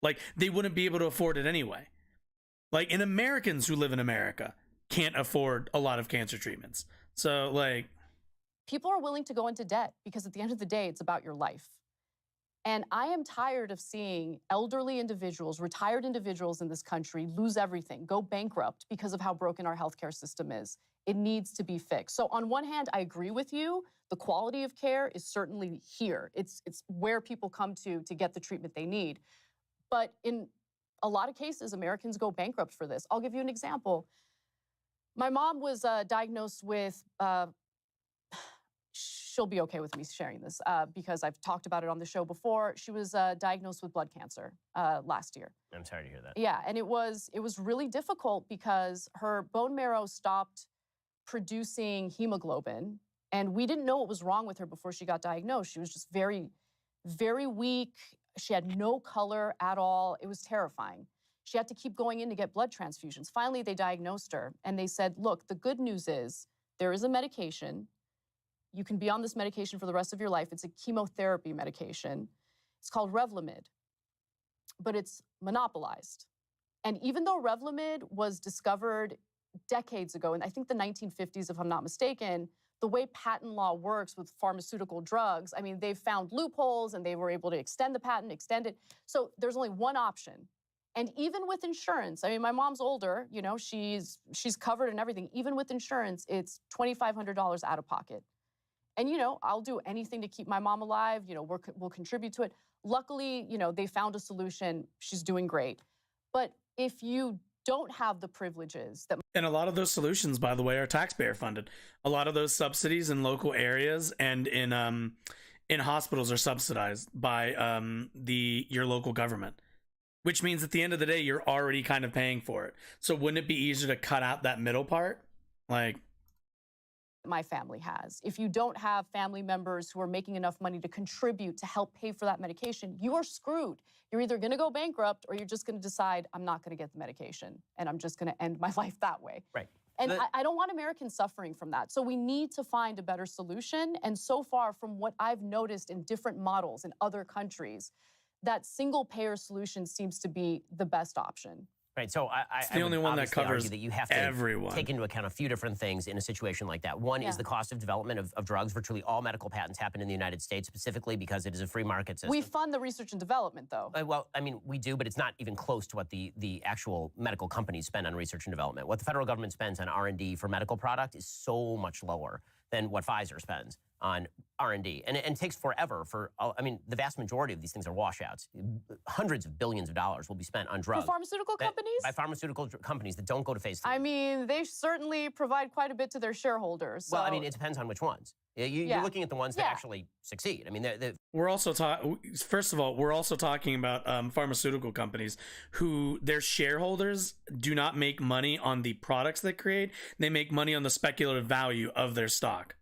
Like, they wouldn't be able to afford it anyway. Like, and Americans who live in America can't afford a lot of cancer treatments. So, like, people are willing to go into debt because at the end of the day, it's about your life. And I am tired of seeing elderly individuals, retired individuals in this country lose everything, go bankrupt because of how broken our healthcare system is. It needs to be fixed. So on one hand, I agree with you. The quality of care is certainly here. It's where people come to get the treatment they need. But in a lot of cases, Americans go bankrupt for this. I'll give you an example. My mom was diagnosed with she'll be okay with me sharing this because I've talked about it on the show before. She was diagnosed with blood cancer last year. I'm sorry to hear that. Yeah, and it was really difficult because her bone marrow stopped producing hemoglobin, and we didn't know what was wrong with her before she got diagnosed. She was just very, very weak. She had no color at all. It was terrifying. She had to keep going in to get blood transfusions. Finally, they diagnosed her, and they said, look, the good news is there is a medication. You can be on this medication for the rest of your life. It's a chemotherapy medication. It's called Revlimid, but it's monopolized. And even though Revlimid was discovered decades ago, in I think the 1950s, if I'm not mistaken, the way patent law works with pharmaceutical drugs, I mean, they've found loopholes and they were able to extend the patent, extend it. So there's only one option. And even with insurance, I mean, my mom's older, you know, she's covered and everything. Even with insurance, it's $2,500 out of pocket. And, you know, I'll do anything to keep my mom alive. You know, we'll contribute to it. Luckily, you know, they found a solution. She's doing great. But if you don't have the privileges that... And a lot of those solutions, by the way, are taxpayer funded. A lot of those subsidies in local areas and in hospitals are subsidized by your local government, which means at the end of the day, you're already kind of paying for it. So wouldn't it be easier to cut out that middle part? Like... my family has. If you don't have family members who are making enough money to contribute to help pay for that medication, you are screwed. You're either going to go bankrupt or you're just going to decide, I'm not going to get the medication and I'm just going to end my life that way. Right. And I don't want Americans suffering from that. So we need to find a better solution. And so far, from what I've noticed in different models in other countries, that single payer solution seems to be the best option. Right, so it's the only one that covers that you have to everyone. Take into account a few different things in a situation like that. One is the cost of development of drugs. Virtually all medical patents happen in the United States, specifically because it is a free market system. We fund the research and development, though. Well, I mean, we do, but it's not even close to what the actual medical companies spend on research and development. What the federal government spends on R&D for medical product is so much lower than what Pfizer spends on R&D. And it takes forever for, I mean, the vast majority of these things are washouts. Hundreds of billions of dollars will be spent on drugs. For pharmaceutical companies? By pharmaceutical companies that don't go to phase 3. I mean, they certainly provide quite a bit to their shareholders. So. Well, I mean, it depends on which ones. You're looking at the ones that actually succeed. I mean, we're also first of all, we're also talking about pharmaceutical companies who their shareholders do not make money on the products they create. They make money on the speculative value of their stock.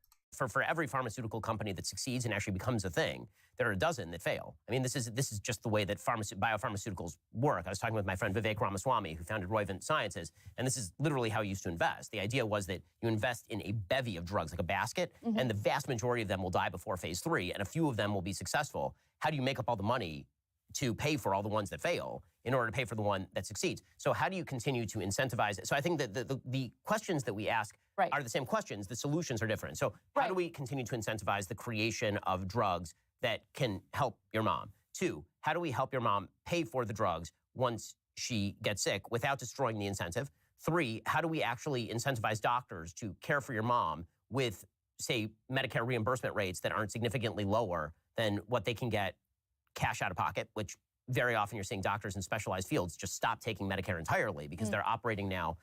For every pharmaceutical company that succeeds and actually becomes a thing, there are a dozen that fail. I mean, this is just the way that biopharmaceuticals work. I was talking with my friend Vivek Ramaswamy, who founded Roivant Sciences, and this is literally how you used to invest. The idea was that you invest in a bevy of drugs, like a basket, and the vast majority of them will die before phase 3, and a few of them will be successful. How do you make up all the money to pay for all the ones that fail in order to pay for the one that succeeds? So how do you continue to incentivize it? So I think that the questions that we ask are the same questions. The solutions are different. So how do we continue to incentivize the creation of drugs that can help your mom? 2, how do we help your mom pay for the drugs once she gets sick without destroying the incentive? 3, how do we actually incentivize doctors to care for your mom with, say, Medicare reimbursement rates that aren't significantly lower than what they can get cash out of pocket, which very often you're seeing doctors in specialized fields just stop taking Medicare entirely because they're operating now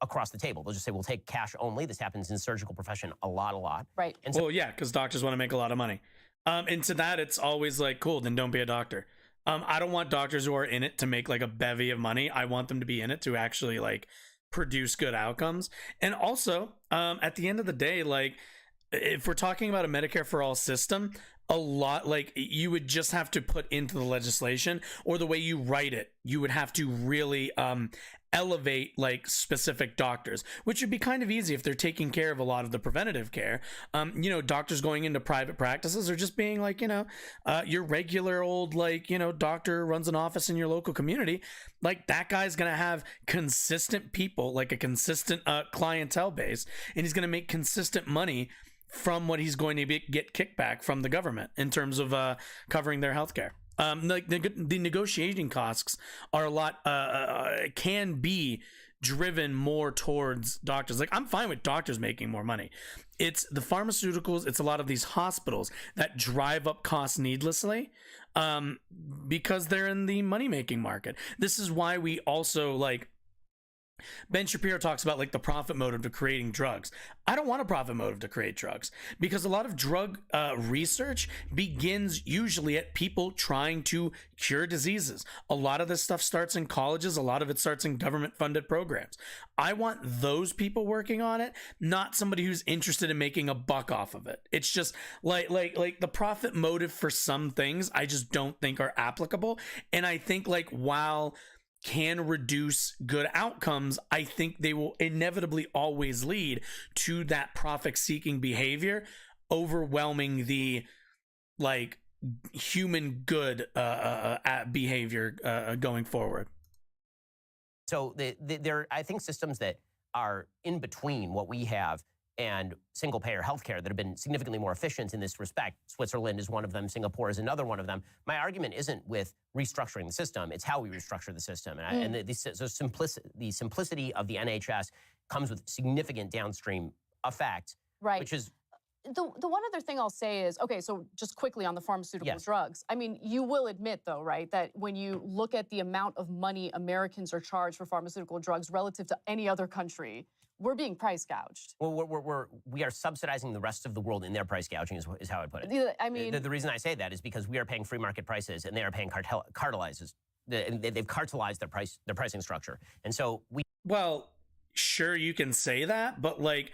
across the table. They'll just say, we'll take cash only. This happens in the surgical profession a lot. Right. And so, well, yeah, because doctors want to make a lot of money. And to that, it's always like, cool, then don't be a doctor. I don't want doctors who are in it to make like a bevy of money. I want them to be in it to actually like produce good outcomes. And also, at the end of the day, like if we're talking about a Medicare for all system, a lot like you would just have to put into the legislation, or the way you write it, you would have to really elevate like specific doctors, which would be kind of easy if they're taking care of a lot of the preventative care. You know, doctors going into private practices or just being like, you know, your regular old, like, you know, doctor runs an office in your local community. Like that guy's going to have consistent people, like a consistent clientele base, and he's going to make consistent money from what he's going to get kickback from the government in terms of covering their healthcare. Like the negotiating costs are a lot, can be driven more towards doctors. Like I'm fine with doctors making more money. It's the pharmaceuticals, it's a lot of these hospitals that drive up costs needlessly because they're in the money-making market. This is why we also like, Ben Shapiro talks about like the profit motive to creating drugs. I don't want a profit motive to create drugs, because a lot of drug research begins usually at people trying to cure diseases. A lot of this stuff starts in colleges. A lot of it starts in government funded programs. I want those people working on it, not somebody who's interested in making a buck off of it. It's just like the profit motive for some things I just don't think are applicable. And I think like while can reduce good outcomes, I think they will inevitably always lead to that profit-seeking behavior overwhelming the like human good behavior going forward. So there, I think systems that are in between what we have and single-payer healthcare that have been significantly more efficient in this respect. Switzerland is one of them. Singapore is another one of them. My argument isn't with restructuring the system. It's how we restructure the system. And the simplicity of the NHS comes with significant downstream effect, Right. which is... The one other thing I'll say is, okay, so just quickly on the pharmaceutical drugs. I mean, you will admit, though, right, that when you look at the amount of money Americans are charged for pharmaceutical drugs relative to any other country, we're being price gouged. Well, we are subsidizing the rest of the world in their price gouging is how I put it. I mean... The reason I say that is because we are paying free market prices and they are paying cartelizes. They've cartelized their pricing structure. And so we... Well, sure, you can say that, but like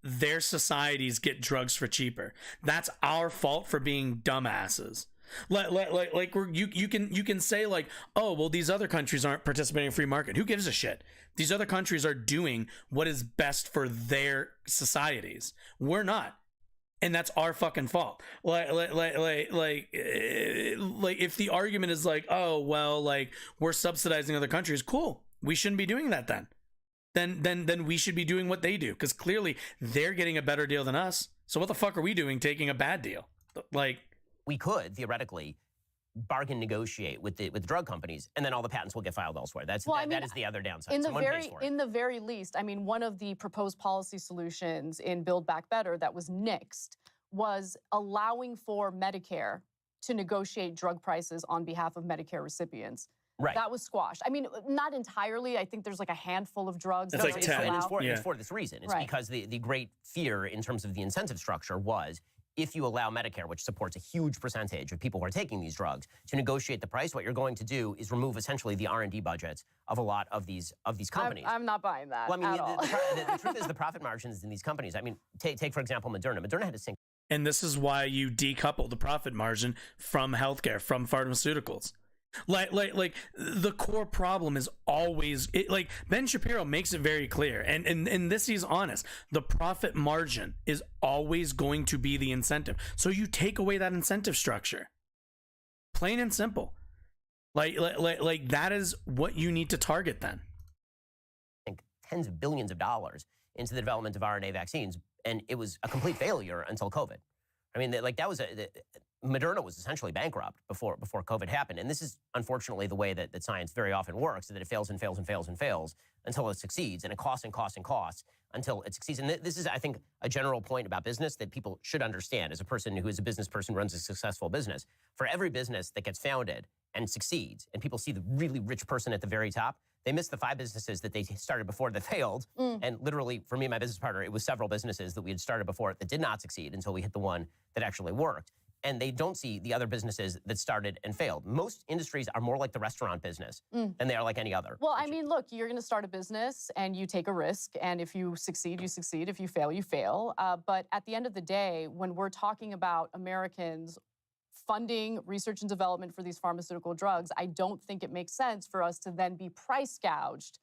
their societies get drugs for cheaper. That's our fault for being dumbasses. Like you can say like, oh well, these other countries aren't participating in free market. Who gives a shit? These other countries are doing what is best for their societies. We're not, and that's our fucking fault. Like if the argument is like, oh well, like we're subsidizing other countries, cool. We shouldn't be doing that then. Then we should be doing what they do, because clearly they're getting a better deal than us. So what the fuck are we doing taking a bad deal? Like, we could theoretically bargain negotiate with the drug companies, and then all the patents will get filed elsewhere. That is the other downside. In the very least, I mean, one of the proposed policy solutions in Build Back Better that was nixed was allowing for Medicare to negotiate drug prices on behalf of Medicare recipients. Right. That was squashed. I mean, not entirely. I think there's like a handful of drugs. It's that like are 10. allowed. It's for this reason. It's because the great fear in terms of the incentive structure was, if you allow Medicare, which supports a huge percentage of people who are taking these drugs, to negotiate the price, what you're going to do is remove essentially the R&D budgets of a lot of these companies. I'm not buying that. Well, I mean, at all. the truth is the profit margins in these companies. I mean, take for example Moderna. Moderna had to sink. And this is why you decouple the profit margin from healthcare, from pharmaceuticals. Like the core problem is always like Ben Shapiro makes it very clear, and this he's honest. The profit margin is always going to be the incentive. So you take away that incentive structure, plain and simple. Like that is what you need to target then. I think tens of billions of dollars into the development of RNA vaccines, and it was a complete failure until COVID. I mean, like that was Moderna was essentially bankrupt before COVID happened. And this is unfortunately the way that science very often works, that it fails and fails and fails and fails until it succeeds. And it costs and costs and costs until it succeeds. And this is, I think, a general point about business that people should understand as a person who is a business person, runs a successful business. For every business that gets founded and succeeds, and people see the really rich person at the very top, they miss the 5 businesses that they started before that failed. And literally, for me and my business partner, it was several businesses that we had started before that did not succeed until we hit the one that actually worked. and they don't see the other businesses that started and failed. Most industries are more like the restaurant business than they are like any other. Well, I mean, look, you're going to start a business and you take a risk. And if you succeed, you succeed. If you fail, you fail. But at the end of the day, when we're talking about Americans funding research and development for these pharmaceutical drugs, I don't think it makes sense for us to then be price gouged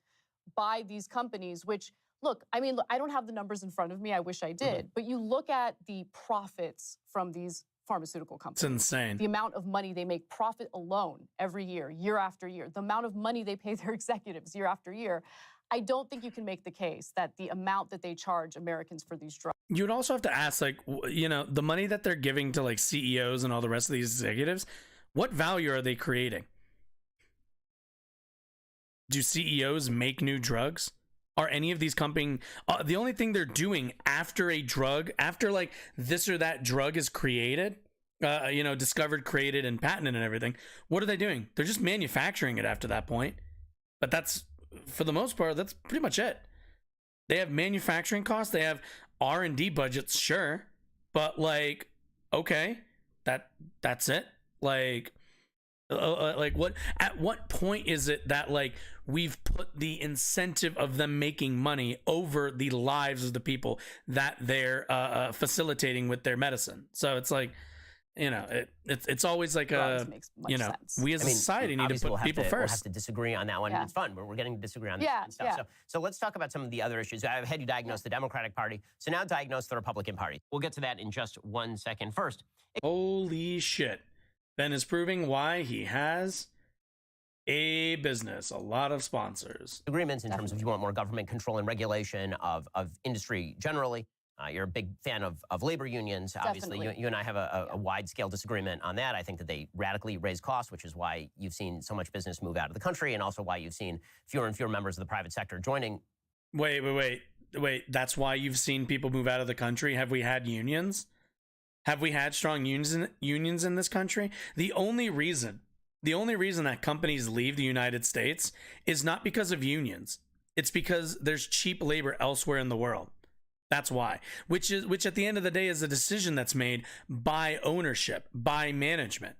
by these companies, which, look, I mean, I don't have the numbers in front of me. I wish I did. But you look at the profits from these pharmaceutical companies. It's insane. The amount of money they make profit alone every year, year after year, the amount of money they pay their executives year after year. I don't think you can make the case that the amount that they charge Americans for these drugs. You would also have to ask, like, you know, the money that they're giving to like CEOs and all the rest of these executives, what value are they creating? Do CEOs make new drugs? Are any of these companies, the only thing they're doing after a drug, after like this or that drug is created, you know, discovered, created, and patented and everything, what are they doing? They're just manufacturing it after that point. But that's, for the most part, that's pretty much it. They have manufacturing costs, they have R&D budgets, sure, but like, okay, that's it. Like what, at what point is it that like we've put the incentive of them making money over the lives of the people that they're facilitating with their medicine? So it's like, you know, it's always like you know, sense. we as a society need to put people first. We'll have to disagree on that one. Yeah. It's fun, but we're getting to disagree on this and stuff. So let's talk about some of the other issues. I've had you diagnose the Democratic Party, so now diagnose the Republican Party. We'll get to that in just 1 second. First, Holy shit. Ben is proving why he has a business, a lot of sponsors. agreements in terms of you want more government control and regulation of industry generally. You're a big fan of labor unions. Obviously, Definitely. you and I have a wide-scale disagreement on that. I think that they radically raise costs, which is why you've seen so much business move out of the country, and also why you've seen fewer and fewer members of the private sector joining. Wait. That's why you've seen people move out of the country? Have we had unions? Have we had strong unions in this country? The only reason that companies leave the United States is not because of unions. It's because there's cheap labor elsewhere in the world. That's why. Which at the end of the day is a decision that's made by ownership, by management.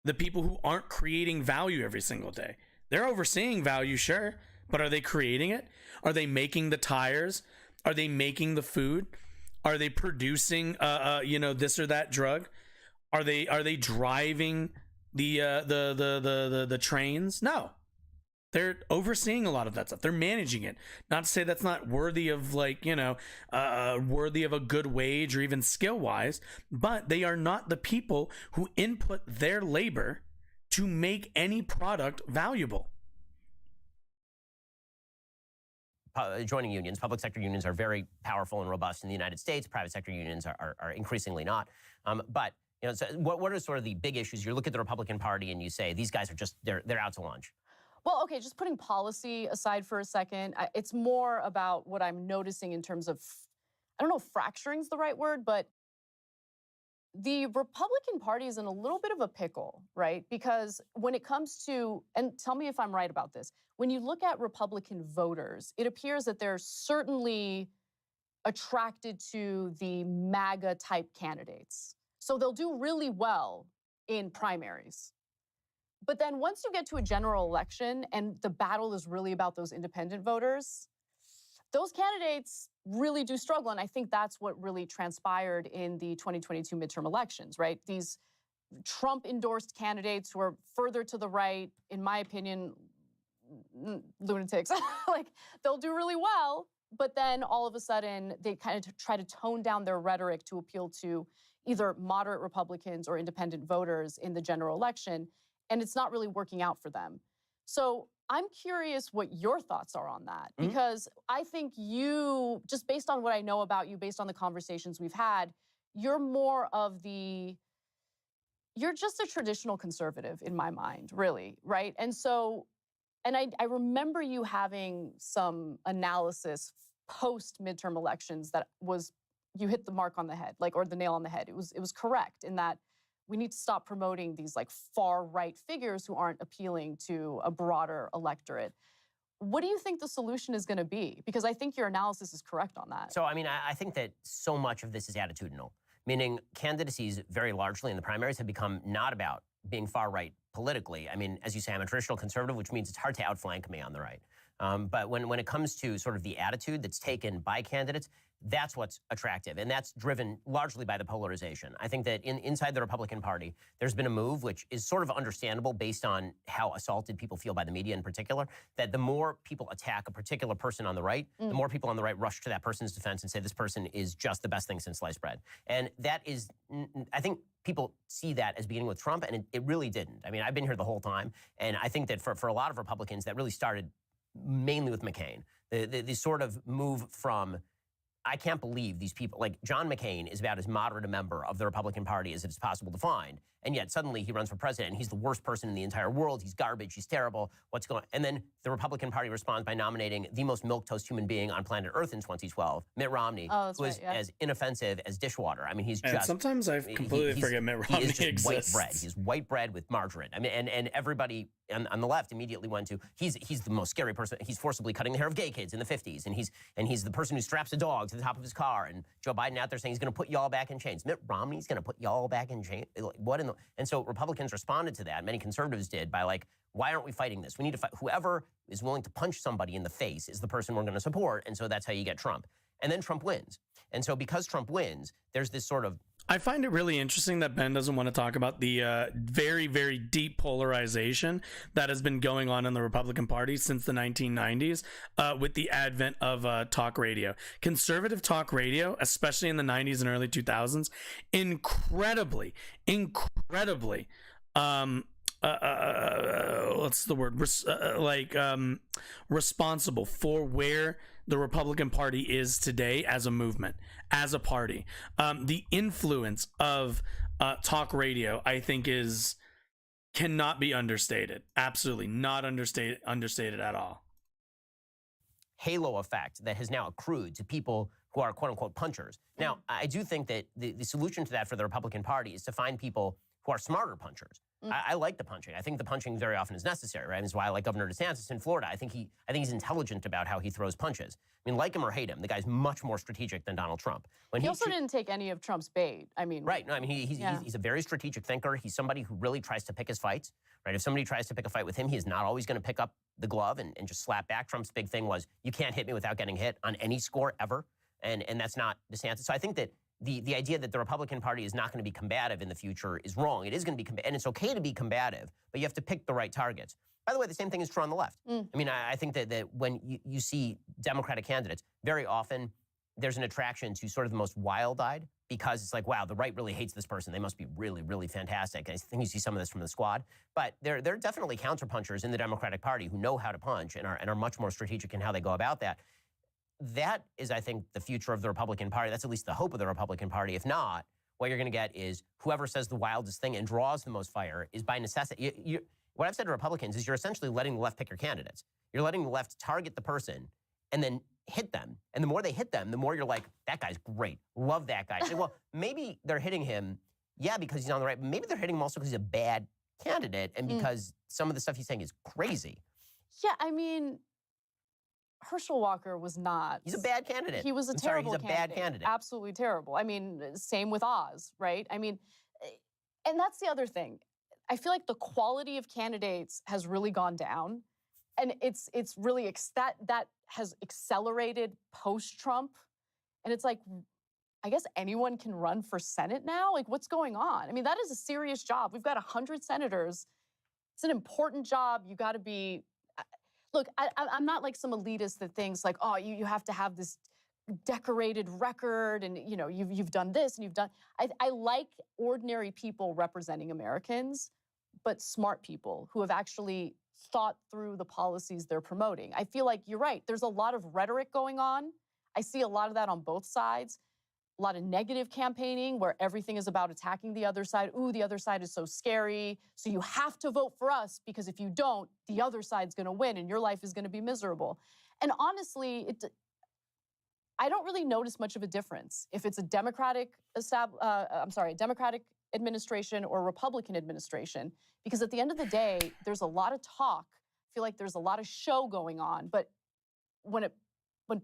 The people who aren't creating value every single day. They're overseeing value, sure, but are they creating it? Are they making the tires? Are they making the food? Are they producing you know, this or that drug? Are they driving the trains? No. They're overseeing a lot of that stuff. They're managing it. Not to say that's not worthy of, like, you know, worthy of a good wage or even skill-wise, but they are not the people who input their labor to make any product valuable. Joining unions, public sector unions are very powerful and robust in the United States. Private sector unions are increasingly not. But you know, so what are sort of the big issues? You look at the Republican Party and you say these guys are just they're out to lunch. Well, okay, just putting policy aside for a second, it's more about what I'm noticing in terms of, I don't know if fracturing's the right word, but the Republican Party is in a little bit of a pickle, right? Because when it comes to, and tell me if I'm right about this, when you look at Republican voters, it appears that they're certainly attracted to the MAGA type candidates. So they'll do really well in primaries. But then once you get to a general election and the battle is really about those independent voters, those candidates really do struggle. And I think that's what really transpired in the 2022 midterm elections, right? These Trump-endorsed candidates who are further to the right, in my opinion, lunatics. Like, they'll do really well, but then all of a sudden they kind of try to tone down their rhetoric to appeal to either moderate Republicans or independent voters in the general election. And it's not really working out for them. So I'm curious what your thoughts are on that, because I think you, just based on what I know about you, based on the conversations we've had, you're more of you're just a traditional conservative in my mind, really, right? And so, and I remember you having some analysis post midterm elections that was, you hit the mark on the head, like, or the nail on the head. It was correct in that we need to stop promoting these like far right figures who aren't appealing to a broader electorate. What do you think the solution is going to be? Because I think your analysis is correct on that. So, I mean, I think that so much of this is attitudinal. meaning candidacies very largely in the primaries have become not about being far right politically. I mean, as you say, I'm a traditional conservative, which means it's hard to outflank me on the right. But when it comes to sort of the attitude that's taken by candidates, that's what's attractive. And that's driven largely by the polarization. I think that inside the Republican Party, there's been a move, which is sort of understandable based on how assaulted people feel by the media in particular, that the more people attack a particular person on the right, the more people on the right rush to that person's defense and say this person is just the best thing since sliced bread. And that is, I think people see that as beginning with Trump, and it really didn't. I mean, I've been here the whole time, and I think that for a lot of Republicans, that really started mainly with McCain. The sort of move from, I can't believe these people, like John McCain is about as moderate a member of the Republican Party as it's possible to find. And yet suddenly he runs for president and he's the worst person in the entire world. He's garbage. He's terrible. What's going on? And then the Republican Party responds by nominating the most milquetoast human being on planet Earth in 2012, Mitt Romney, who is as inoffensive as dishwater. I mean, he's And just... sometimes I completely forget Mitt Romney He is just exists. white bread. He's white bread with margarine. I mean, and everybody on the left immediately went to, he's the most scary person. He's forcibly cutting the hair of gay kids in the 50s. And he's the person who straps a dog to the top of his car. And Joe Biden out there saying he's going to put y'all back in chains. Mitt Romney's going to put y'all back in chains. What in the... And so Republicans responded to that. Many conservatives did by like, why aren't we fighting this? We need to fight. Whoever is willing to punch somebody in the face is the person we're going to support. And so that's how you get Trump. And then Trump wins. And so because Trump wins, there's this sort of... I find it really interesting that Ben doesn't want to talk about the very, very deep polarization that has been going on in the Republican Party since the 1990s with the advent of talk radio. Conservative talk radio, especially in the 90s and early 2000s, incredibly, what's the word? Responsible for where the Republican Party is today as a movement, as a party. The influence of talk radio, I think, cannot be understated. Absolutely not understated at all. Halo effect that has now accrued to people who are quote unquote punchers. Now, I do think that the solution to that for the Republican Party is to find people who are smarter punchers. I like the punching. I think the punching very often is necessary, right? That's why I like Governor DeSantis in Florida. I think he's intelligent about how he throws punches. I mean, like him or hate him, the guy's much more strategic than Donald Trump. When he also didn't take any of Trump's bait. I mean, right? No, I mean he's a very strategic thinker. He's somebody who really tries to pick his fights, right? If somebody tries to pick a fight with him, he is not always going to pick up the glove and just slap back. Trump's big thing was you can't hit me without getting hit on any score ever, and that's not DeSantis. So I think that the idea that the Republican Party is not going to be combative in the future is wrong. It is going to be and it's okay to be combative, but you have to pick the right targets. By the way, the same thing is true on the left. I mean, I think that when you see Democratic candidates, very often there's an attraction to sort of the most wild-eyed because it's like, wow, the right really hates this person. They must be really, really fantastic. I think you see some of this from the squad. But there are definitely counterpunchers in the Democratic Party who know how to punch and are much more strategic in how they go about that. That is, I think, the future of the Republican Party. That's at least the hope of the Republican Party. If not, what you're going to get is whoever says the wildest thing and draws the most fire is by necessity. What I've said to Republicans is you're essentially letting the left pick your candidates. You're letting the left target the person and then hit them. And the more they hit them, the more you're like, that guy's great. Love that guy. Well, maybe they're hitting him, yeah, because he's on the right. But maybe they're hitting him also because he's a bad candidate and because some of the stuff he's saying is crazy. Yeah, I mean, Herschel Walker was not. He's a bad candidate. He was a I'm terrible sorry, he's a bad candidate. Absolutely terrible. I mean, same with Oz, right? I mean, and that's the other thing. I feel like the quality of candidates has really gone down, and it's really that has accelerated post-Trump, and it's like, I guess anyone can run for Senate now. Like, what's going on? I mean, that is a serious job. We've got 100 senators. It's an important job. You got to be. Look, I'm not like some elitist that thinks like, oh, you have to have this decorated record and you've done this and you've done. I like ordinary people representing Americans, but smart people who have actually thought through the policies they're promoting. I feel like you're right. There's a lot of rhetoric going on. I see a lot of that on both sides. A lot of negative campaigning where everything is about attacking the other side. Ooh, the other side is so scary. So you have to vote for us because if you don't, the other side's going to win and your life is going to be miserable. And honestly, I don't really notice much of a difference if it's a Democratic administration or a Republican administration, because at the end of the day, there's a lot of talk. I feel like there's a lot of show going on, but when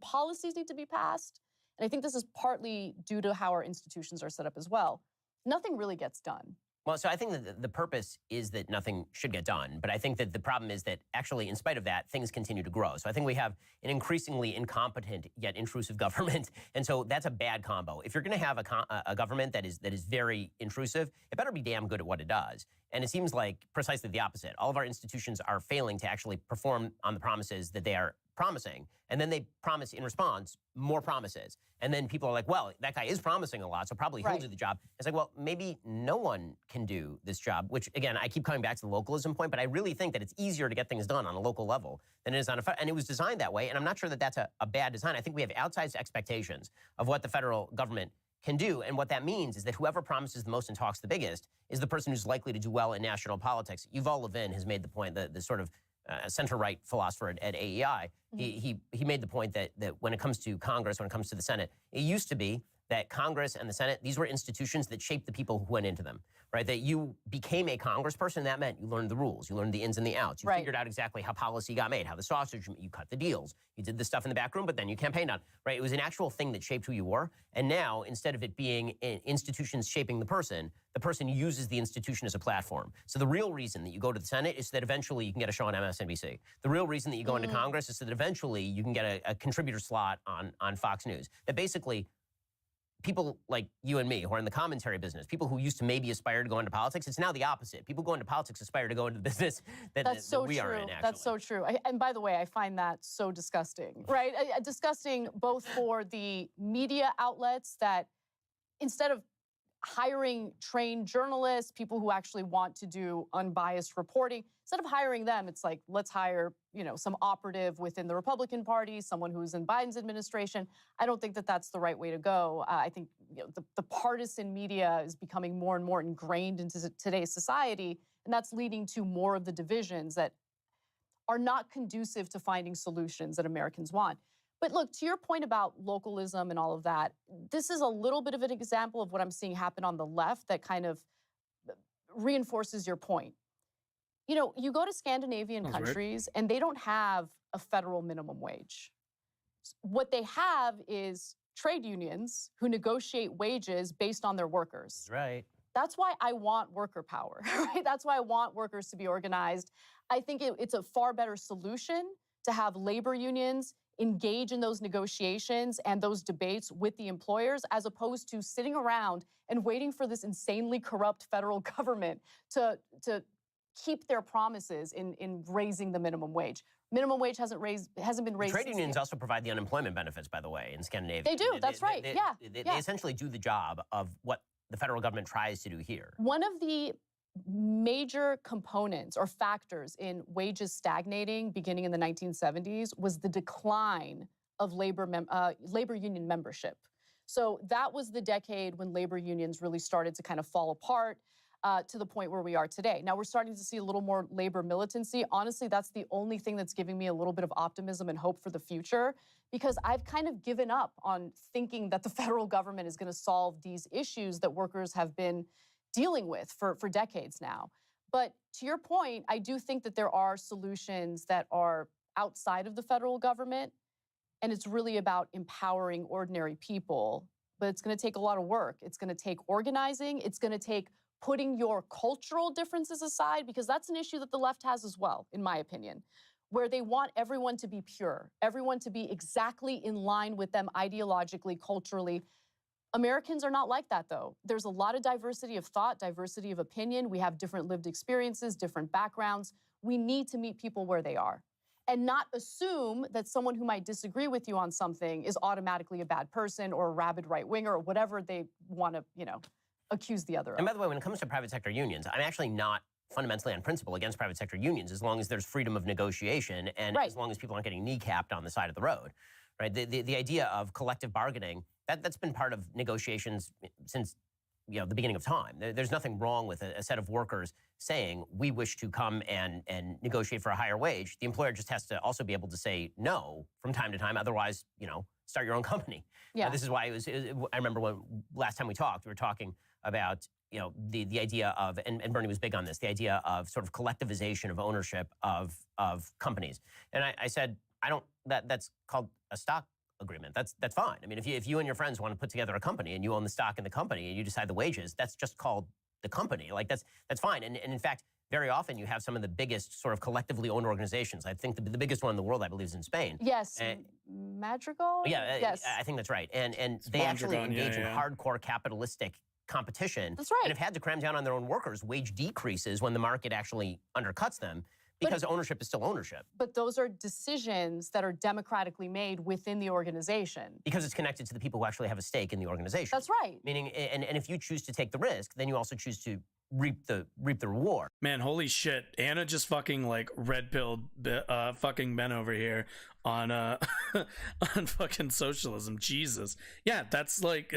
policies need to be passed, and I think this is partly due to how our institutions are set up as well, nothing really gets done. Well, so I think that the purpose is that nothing should get done. But I think that the problem is that actually, in spite of that, things continue to grow. So I think we have an increasingly incompetent yet intrusive government. And so that's a bad combo. If you're going to have a government that is very intrusive, it better be damn good at what it does. And it seems like precisely the opposite. All of our institutions are failing to actually perform on the promises that they are promising. And then they promise in response more promises. And then people are like, well, that guy is promising a lot, so probably he'll do the job. It's like, well, maybe no one can do this job, which, again, I keep coming back to the localism point, but I really think that it's easier to get things done on a local level than it is on a and it was designed that way, and I'm not sure that that's a bad design. I think we have outsized expectations of what the federal government can do, and what that means is that whoever promises the most and talks the biggest is the person who's likely to do well in national politics. Yuval Levin has made the point, the sort of center-right philosopher at AEI, he made the point that when it comes to Congress, when it comes to the Senate, it used to be that Congress and the Senate, these were institutions that shaped the people who went into them, right? That you became a congressperson, that meant you learned the rules, you learned the ins and the outs, you figured out exactly how policy got made, how the sausage, you cut the deals, you did the stuff in the back room, but then you campaigned on, right? It was an actual thing that shaped who you were. And now, instead of it being institutions shaping the person uses the institution as a platform. So the real reason that you go to the Senate is so that eventually you can get a show on MSNBC. The real reason that you go into Congress is so that eventually you can get a contributor slot on Fox News. That basically people like you and me who are in the commentary business, people who used to maybe aspire to go into politics, it's now the opposite. People go into politics aspire to go into the business that we are in, actually. That's so true. And by the way, I find that so disgusting, right? Disgusting both for the media outlets that instead of hiring trained journalists, people who actually want to do unbiased reporting, instead of hiring them, it's like, let's hire, some operative within the Republican Party, someone who's in Biden's administration. I don't think that that's the right way to go. I think the partisan media is becoming more and more ingrained into today's society, and that's leading to more of the divisions that are not conducive to finding solutions that Americans want. But look, to your point about localism and all of that, this is a little bit of an example of what I'm seeing happen on the left that kind of reinforces your point. You go to Scandinavian countries and they don't have a federal minimum wage. What they have is trade unions who negotiate wages based on their workers. Right. That's why I want worker power, right? That's why I want workers to be organized. I think it's a far better solution to have labor unions engage in those negotiations and those debates with the employers, as opposed to sitting around and waiting for this insanely corrupt federal government to keep their promises in raising the minimum wage. Minimum wage hasn't been raised. Trade unions also provide the unemployment benefits, by the way, in Scandinavia. They do, that's right, They essentially do the job of what the federal government tries to do here. One of the major components or factors in wages stagnating beginning in the 1970s was the decline of labor union membership. So that was the decade when labor unions really started to kind of fall apart to the point where we are today. Now we're starting to see a little more labor militancy. Honestly, that's the only thing that's giving me a little bit of optimism and hope for the future, because I've kind of given up on thinking that the federal government is going to solve these issues that workers have been dealing with for decades now. But to your point, I do think that there are solutions that are outside of the federal government, and it's really about empowering ordinary people. But it's going to take a lot of work. It's going to take organizing. It's going to take putting your cultural differences aside, because that's an issue that the left has as well, in my opinion, where they want everyone to be pure, everyone to be exactly in line with them ideologically, culturally. Americans are not like that, though. There's a lot of diversity of thought, diversity of opinion. We have different lived experiences, different backgrounds. We need to meet people where they are and not assume that someone who might disagree with you on something is automatically a bad person or a rabid right-winger or whatever they want to, accuse the other of. And by the way, when it comes to private sector unions, I'm actually not fundamentally on principle against private sector unions as long as there's freedom of negotiation and as long as people aren't getting kneecapped on the side of the road, right? The idea of collective bargaining, that's been part of negotiations since the beginning of time. There's nothing wrong with a set of workers saying, we wish to come and negotiate for a higher wage. The employer just has to also be able to say no from time to time. Otherwise, start your own company. Yeah. This is why I remember when last time we talked, we were talking about the idea of, and Bernie was big on this, the idea of sort of collectivization of ownership of companies. And I said, that's called a stock agreement. That's fine. I mean, if you and your friends want to put together a company and you own the stock in the company and you decide the wages, that's just called the company. Like that's fine. And in fact, very often you have some of the biggest sort of collectively owned organizations. I think the biggest one in the world, I believe, is in Spain. Yes, And, Madrigal? yeah, Yes. I think that's right. And they actually Mondragon, engage yeah. in hardcore capitalistic competition. That's right. And have had to cram down on their own workers wage decreases when the market actually undercuts them because ownership is still ownership. But those are decisions that are democratically made within the organization. Because it's connected to the people who actually have a stake in the organization. That's right. Meaning, and if you choose to take the risk, then you also choose to reap the reward. Man, holy shit. Anna just fucking like red pilled fucking Ben over here on on fucking socialism. Jesus. Yeah, that's like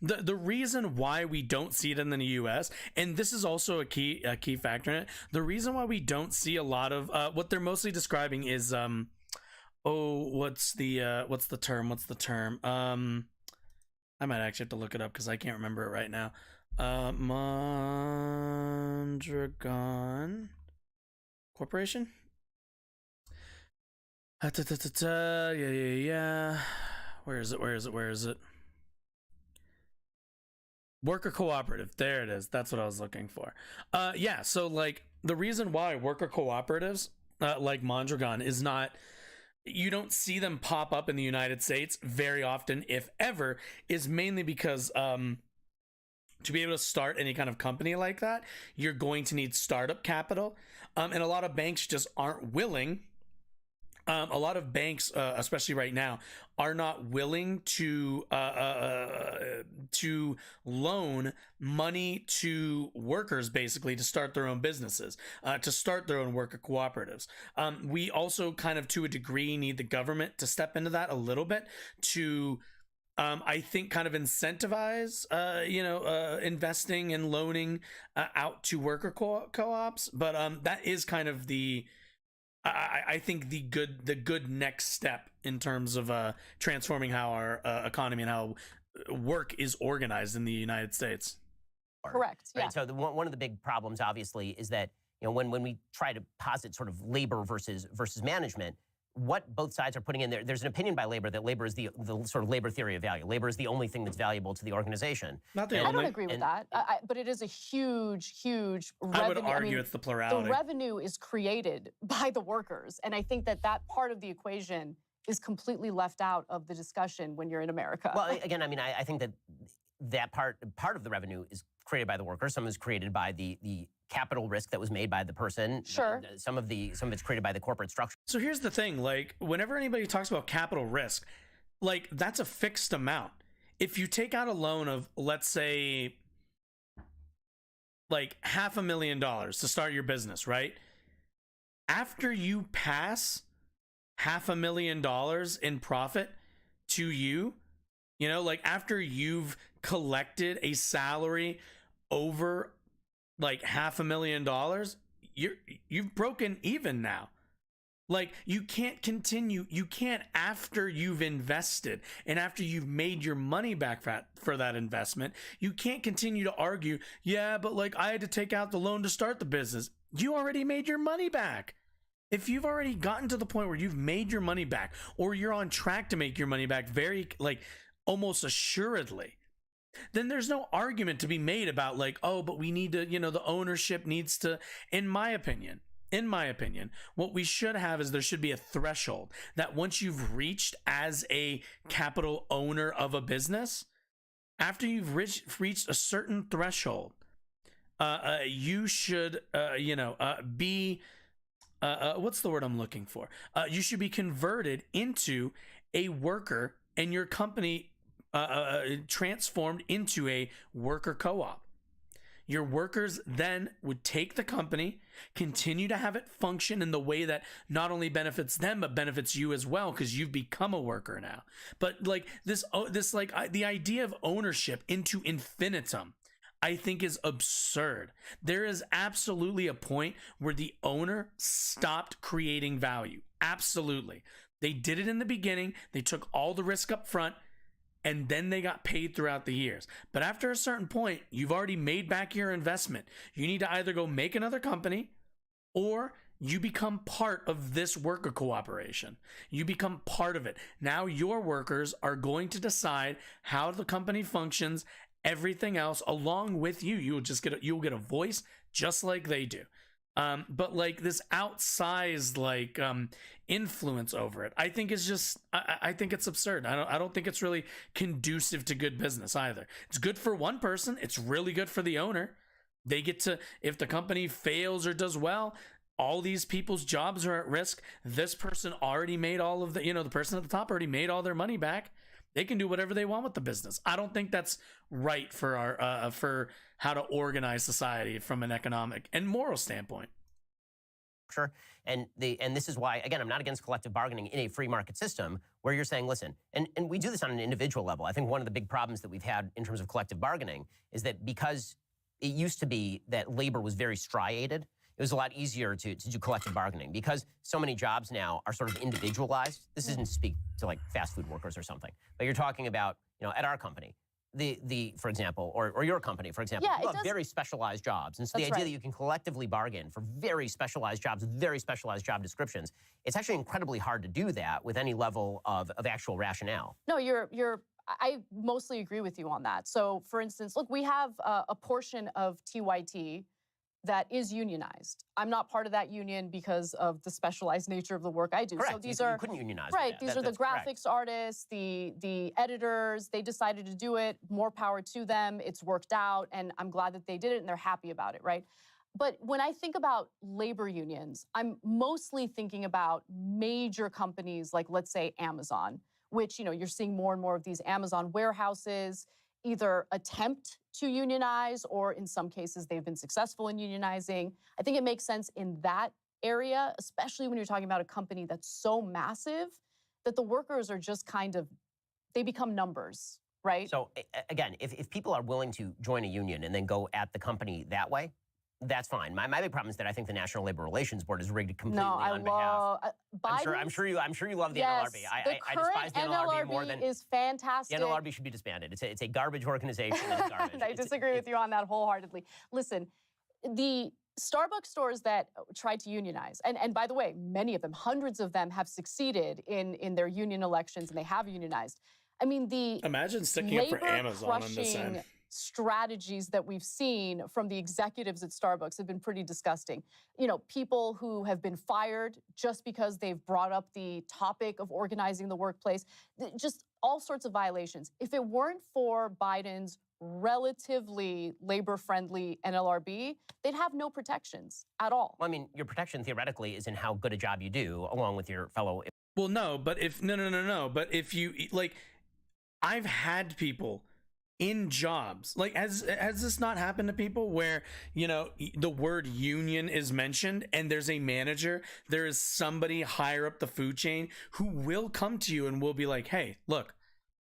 the reason why we don't see it in the US, and this is also a key factor in it. The reason why we don't see a lot of what they're mostly describing is what's the term? I might actually have to look it up because I can't remember it right now. Mondragon Corporation? Yeah. Where is it? Worker cooperative. There it is. That's what I was looking for. Yeah, so like the reason why worker cooperatives like Mondragon is not, you don't see them pop up in the United States very often, if ever, is mainly because to be able to start any kind of company like that, you're going to need startup capital. And a lot of banks just aren't willing. A lot of banks, especially right now, are not willing to loan money to workers, basically, to start their own businesses, to start their own worker cooperatives. We also kind of, to a degree, need the government to step into that a little bit to I think kind of incentivize, investing and loaning out to worker co-ops. But that is kind of I think the good next step in terms of transforming how our economy and how work is organized in the United States. Correct. Yeah. Right? So one of the big problems, obviously, is that when we try to posit sort of labor versus management, what both sides are putting in there, there's an opinion by labor that labor is the sort of labor theory of value. Labor is the only thing that's valuable to the organization. Not the I only. don't agree with that, but it is a huge revenue. I would argue it's the plurality. The revenue is created by the workers, and I think that part of the equation is completely left out of the discussion when you're in America. Well, again, I mean, I think that part of the revenue is created by the worker. Some is created by the capital risk that was made by the person. Sure. Some of it's created by the corporate structure. So here's the thing, like whenever anybody talks about capital risk, like that's a fixed amount. If you take out a loan of, let's say, like $500,000 to start your business, right? After you pass $500,000 in profit to you, like after you've collected a salary over like $500,000, you've broken even now. Like you can't continue, after you've invested and after you've made your money back for that investment, you can't continue to argue, yeah, but like I had to take out the loan to start the business. You already made your money back. If you've already gotten to the point where you've made your money back, or you're on track to make your money back very, like almost assuredly, then there's no argument to be made about like, oh, but we need to, the ownership needs to, in my opinion, what we should have is there should be a threshold that once you've reached as a capital owner of a business, after you've reached a certain threshold, you should, be, what's the word I'm looking for? You should be converted into a worker and your company transformed into a worker co-op. Your workers then would take the company, continue to have it function in the way that not only benefits them but benefits you as well, because you've become a worker now. But like this the idea of ownership into infinitum, I think is absurd. There is absolutely a point where the owner stopped creating value. Absolutely. They did it in the beginning. They took all the risk up front, and then they got paid throughout the years. But after a certain point, you've already made back your investment. You need to either go make another company, or you become part of this worker cooperation. You become part of it. Now your workers are going to decide how the company functions, everything else along with you. You'll get a voice just like they do. But like this outsized like influence over it, I think is just I think it's absurd. I don't think it's really conducive to good business either. It's good for one person. It's really good for the owner. They get to, if the company fails or does well, all these people's jobs are at risk. This person already made all of the, the person at the top already made all their money back. They can do whatever they want with the business. I don't think that's right for our for how to organize society from an economic and moral standpoint. Sure. And this is why, again, I'm not against collective bargaining in a free market system where you're saying, listen, and we do this on an individual level. I think one of the big problems that we've had in terms of collective bargaining is that because it used to be that labor was very striated, it was a lot easier to do collective bargaining because so many jobs now are sort of individualized. This isn't to speak to like fast food workers or something, but you're talking about, at our company, for example, or your company, for example, you have very specialized jobs. And so the idea that you can collectively bargain for very specialized jobs, with very specialized job descriptions, it's actually incredibly hard to do that with any level of actual rationale. No, I mostly agree with you on that. So for instance, look, we have a portion of TYT that is unionized. I'm not part of that union because of the specialized nature of the work I do. Correct. So these you couldn't unionize. Right. These are the graphics correct. artists, the editors. They decided to do it. More power to them. It's worked out, and I'm glad that they did it, and they're happy about it, right? But when I think about labor unions, I'm mostly thinking about major companies like, let's say, Amazon, which, you're seeing more and more of these Amazon warehouses either attempt to unionize or in some cases they've been successful in unionizing. I think it makes sense in that area, especially when you're talking about a company that's so massive that the workers are just they become numbers, right? So again, if people are willing to join a union and then go at the company that way, that's fine. My big problem is that I think the National Labor Relations Board is rigged completely on behalf. I'm sure you love the NLRB. I despise the NLRB more than is fantastic. The NLRB should be disbanded. It's a garbage organization. It's garbage. And I disagree with you on that wholeheartedly. Listen, the Starbucks stores that tried to unionize, and by the way, many of them, hundreds of them, have succeeded in their union elections, and they have unionized. I mean, imagine sticking up for Amazon on this end. Strategies that we've seen from the executives at Starbucks have been pretty disgusting. People who have been fired just because they've brought up the topic of organizing the workplace, just all sorts of violations. If it weren't for Biden's relatively labor-friendly NLRB, they'd have no protections at all. Well, I mean, your protection theoretically is in how good a job you do along with your fellow. Well, no, but no. But if you, like, I've had people in jobs, like, has this not happened to people where, the word union is mentioned and there's a manager, there is somebody higher up the food chain who will come to you and will be like, hey, look,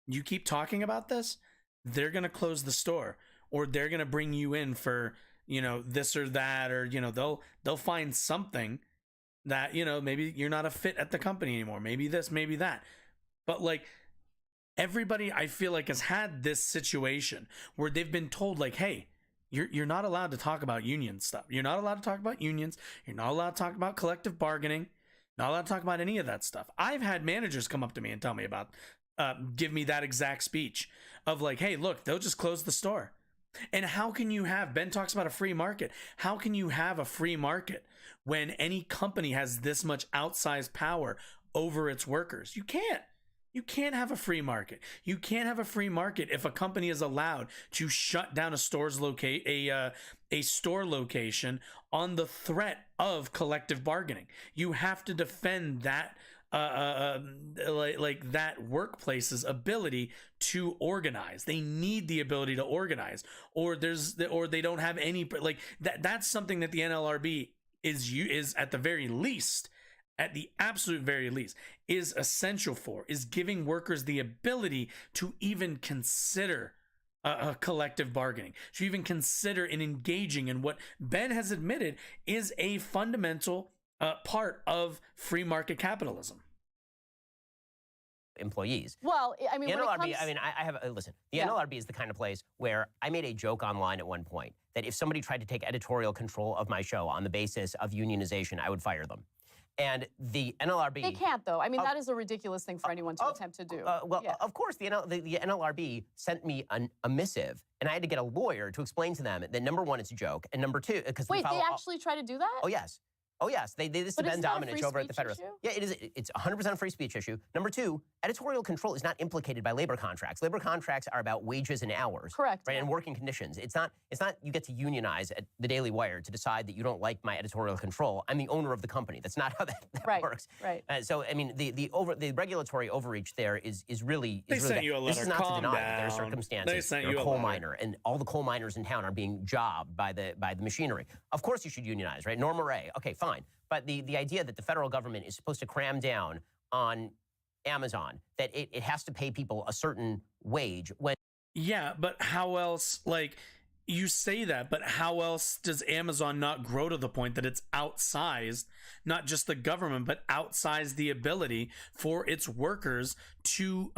you keep talking about this, they're going to close the store, or they're going to bring you in for, this or that, or, they'll find something that, maybe you're not a fit at the company anymore. Maybe this, maybe that. But like, everybody, I feel like, has had this situation where they've been told, like, hey, you're not allowed to talk about union stuff. You're not allowed to talk about unions. You're not allowed to talk about collective bargaining. Not allowed to talk about any of that stuff. I've had managers come up to me and tell me about, give me that exact speech of like, hey, look, they'll just close the store. And how can you have, Ben talks about a free market. How can you have a free market when any company has this much outsized power over its workers? You can't. You can't have a free market. You can't have a free market if a company is allowed to shut down a store location on the threat of collective bargaining. You have to defend that like that workplace's ability to organize. They need the ability to organize, or they don't have any, like that. That's something that the NLRB is at the very least. At the absolute very least, is essential for, is giving workers the ability to even consider a collective bargaining, to even consider and engaging in what Ben has admitted is a fundamental part of free market capitalism. employees. Well, I mean, The when it NLRB, comes, I mean, I have, listen, the Yeah. NLRB is the kind of place where I made a joke online at one point that if somebody tried to take editorial control of my show on the basis of unionization, I would fire them. And the NLRB... they can't, though. I mean, that is a ridiculous thing for anyone to attempt to do. Well, Yeah. of course, the NLRB sent me a missive, and I had to get a lawyer to explain to them that, number one, it's a joke, and number two, because Wait, they actually try to do that? Oh, yes. Oh, yes. This is But Ben isn't that a Dominich free over at the speech Federalist. issue? Yeah, it is. It's 100% a free speech issue. Number two, editorial control is not implicated by labor contracts. Labor contracts are about wages and hours. Correct, Right, yeah. and working conditions. It's not you get to unionize at the Daily Wire to decide that you don't like my editorial control. I'm the owner of the company. That's not how that Right, works. right. So, I mean, the regulatory overreach there is really... They is sent really you a This letter. is not to Calm deny that there are down. circumstances. They sent You're you a a coal letter. miner, and all the coal miners in town are being jobbed by the machinery. Of course you should unionize, right? Norma Ray. Okay, fine. But the idea that the federal government is supposed to cram down on Amazon, that it has to pay people a certain wage when... Yeah, but how else, like, you say that, but how else does Amazon not grow to the point that it's outsized, not just the government, but outsized the ability for its workers to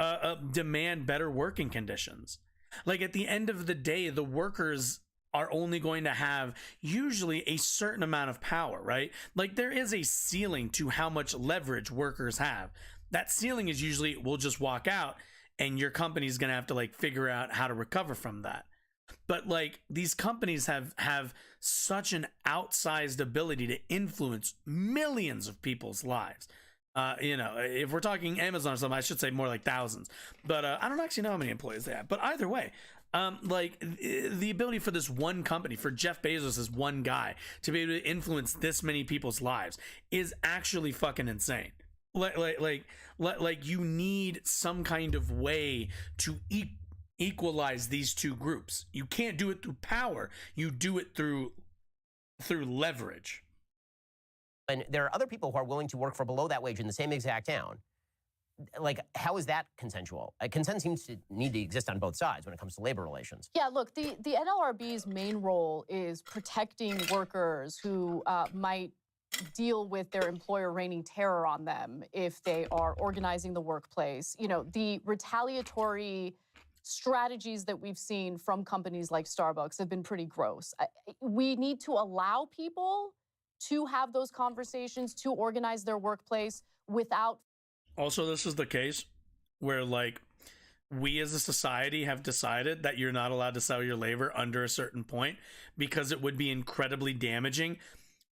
demand better working conditions? Like, at the end of the day, the workers are only going to have usually a certain amount of power, right? Like, there is a ceiling to how much leverage workers have. That ceiling is usually, we'll just walk out and your company's going to have to, like, figure out how to recover from that. But, like, these companies have such an outsized ability to influence millions of people's lives. You know, if we're talking Amazon or something, I should say more like thousands. But I don't actually know how many employees they have. But either way, like, the ability for this one company, for Jeff Bezos as one guy, to be able to influence this many people's lives is actually fucking insane. Like you need some kind of way to equalize these two groups. You can't do it through power. You do it through leverage. And there are other people who are willing to work for below that wage in the same exact town. Like, how is that consensual? Consent seems to need to exist on both sides when it comes to labor relations. Yeah, look, the NLRB's main role is protecting workers who might deal with their employer raining terror on them if they are organizing the workplace. You know, the retaliatory strategies that we've seen from companies like Starbucks have been pretty gross. We need to allow people to have those conversations, to organize their workplace without... Also, this is the case where, like, we as a society have decided that you're not allowed to sell your labor under a certain point because it would be incredibly damaging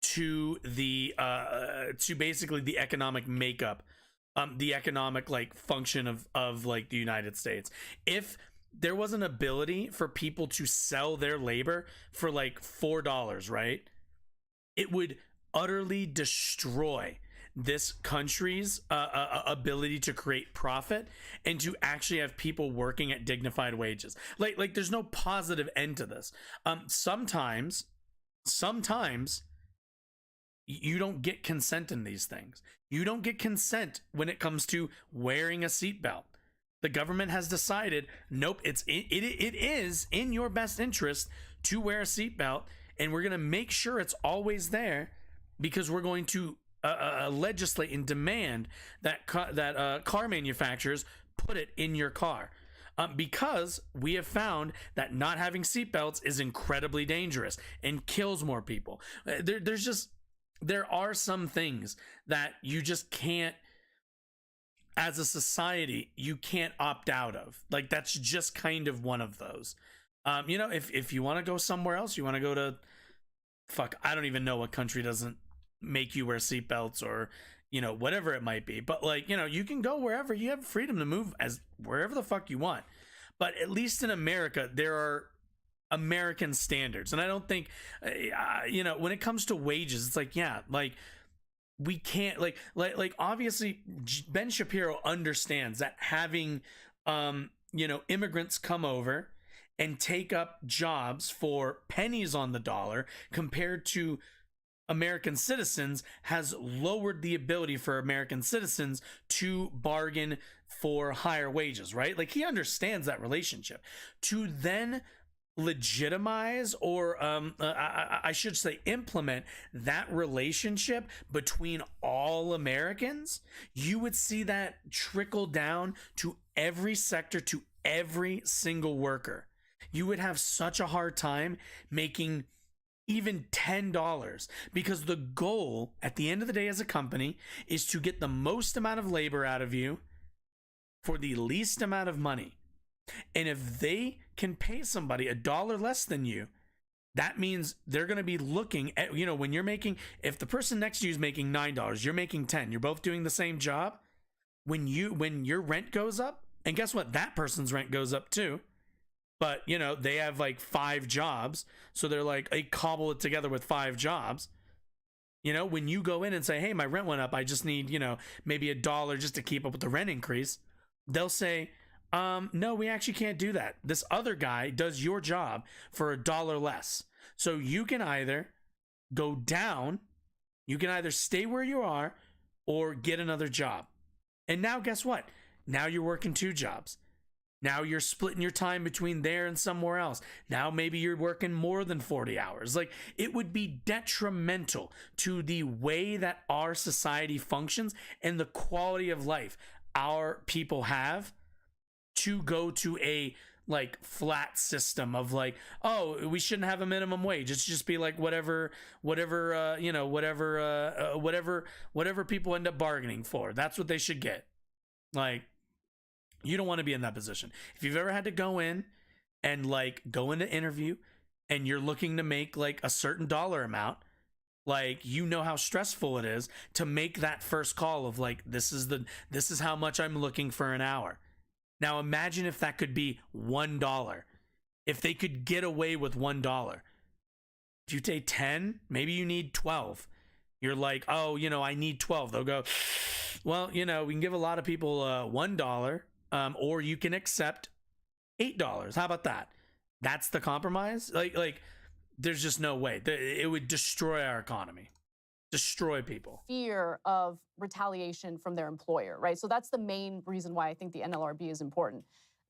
to the to basically the economic makeup, the economic, like, function of like the United States. If there was an ability for people to sell their labor for like $4, right, it would utterly destroy this country's ability to create profit and to actually have people working at dignified wages. Like there's no positive end to this. Sometimes you don't get consent in these things. You don't get consent when it comes to wearing a seatbelt. The government has decided, nope, it is in your best interest to wear a seatbelt, and we're going to make sure it's always there because we're going to legislate and demand that car manufacturers put it in your car. Because we have found that not having seatbelts is incredibly dangerous and kills more people. There are some things that you just can't, as a society, you can't opt out of. Like, that's just kind of one of those. You know, if you want to go somewhere else, you want to go to, I don't even know what country doesn't make you wear seatbelts, or, you know, whatever it might be. But, like, you know, you can go wherever. You have freedom to move as wherever the fuck you want. But at least in America, there are American standards. And I don't think, you know, when it comes to wages, it's like, yeah, like, we can't, like obviously Ben Shapiro understands that having, you know, immigrants come over and take up jobs for pennies on the dollar compared to American citizens has lowered the ability for American citizens to bargain for higher wages, right? Like, he understands that relationship. To then legitimize or I should say implement that relationship between all Americans, you would see that trickle down to every sector, to every single worker. You would have such a hard time making even $10, because the goal at the end of the day as a company is to get the most amount of labor out of you for the least amount of money. And if they can pay somebody $1 less than you, that means they're going to be looking at, when you're making, if the person next to you is making $9, you're making 10, you're both doing the same job. When your rent goes up, and guess what? That person's rent goes up too. But, they have like 5 jobs. So they're like, they cobble it together with 5 jobs. When you go in and say, hey, my rent went up, I just need, maybe $1 just to keep up with the rent increase. They'll say, no, we actually can't do that. This other guy does your job for $1 less. So you can either go down, you can either stay where you are or get another job. And now guess what? Now you're working 2 jobs. Now you're splitting your time between there and somewhere else. Now maybe you're working more than 40 hours. Like, it would be detrimental to the way that our society functions and the quality of life our people have to go to a like flat system of like, oh, we shouldn't have a minimum wage. It's just be like whatever people end up bargaining for. That's what they should get. Like, you don't want to be in that position. If you've ever had to go in and like go into interview and you're looking to make like a certain dollar amount, like, how stressful it is to make that first call of like, this is how much I'm looking for an hour. Now imagine if that could be $1. If they could get away with $1. If you take 10, maybe you need 12. You're like, oh, I need 12. They'll go, well, we can give a lot of people $1, or you can accept $8. How about that? That's the compromise? Like there's just no way. It would destroy our economy. Destroy people. Fear of retaliation from their employer, right? So that's the main reason why I think the NLRB is important.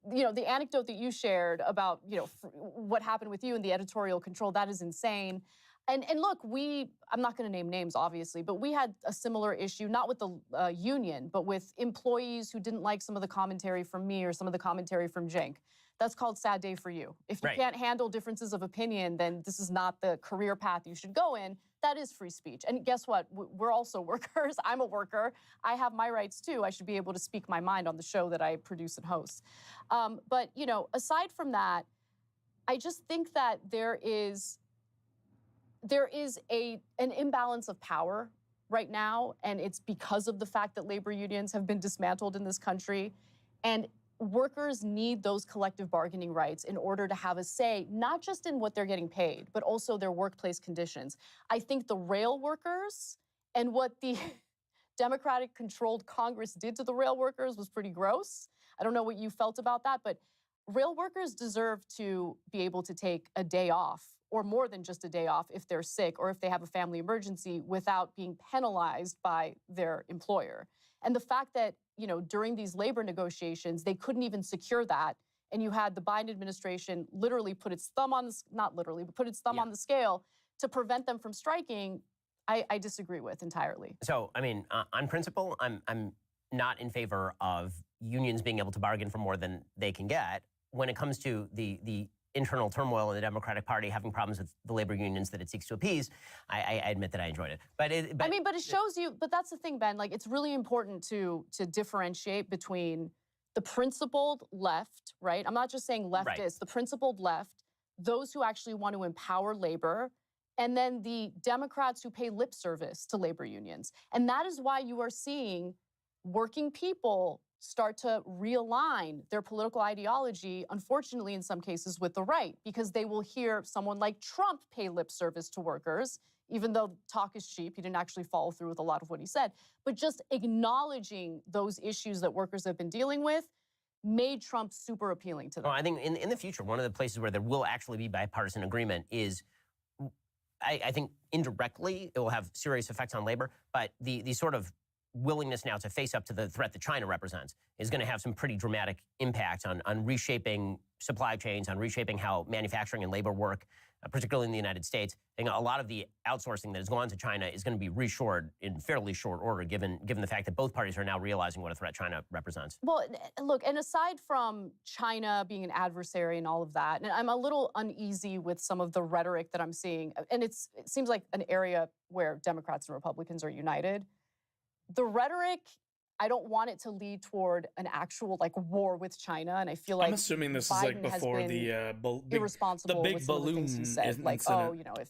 The anecdote that you shared about, what happened with you and the editorial control, that is insane. And look, I'm not going to name names, obviously, but we had a similar issue, not with the union, but with employees who didn't like some of the commentary from me or some of the commentary from Cenk. That's called sad day for you. If you can't handle differences of opinion, then this is not the career path you should go in. That is free speech. And guess what? We're also workers. I'm a worker. I have my rights too. I should be able to speak my mind on the show that I produce and host. But, aside from that, I just think that there is an imbalance of power right now, and it's because of the fact that labor unions have been dismantled in this country. And workers need those collective bargaining rights in order to have a say, not just in what they're getting paid, but also their workplace conditions. I think the rail workers and what the Democratic-controlled Congress did to the rail workers was pretty gross. I don't know what you felt about that, but rail workers deserve to be able to take a day off, or more than just a day off, if they're sick or if they have a family emergency, without being penalized by their employer. And the fact that, during these labor negotiations, they couldn't even secure that. And you had the Biden administration literally put its thumb on not literally, but put its thumb on the scale to prevent them from striking. I disagree with entirely. So, on principle, I'm not in favor of unions being able to bargain for more than they can get. When it comes to the internal turmoil in the Democratic Party, having problems with the labor unions that it seeks to appease, I admit that I enjoyed it. But it shows you, but that's the thing, Ben, like, it's really important to differentiate between the principled left, right? I'm not just saying leftists, the principled left, those who actually want to empower labor, and then the Democrats who pay lip service to labor unions. And that is why you are seeing working people start to realign their political ideology, unfortunately, in some cases, with the right, because they will hear someone like Trump pay lip service to workers, even though talk is cheap. He didn't actually follow through with a lot of what he said. But just acknowledging those issues that workers have been dealing with made Trump super appealing to them. Well, I think in the future, one of the places where there will actually be bipartisan agreement is, I think indirectly, it will have serious effects on labor, but the sort of willingness now to face up to the threat that China represents is going to have some pretty dramatic impact on reshaping supply chains, on reshaping how manufacturing and labor work, particularly in the United States. And a lot of the outsourcing that has gone to China is going to be reshored in fairly short order, given the fact that both parties are now realizing what a threat China represents. Well, look, and aside from China being an adversary and all of that, and I'm a little uneasy with some of the rhetoric that I'm seeing, and it seems like an area where Democrats and Republicans are united. The rhetoric, I don't want it to lead toward an actual war with China, and I feel like I'm assuming this Biden is before irresponsible the big with some of the things he said, incident. If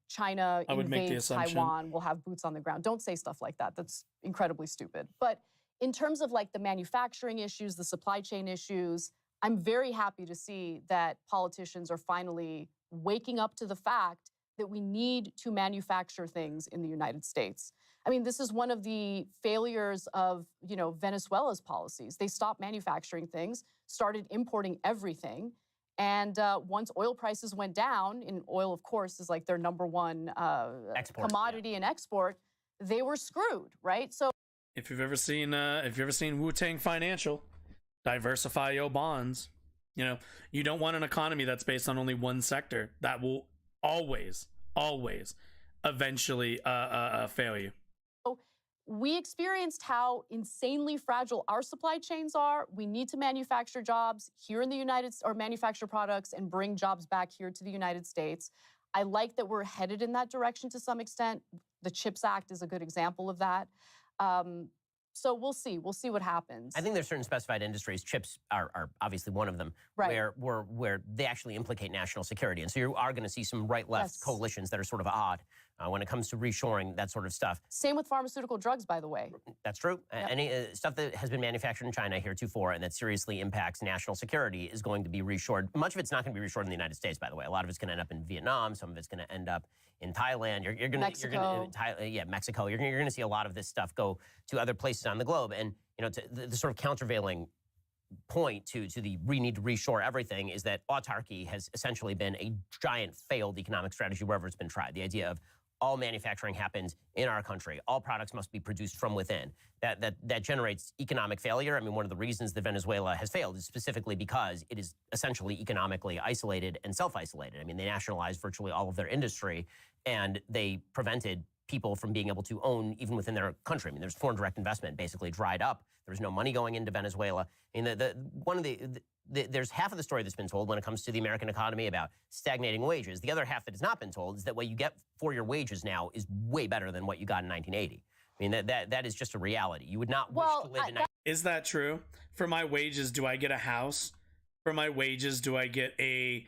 China I would make the invades assumption. Taiwan, we'll have boots on the ground. Don't say stuff like that. That's incredibly stupid. But in terms of the manufacturing issues, the supply chain issues, I'm very happy to see that politicians are finally waking up to the fact that we need to manufacture things in the United States. I mean, this is one of the failures of, Venezuela's policies. They stopped manufacturing things, started importing everything. And once oil prices went down, and oil, of course, is their number one commodity and export, they were screwed, right? So If you've ever seen Wu-Tang Financial, diversify your bonds. You don't want an economy that's based on only one sector. That will always eventually fail you. we experienced how insanely fragile our supply chains are. We need to manufacture jobs here in the manufacture products and bring jobs back here to the United States. I like that we're headed in that direction to some extent. The CHIPS Act is a good example of that. So we'll see. We'll see what happens. I think there's certain specified industries, chips are obviously one of them, right, where they actually implicate national security. And so you are going to see some right-left coalitions that are sort of odd when it comes to reshoring, that sort of stuff. Same with pharmaceutical drugs, by the way. That's true. Yep. Any stuff that has been manufactured in China heretofore and that seriously impacts national security is going to be reshored. Much of it's not going to be reshored in the United States, by the way. A lot of it's going to end up in Vietnam. Some of it's going to end up in Thailand. Mexico. You're going to see a lot of this stuff go to other places on the globe. And the sort of countervailing point to the we need to reshore everything is that autarky has essentially been a giant failed economic strategy wherever it's been tried. The idea of all manufacturing happens in our country. All products must be produced from within. That generates economic failure. I mean, one of the reasons that Venezuela has failed is specifically because it is essentially economically isolated and self-isolated. I mean, they nationalized virtually all of their industry, and they prevented people from being able to own even within their country. I mean, there's foreign direct investment basically dried up. There's no money going into Venezuela. I mean, there's half of the story that's been told when it comes to the American economy about stagnating wages. The other half that has not been told is that what you get for your wages now is way better than what you got in 1980. I mean, that is just a reality. You would not wish to live in... Is that true? For my wages, do I get a house? For my wages, do I get a,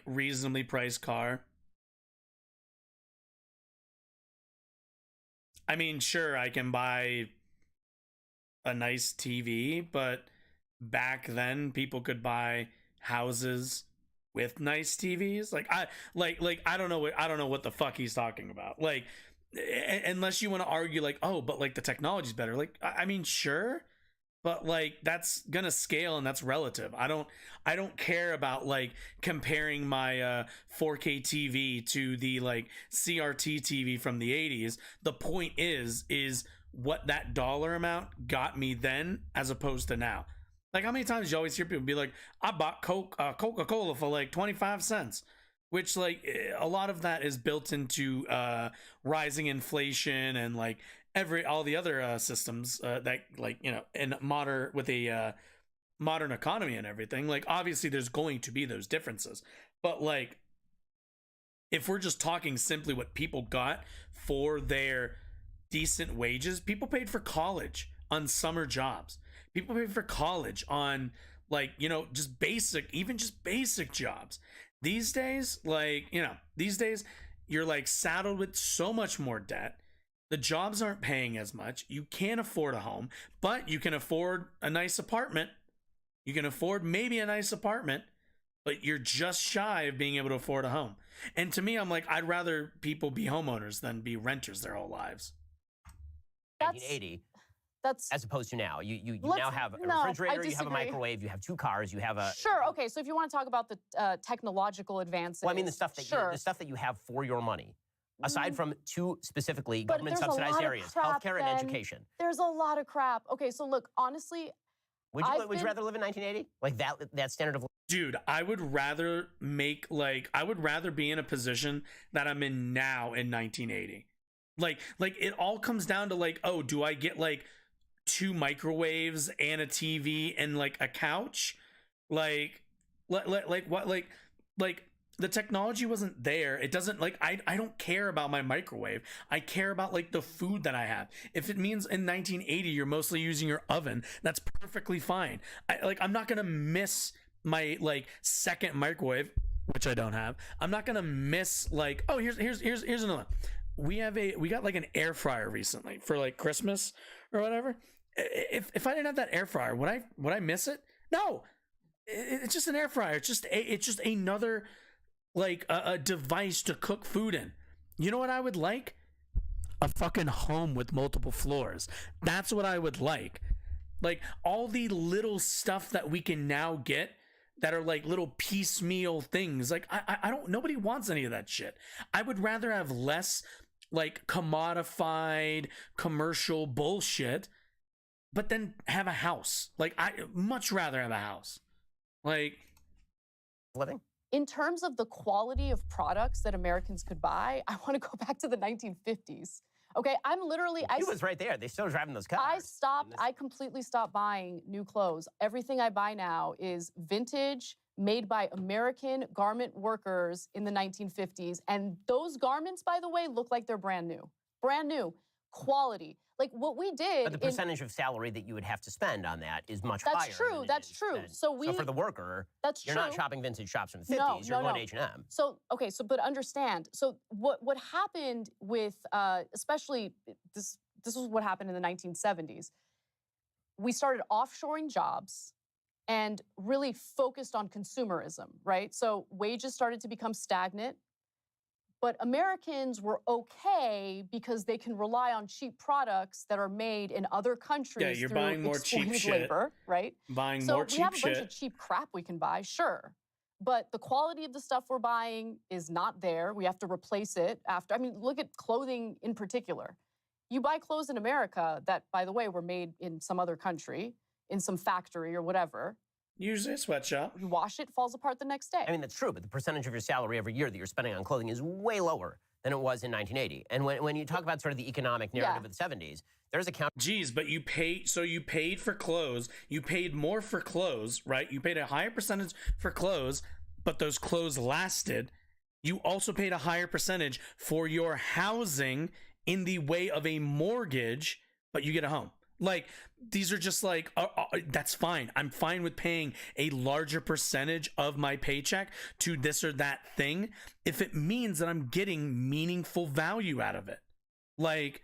reasonably priced car? I mean, sure, I can buy a nice TV, but back then people could buy houses with nice TVs. I don't know what the fuck he's talking about. Unless you want to argue but the technology's better. I mean, sure, but that's gonna scale and that's relative. I don't care about comparing my 4K TV to the CRT TV from the 80s. The point is what that dollar amount got me then as opposed to now. How many times you always hear people be like, I bought Coca-Cola for 25 cents, which a lot of that is built into rising inflation and all the other systems that in modern economy and everything. Obviously there's going to be those differences, but if we're just talking simply what people got for their decent wages, people paid for college on summer jobs. People pay for college on just basic jobs. These days, you're saddled with so much more debt. The jobs aren't paying as much. You can't afford a home, but you can afford a nice apartment. You can afford maybe a nice apartment, but you're just shy of being able to afford a home. And to me, I'm I'd rather people be homeowners than be renters their whole lives. 1980. As opposed to now. You now have a refrigerator, you have a microwave, you have two cars, you have a... Sure, okay, so if you want to talk about the technological advances... Well, I mean, the stuff that you have for your money, aside from two specifically government-subsidized areas, healthcare and education. There's a lot of crap. Okay, so look, honestly, Would you rather live in 1980? Like that standard of Dude, I would rather be in a position that I'm in now in 1980. Like it all comes down to like, oh, do I get like 2 microwaves and a TV and like a couch? Like what? Like the technology wasn't there. It doesn't like I don't care about my microwave. I care about like the food that I have. If it means in 1980 you're mostly using your oven, that's perfectly fine. I'm not gonna miss my like second microwave, which I don't have. I'm not gonna miss like, oh, here's another one. We got like an air fryer recently for like Christmas or whatever. If I didn't have that air fryer, would I miss it? No. It's just an air fryer. It's just another like a device to cook food in. You know what I would like? A fucking home with multiple floors. That's what I would like. Like all the little stuff that we can now get that are like little piecemeal things. Like I don't, nobody wants any of that shit. I would rather have less like commodified commercial bullshit, but then have a house. Like I much rather have a house. Like living. In terms of the quality of products that Americans could buy, I want to go back to the 1950s. Okay, I'm literally. He was right there. They still driving those cars. I completely stopped buying new clothes. Everything I buy now is vintage, made by American garment workers in the 1950s. And those garments, by the way, look like they're brand new. Brand new. Quality. Like what we did. But the percentage of salary that you would have to spend on that is much that's higher. True. That's true. So for the worker, that's you're true. not shopping vintage shops from the 50s. You're going to H&M. So but understand. So what happened with especially this was what happened in the 1970s. We started offshoring jobs and really focused on consumerism, right? So wages started to become stagnant. But Americans were okay because they can rely on cheap products that are made in other countries. Yeah, you're buying more cheap shit. Labor, right? Buying more cheap shit. So we have a bunch of cheap crap we can buy, sure. But the quality of the stuff we're buying is not there. We have to replace it after. I mean, look at clothing in particular. You buy clothes in America that, by the way, were made in some other country, in some factory or whatever. Usually a sweatshop. You wash it, falls apart the next day. I mean, that's true, but the percentage of your salary every year that you're spending on clothing is way lower than it was in 1980. And when you talk about sort of the economic narrative of the 70s, there's a count. Geez, but you paid for clothes. You paid more for clothes, right? You paid a higher percentage for clothes, but those clothes lasted. You also paid a higher percentage for your housing in the way of a mortgage, but you get a home. Like, these are just like, that's fine. I'm fine with paying a larger percentage of my paycheck to this or that thing if it means that I'm getting meaningful value out of it. Like,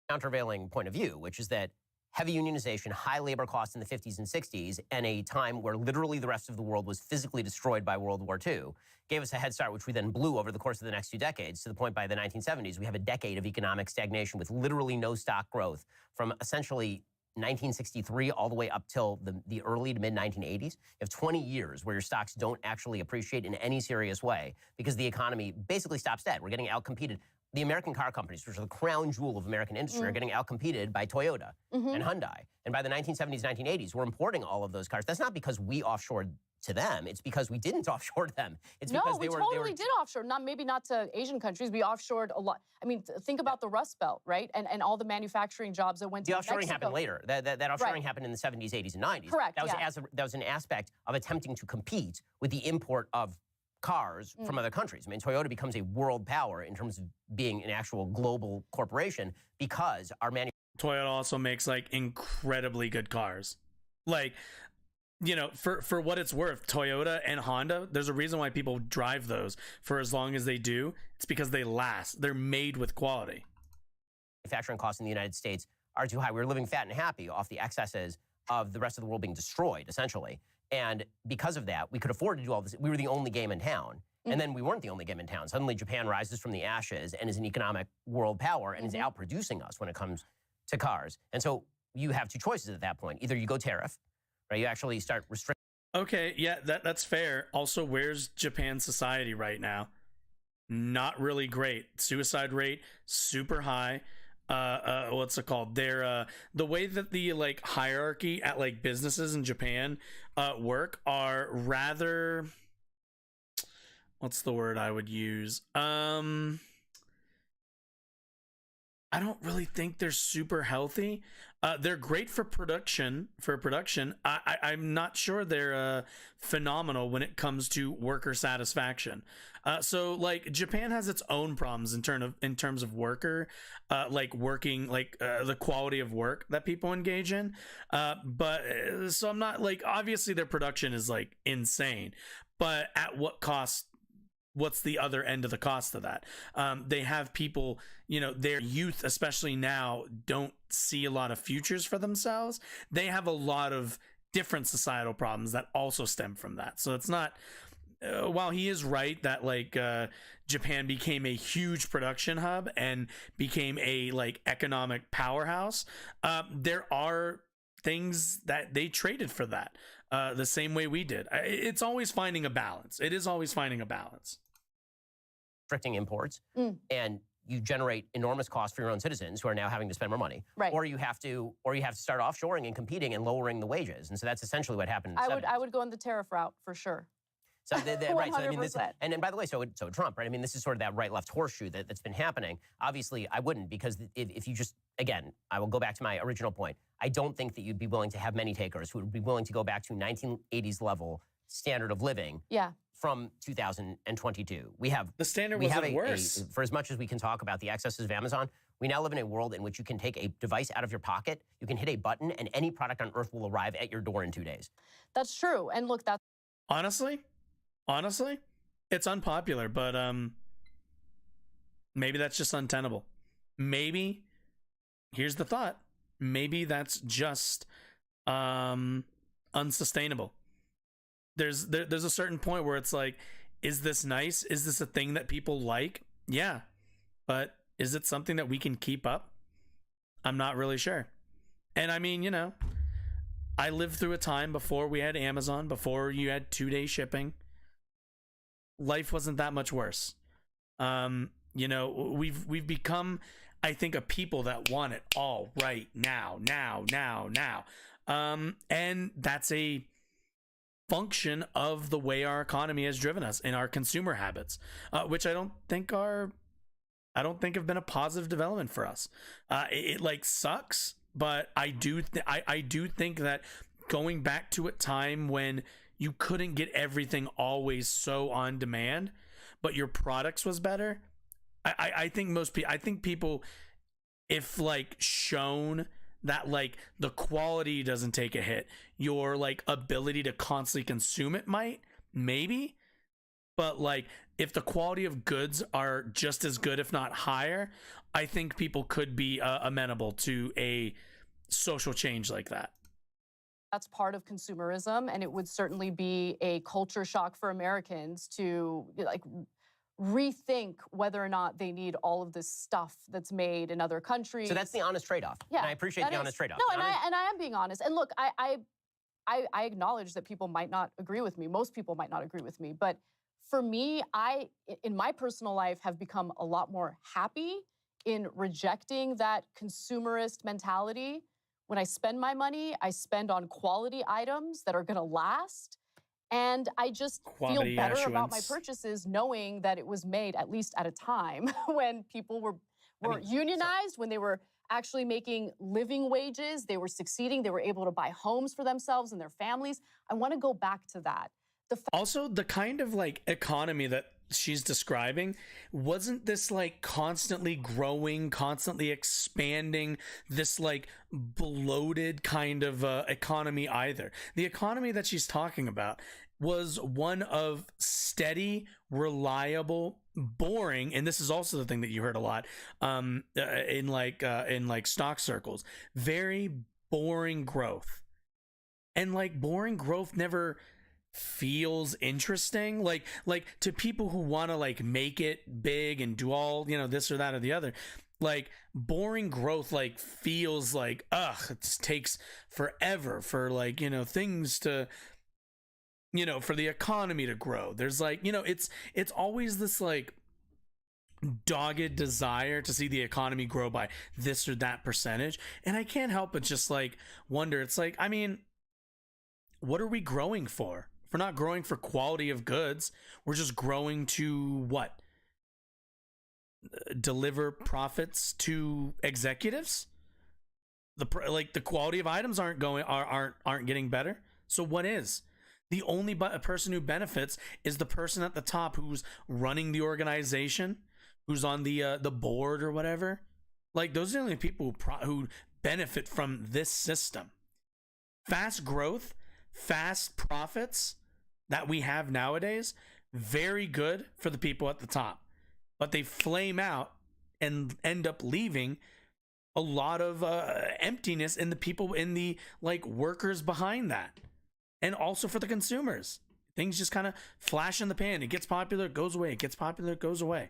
countervailing point of view, which is that heavy unionization, high labor costs in the 50s and 60s, and a time where literally the rest of the world was physically destroyed by World War II, gave us a head start, which we then blew over the course of the next 2 decades, to the point by the 1970s, we have a decade of economic stagnation with literally no stock growth from essentially 1963 all the way up till the early to mid-1980s. You have 20 years where your stocks don't actually appreciate in any serious way because the economy basically stops dead. We're getting outcompeted. The American car companies, which are the crown jewel of American industry, are getting outcompeted by Toyota and Hyundai. And by the 1970s, 1980s, we're importing all of those cars. That's not because we offshored to them. It's because we didn't offshore them. It's because we totally did offshore. Maybe not to Asian countries. We offshored a lot. I mean, think about the Rust Belt, right? And all the manufacturing jobs that went to Mexico. The offshoring happened later. That offshoring happened in the 70s, 80s, and 90s. Correct, that was an aspect of attempting to compete with the import of cars from other countries. I mean, Toyota becomes a world power in terms of being an actual global corporation because our Toyota also makes like incredibly good cars. Like, you know, for what it's worth, Toyota and Honda, there's a reason why people drive those for as long as they do. It's because they last. They're made with quality. Manufacturing costs in the United States are too high. We're living fat and happy off the excesses of the rest of the world being destroyed, essentially. And because of that, we could afford to do all this. We were the only game in town. And then we weren't the only game in town. Suddenly, Japan rises from the ashes and is an economic world power and is outproducing us when it comes to cars. And so you have 2 choices at that point. Either you go tariff, right? You actually start restricting. Okay, yeah, that's fair. Also, where's Japan's society right now? Not really great. Suicide rate, super high. what's it called? Their the way that the like hierarchy at like businesses in Japan work are rather, what's the word I would use? I don't really think they're super healthy. They're great for production. I'm not sure they're phenomenal when it comes to worker satisfaction. So like Japan has its own problems in terms of worker, like working, like the quality of work that people engage in. But so I'm not like, obviously their production is like insane, but at what cost? What's the other end of the cost of that? They have people, you know, their youth, especially now, don't see a lot of futures for themselves. They have a lot of different societal problems that also stem from that. So it's not, while he is right that like Japan became a huge production hub and became a like economic powerhouse, there are things that they traded for that the same way we did. It's always finding a balance. It is always finding a balance. Restricting imports, and you generate enormous costs for your own citizens who are now having to spend more money. Right. Or you have to start offshoring and competing and lowering the wages. And so that's essentially what happened in the 70s. I would go on the tariff route for sure. So right. So I mean, this, 100%. and by the way, so Trump, right? I mean, this is sort of that right-left horseshoe that's been happening. Obviously, I wouldn't, because if you just, again, I will go back to my original point. I don't think that you'd be willing to have many takers who would be willing to go back to 1980s level standard of living. Yeah. From 2022, we have the standard wasn't worse. For as much as we can talk about the excesses of Amazon, we now live in a world in which you can take a device out of your pocket, you can hit a button, and any product on Earth will arrive at your door in 2 days. That's true. And look, that's honestly, it's unpopular, but maybe that's just untenable. Maybe, here's the thought, maybe that's just unsustainable. There's a certain point where it's like, is this nice? Is this a thing that people like? Yeah, but is it something that we can keep up? I'm not really sure. And I mean, you know, I lived through a time before we had Amazon, before you had 2-day shipping. Life wasn't that much worse. You know, we've become, I think, a people that want it all right now. And that's a function of the way our economy has driven us and our consumer habits, which I don't think have been a positive development for us. It like sucks, but I do think that going back to a time when you couldn't get everything always so on demand, but your products was better. I think people, if like shown that like the quality doesn't take a hit, your like ability to constantly consume it might, maybe, but like if the quality of goods are just as good, if not higher, I think people could be amenable to a social change like that. That's part of consumerism, and it would certainly be a culture shock for Americans to like rethink whether or not they need all of this stuff that's made in other countries. So that's the honest trade-off. Yeah, and I appreciate the honest trade-off. No, and I am being honest. And look, I acknowledge that people might not agree with me. Most people might not agree with me. But for me, I, in my personal life, have become a lot more happy in rejecting that consumerist mentality. When I spend my money, I spend on quality items that are going to last. And I just feel better about my purchases knowing that it was made, at least at a time, when people were unionized, when they were actually making living wages, they were succeeding, they were able to buy homes for themselves and their families. I want to go back to that. Also, the kind of like economy that she's describing, wasn't this like constantly growing, constantly expanding, this like bloated kind of economy either. The economy that she's talking about was one of steady, reliable, boring, and this is also the thing that you heard a lot in like stock circles, very boring growth. And like boring growth never feels interesting, like to people who want to like make it big and do all, you know, this or that or the other. Like boring growth like feels like it takes forever for like, you know, things to, you know, for the economy to grow. There's like, you know, it's always this like dogged desire to see the economy grow by this or that percentage. And I can't help but just like wonder, it's like, I mean, what are we growing for? If we're not growing for quality of goods, we're just growing to what? Deliver profits to executives? The quality of items aren't getting better. So what is? The only person who benefits is the person at the top who's running the organization, who's on the board or whatever. Like, those are the only people who benefit from this system. Fast growth, fast profits that we have nowadays, very good for the people at the top. But they flame out and end up leaving a lot of emptiness in the people, in the like workers behind that. And also for the consumers. Things just kind of flash in the pan. It gets popular, it goes away. It gets popular, it goes away.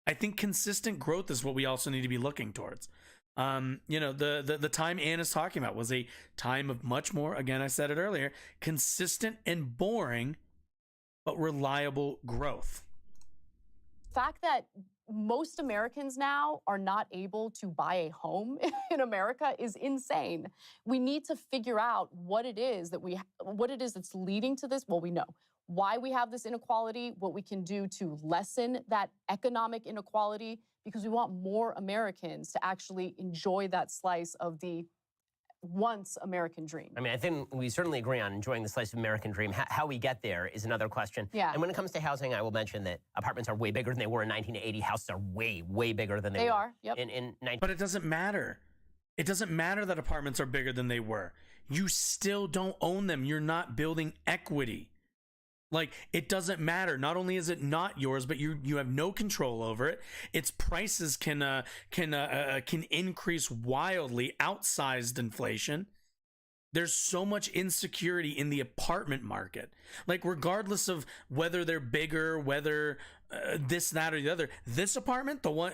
I think consistent growth is what we also need to be looking towards. The time Anna's talking about was a time of much more, again, I said it earlier, consistent and boring, but reliable growth. The fact that most Americans now are not able to buy a home in America is insane. We need to figure out what it is that's leading to this. Well, we know why we have this inequality, what we can do to lessen that economic inequality, because we want more Americans to actually enjoy that slice of the once American dream. I mean, I think we certainly agree on enjoying the slice of American dream. How we get there is another question. Yeah. And when it comes to housing, I will mention that apartments are way bigger than they were in 1980. Houses are way, way bigger than they were. Are, yep. In But it doesn't matter. It doesn't matter that apartments are bigger than they were. You still don't own them. You're not building equity. Like, it doesn't matter. Not only is it not yours, but you have no control over it. Its prices can increase wildly, outsized inflation. There's so much insecurity in the apartment market. Like, regardless of whether they're bigger, whether this, that, or the other, this apartment, the one,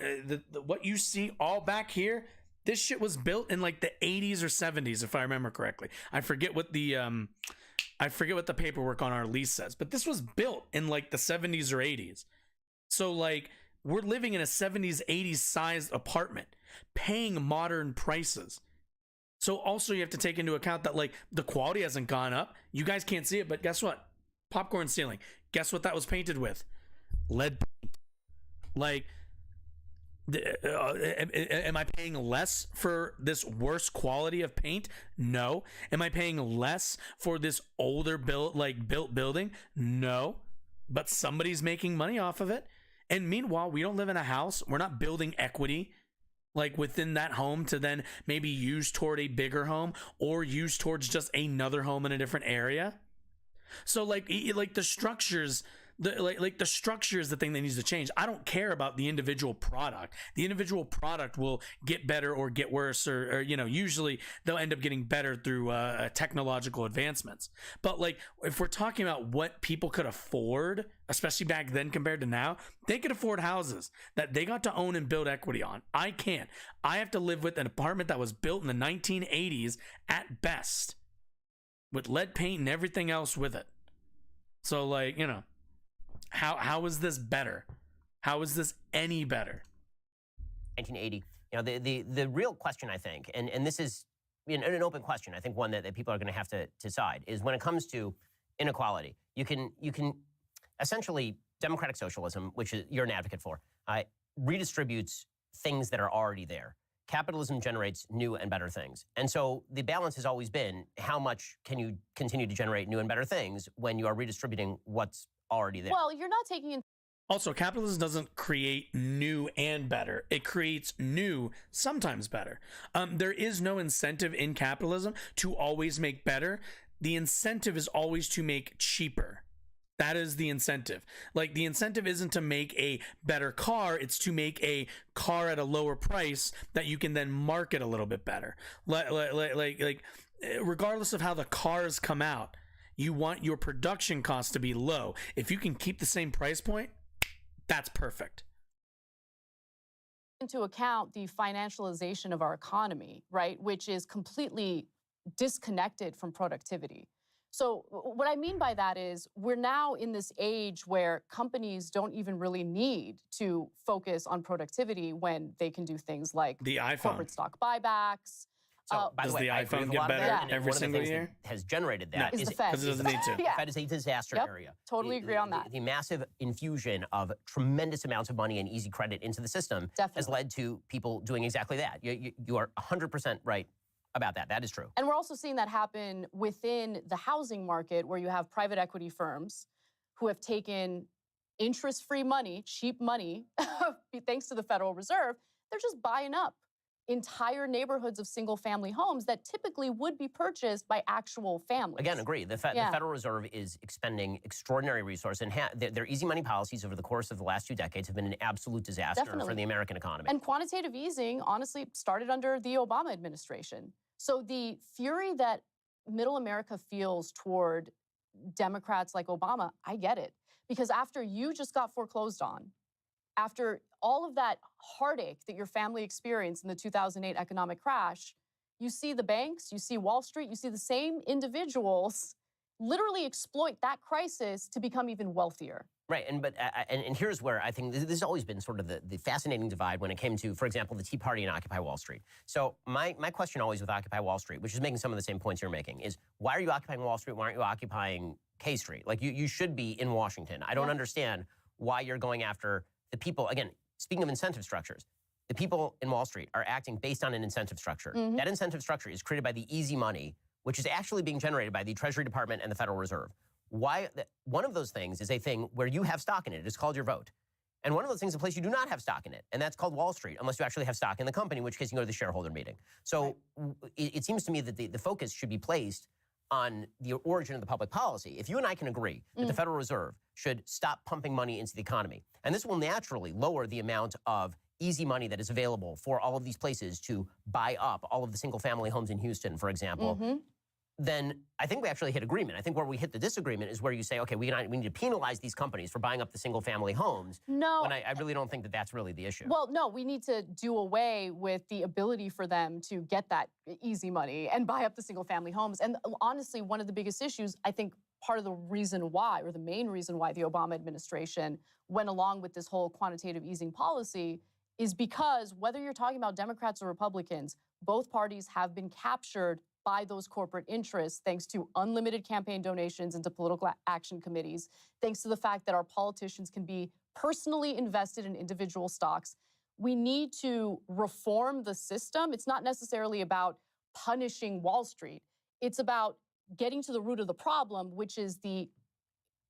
what you see all back here, this shit was built in like the 80s or 70s, if I remember correctly. I forget what the paperwork on our lease says, but this was built in like the 70s or 80s. So like, we're living in a 70s, 80s sized apartment, paying modern prices. So also you have to take into account that like the quality hasn't gone up. You guys can't see it, but guess what? Popcorn ceiling. Guess what that was painted with? Lead paint. Like, am I paying less for this worse quality of paint? No. Am I paying less for this older built building? No. But somebody's making money off of it. And meanwhile, we don't live in a house. We're not building equity like within that home to then maybe use toward a bigger home or use towards just another home in a different area. So like the structures, the structure is the thing that needs to change. I don't care about the individual product. The individual product will get better or get worse, or usually they'll end up getting better through technological advancements. But like, if we're talking about what people could afford, especially back then compared to now, they could afford houses that they got to own and build equity on. I can't. I have to live with an apartment that was built in the 1980s at best, with lead paint and everything else with it. So like, how is this better? How is this any better? 1980. The real question, I think, and this is an open question, I think one that people are going to have to decide, is when it comes to inequality, you can essentially, democratic socialism, which you're an advocate for, redistributes things that are already there. Capitalism generates new and better things. And so the balance has always been, how much can you continue to generate new and better things when you are redistributing what's already there? Well, you're not taking into Also, capitalism doesn't create new and better. It creates new, sometimes better. There is no incentive in capitalism to always make better. The incentive is always to make cheaper. That is the incentive. Like, the incentive isn't to make a better car, it's to make a car at a lower price that you can then market a little bit better. Like regardless of how the cars come out, you want your production costs to be low. If you can keep the same price point, that's perfect. into account the financialization of our economy, right, which is completely disconnected from productivity. So what I mean by that is we're now in this age where companies don't even really need to focus on productivity when they can do things like The iPhone. corporate stock buybacks. So, by Does the way, the I agree iPhone with a get lot of better that, and every one of the single things year? that has generated that Is is the Fed. Because it doesn't need to. the Fed is a disaster Yep. area. Totally agree on that. The massive infusion of tremendous amounts of money and easy credit into the system has Definitely. led to people doing exactly that. You are 100% right about that. That is true. And we're also seeing that happen within the housing market where you have private equity firms who have taken interest-free money, cheap money, thanks to the Federal Reserve. They're just buying up entire neighborhoods of single-family homes that typically would be purchased by actual families. Again, agree. The Federal Reserve is expending extraordinary resources, and their easy money policies over the course of the last 2 decades have been an absolute disaster Definitely. for the American economy. And quantitative easing, honestly, started under the Obama administration. So the fury that middle America feels toward Democrats like Obama, I get it. Because after you just got foreclosed on, after all of that heartache that your family experienced in the 2008 economic crash, you see the banks, you see Wall Street, you see the same individuals literally exploit that crisis to become even wealthier. Right, and here's where I think this has always been sort of the fascinating divide when it came to, for example, the Tea Party and Occupy Wall Street. So my question always with Occupy Wall Street, which is making some of the same points you're making, is why are you occupying Wall Street? Why aren't you occupying K Street? Like you should be in Washington. I don't understand why you're going after the people. Again, speaking of incentive structures, the people in Wall Street are acting based on an incentive structure. That incentive structure is created by the easy money, which is actually being generated by the Treasury Department and the Federal Reserve. One of those things is a thing where you have stock in it. It's called your vote. And one of those things is a place you do not have stock in it, and that's called Wall Street, unless you actually have stock in the company, in which case you go to the shareholder meeting. So it seems to me that the focus should be placed on the origin of the public policy. If you and I can agree that the Federal Reserve should stop pumping money into the economy, and this will naturally lower the amount of easy money that is available for all of these places to buy up all of the single-family homes in Houston, for example, then I think we actually hit agreement. I think where we hit the disagreement is where you say, okay, we need to penalize these companies for buying up the single-family homes. No. When I really don't think that that's really the issue. Well, no, we need to do away with the ability for them to get that easy money and buy up the single-family homes. And honestly, one of the biggest issues, I think part of the reason why, or the main reason why the Obama administration went along with this whole quantitative easing policy is because whether you're talking about Democrats or Republicans, both parties have been captured by those corporate interests, thanks to unlimited campaign donations into political action committees, thanks to the fact that our politicians can be personally invested in individual stocks. We need to reform the system. It's not necessarily about punishing Wall Street. It's about getting to the root of the problem, which is the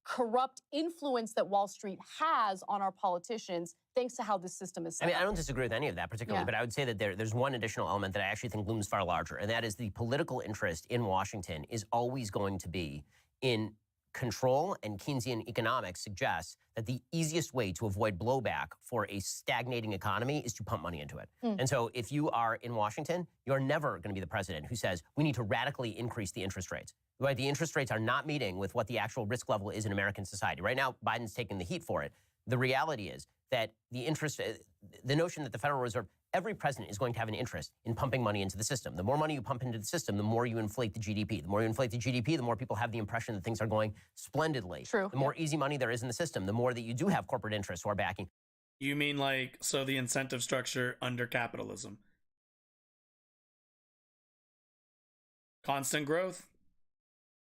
corrupt influence that Wall Street has on our politicians, thanks to how this system is set up. I don't disagree with any of that particularly, but I would say that there's one additional element that I actually think looms far larger, and that is the political interest in Washington is always going to be in control, and Keynesian economics suggests that the easiest way to avoid blowback for a stagnating economy is to pump money into it. And so if you are in Washington, you're never going to be the president who says, we need to radically increase the interest rates. Right? The interest rates are not meeting with what the actual risk level is in American society. Right now, Biden's taking the heat for it. The reality is that the notion that the Federal Reserve, every president is going to have an interest in pumping money into the system. The more money you pump into the system, the more you inflate the GDP. The more you inflate the GDP, the more people have the impression that things are going splendidly. True. The more easy money there is in the system, the more that you do have corporate interests who are backing. You mean so the incentive structure under capitalism? Constant growth?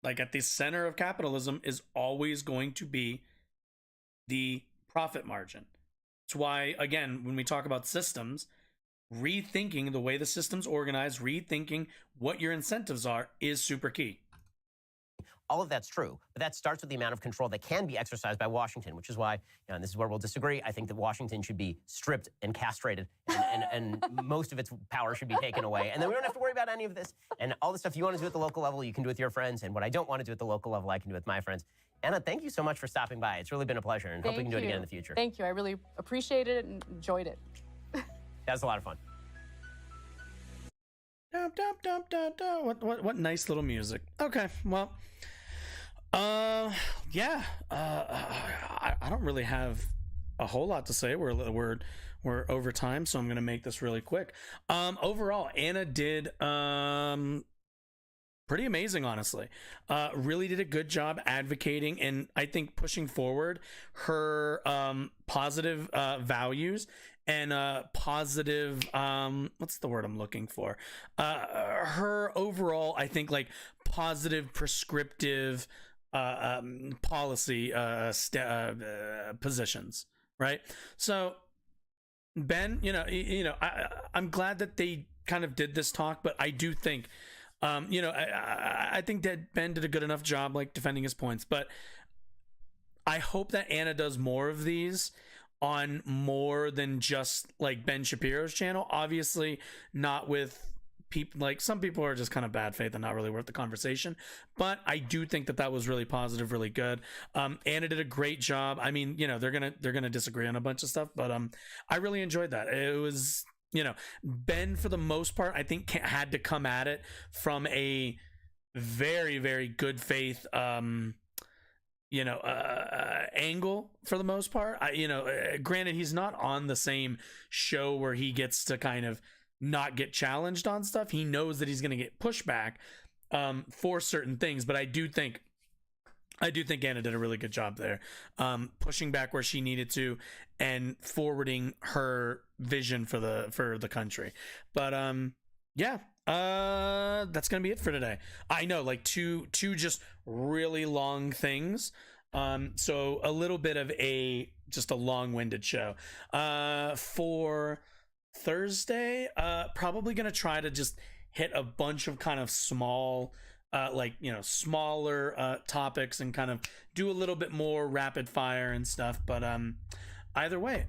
Like at the center of capitalism is always going to be the profit margin. That's why, again, when we talk about systems, rethinking the way the system's organized, rethinking what your incentives are is super key. All of that's true, but that starts with the amount of control that can be exercised by Washington, which is why, and this is where we'll disagree, I think that Washington should be stripped and castrated, and most of its power should be taken away. And then we don't have to worry about any of this. And all the stuff you want to do at the local level, you can do with your friends, and what I don't want to do at the local level, I can do with my friends. Anna, thank you so much for stopping by. It's really been a pleasure, and hope we can do it again in the future. Thank you. I really appreciated it and enjoyed it. That was a lot of fun. What nice little music. Okay, well, yeah. I don't really have a whole lot to say. We're over time, so I'm gonna make this really quick. Overall, Anna did pretty amazing, honestly. Really did a good job advocating and I think pushing forward her positive values and positive what's the word I'm looking for? Her overall, I think, like positive prescriptive policy positions, right? So Ben, I'm glad that they kind of did this talk, but I do think I think that Ben did a good enough job like defending his points, but I hope that Anna does more of these on more than just like Ben Shapiro's channel. Obviously not with people, like some people are just kind of bad faith and not really worth the conversation, but I do think that was really positive, really good. Anna did a great job. I mean, they're gonna disagree on a bunch of stuff, but I really enjoyed that. It was, Ben, for the most part, I think had to come at it from a very, very good faith angle for the most part. Granted, he's not on the same show where he gets to kind of not get challenged on stuff. He knows that he's going to get pushback for certain things, but I do think Anna did a really good job there, pushing back where she needed to and forwarding her vision for the country. But that's gonna be it for today. I know, like two just really long things. So a little bit of just a long-winded show. For Thursday, probably gonna try to just hit a bunch of kind of small smaller topics and kind of do a little bit more rapid fire and stuff. But either way,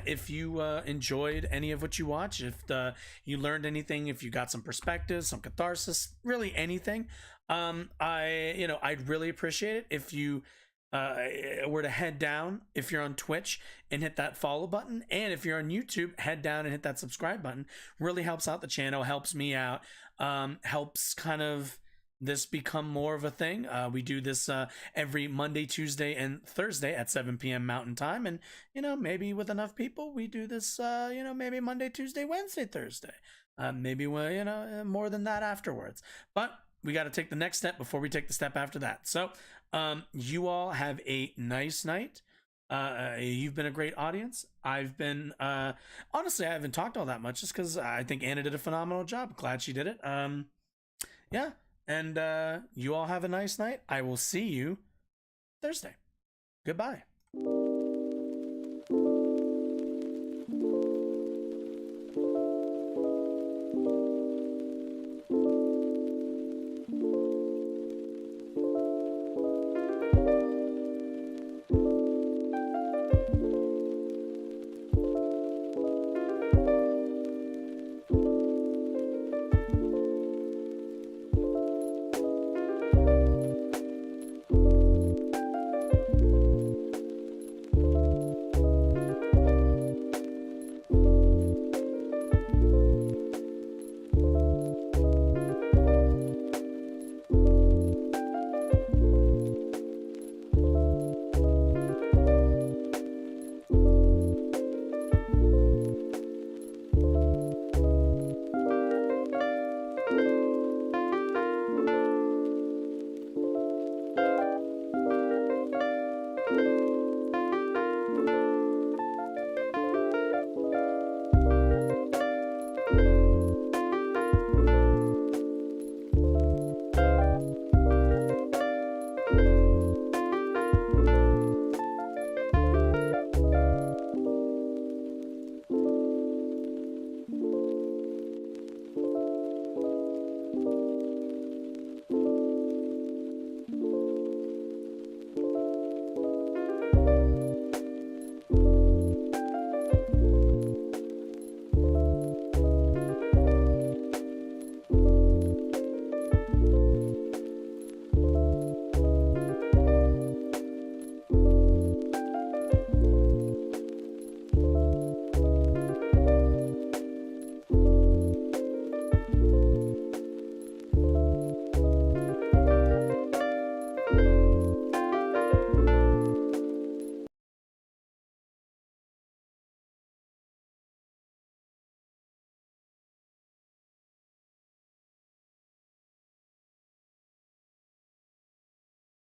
if you enjoyed any of what you watched, if you learned anything, if you got some perspective, some catharsis, really anything, I'd really appreciate it if you were to head down, if you're on Twitch, and hit that follow button, and if you're on YouTube, head down and hit that subscribe button. Really helps out the channel, helps me out, helps kind of this become more of a thing. We do this every Monday, Tuesday, and Thursday at 7 p.m. Mountain Time, and maybe with enough people, we do this maybe Monday, Tuesday, Wednesday, Thursday, maybe more than that afterwards. But we got to take the next step before we take the step after that. So you all have a nice night. You've been a great audience. I've been honestly, I haven't talked all that much just because I think Anna did a phenomenal job. Glad she did it. Yeah. And you all have a nice night. I will see you Thursday. Goodbye.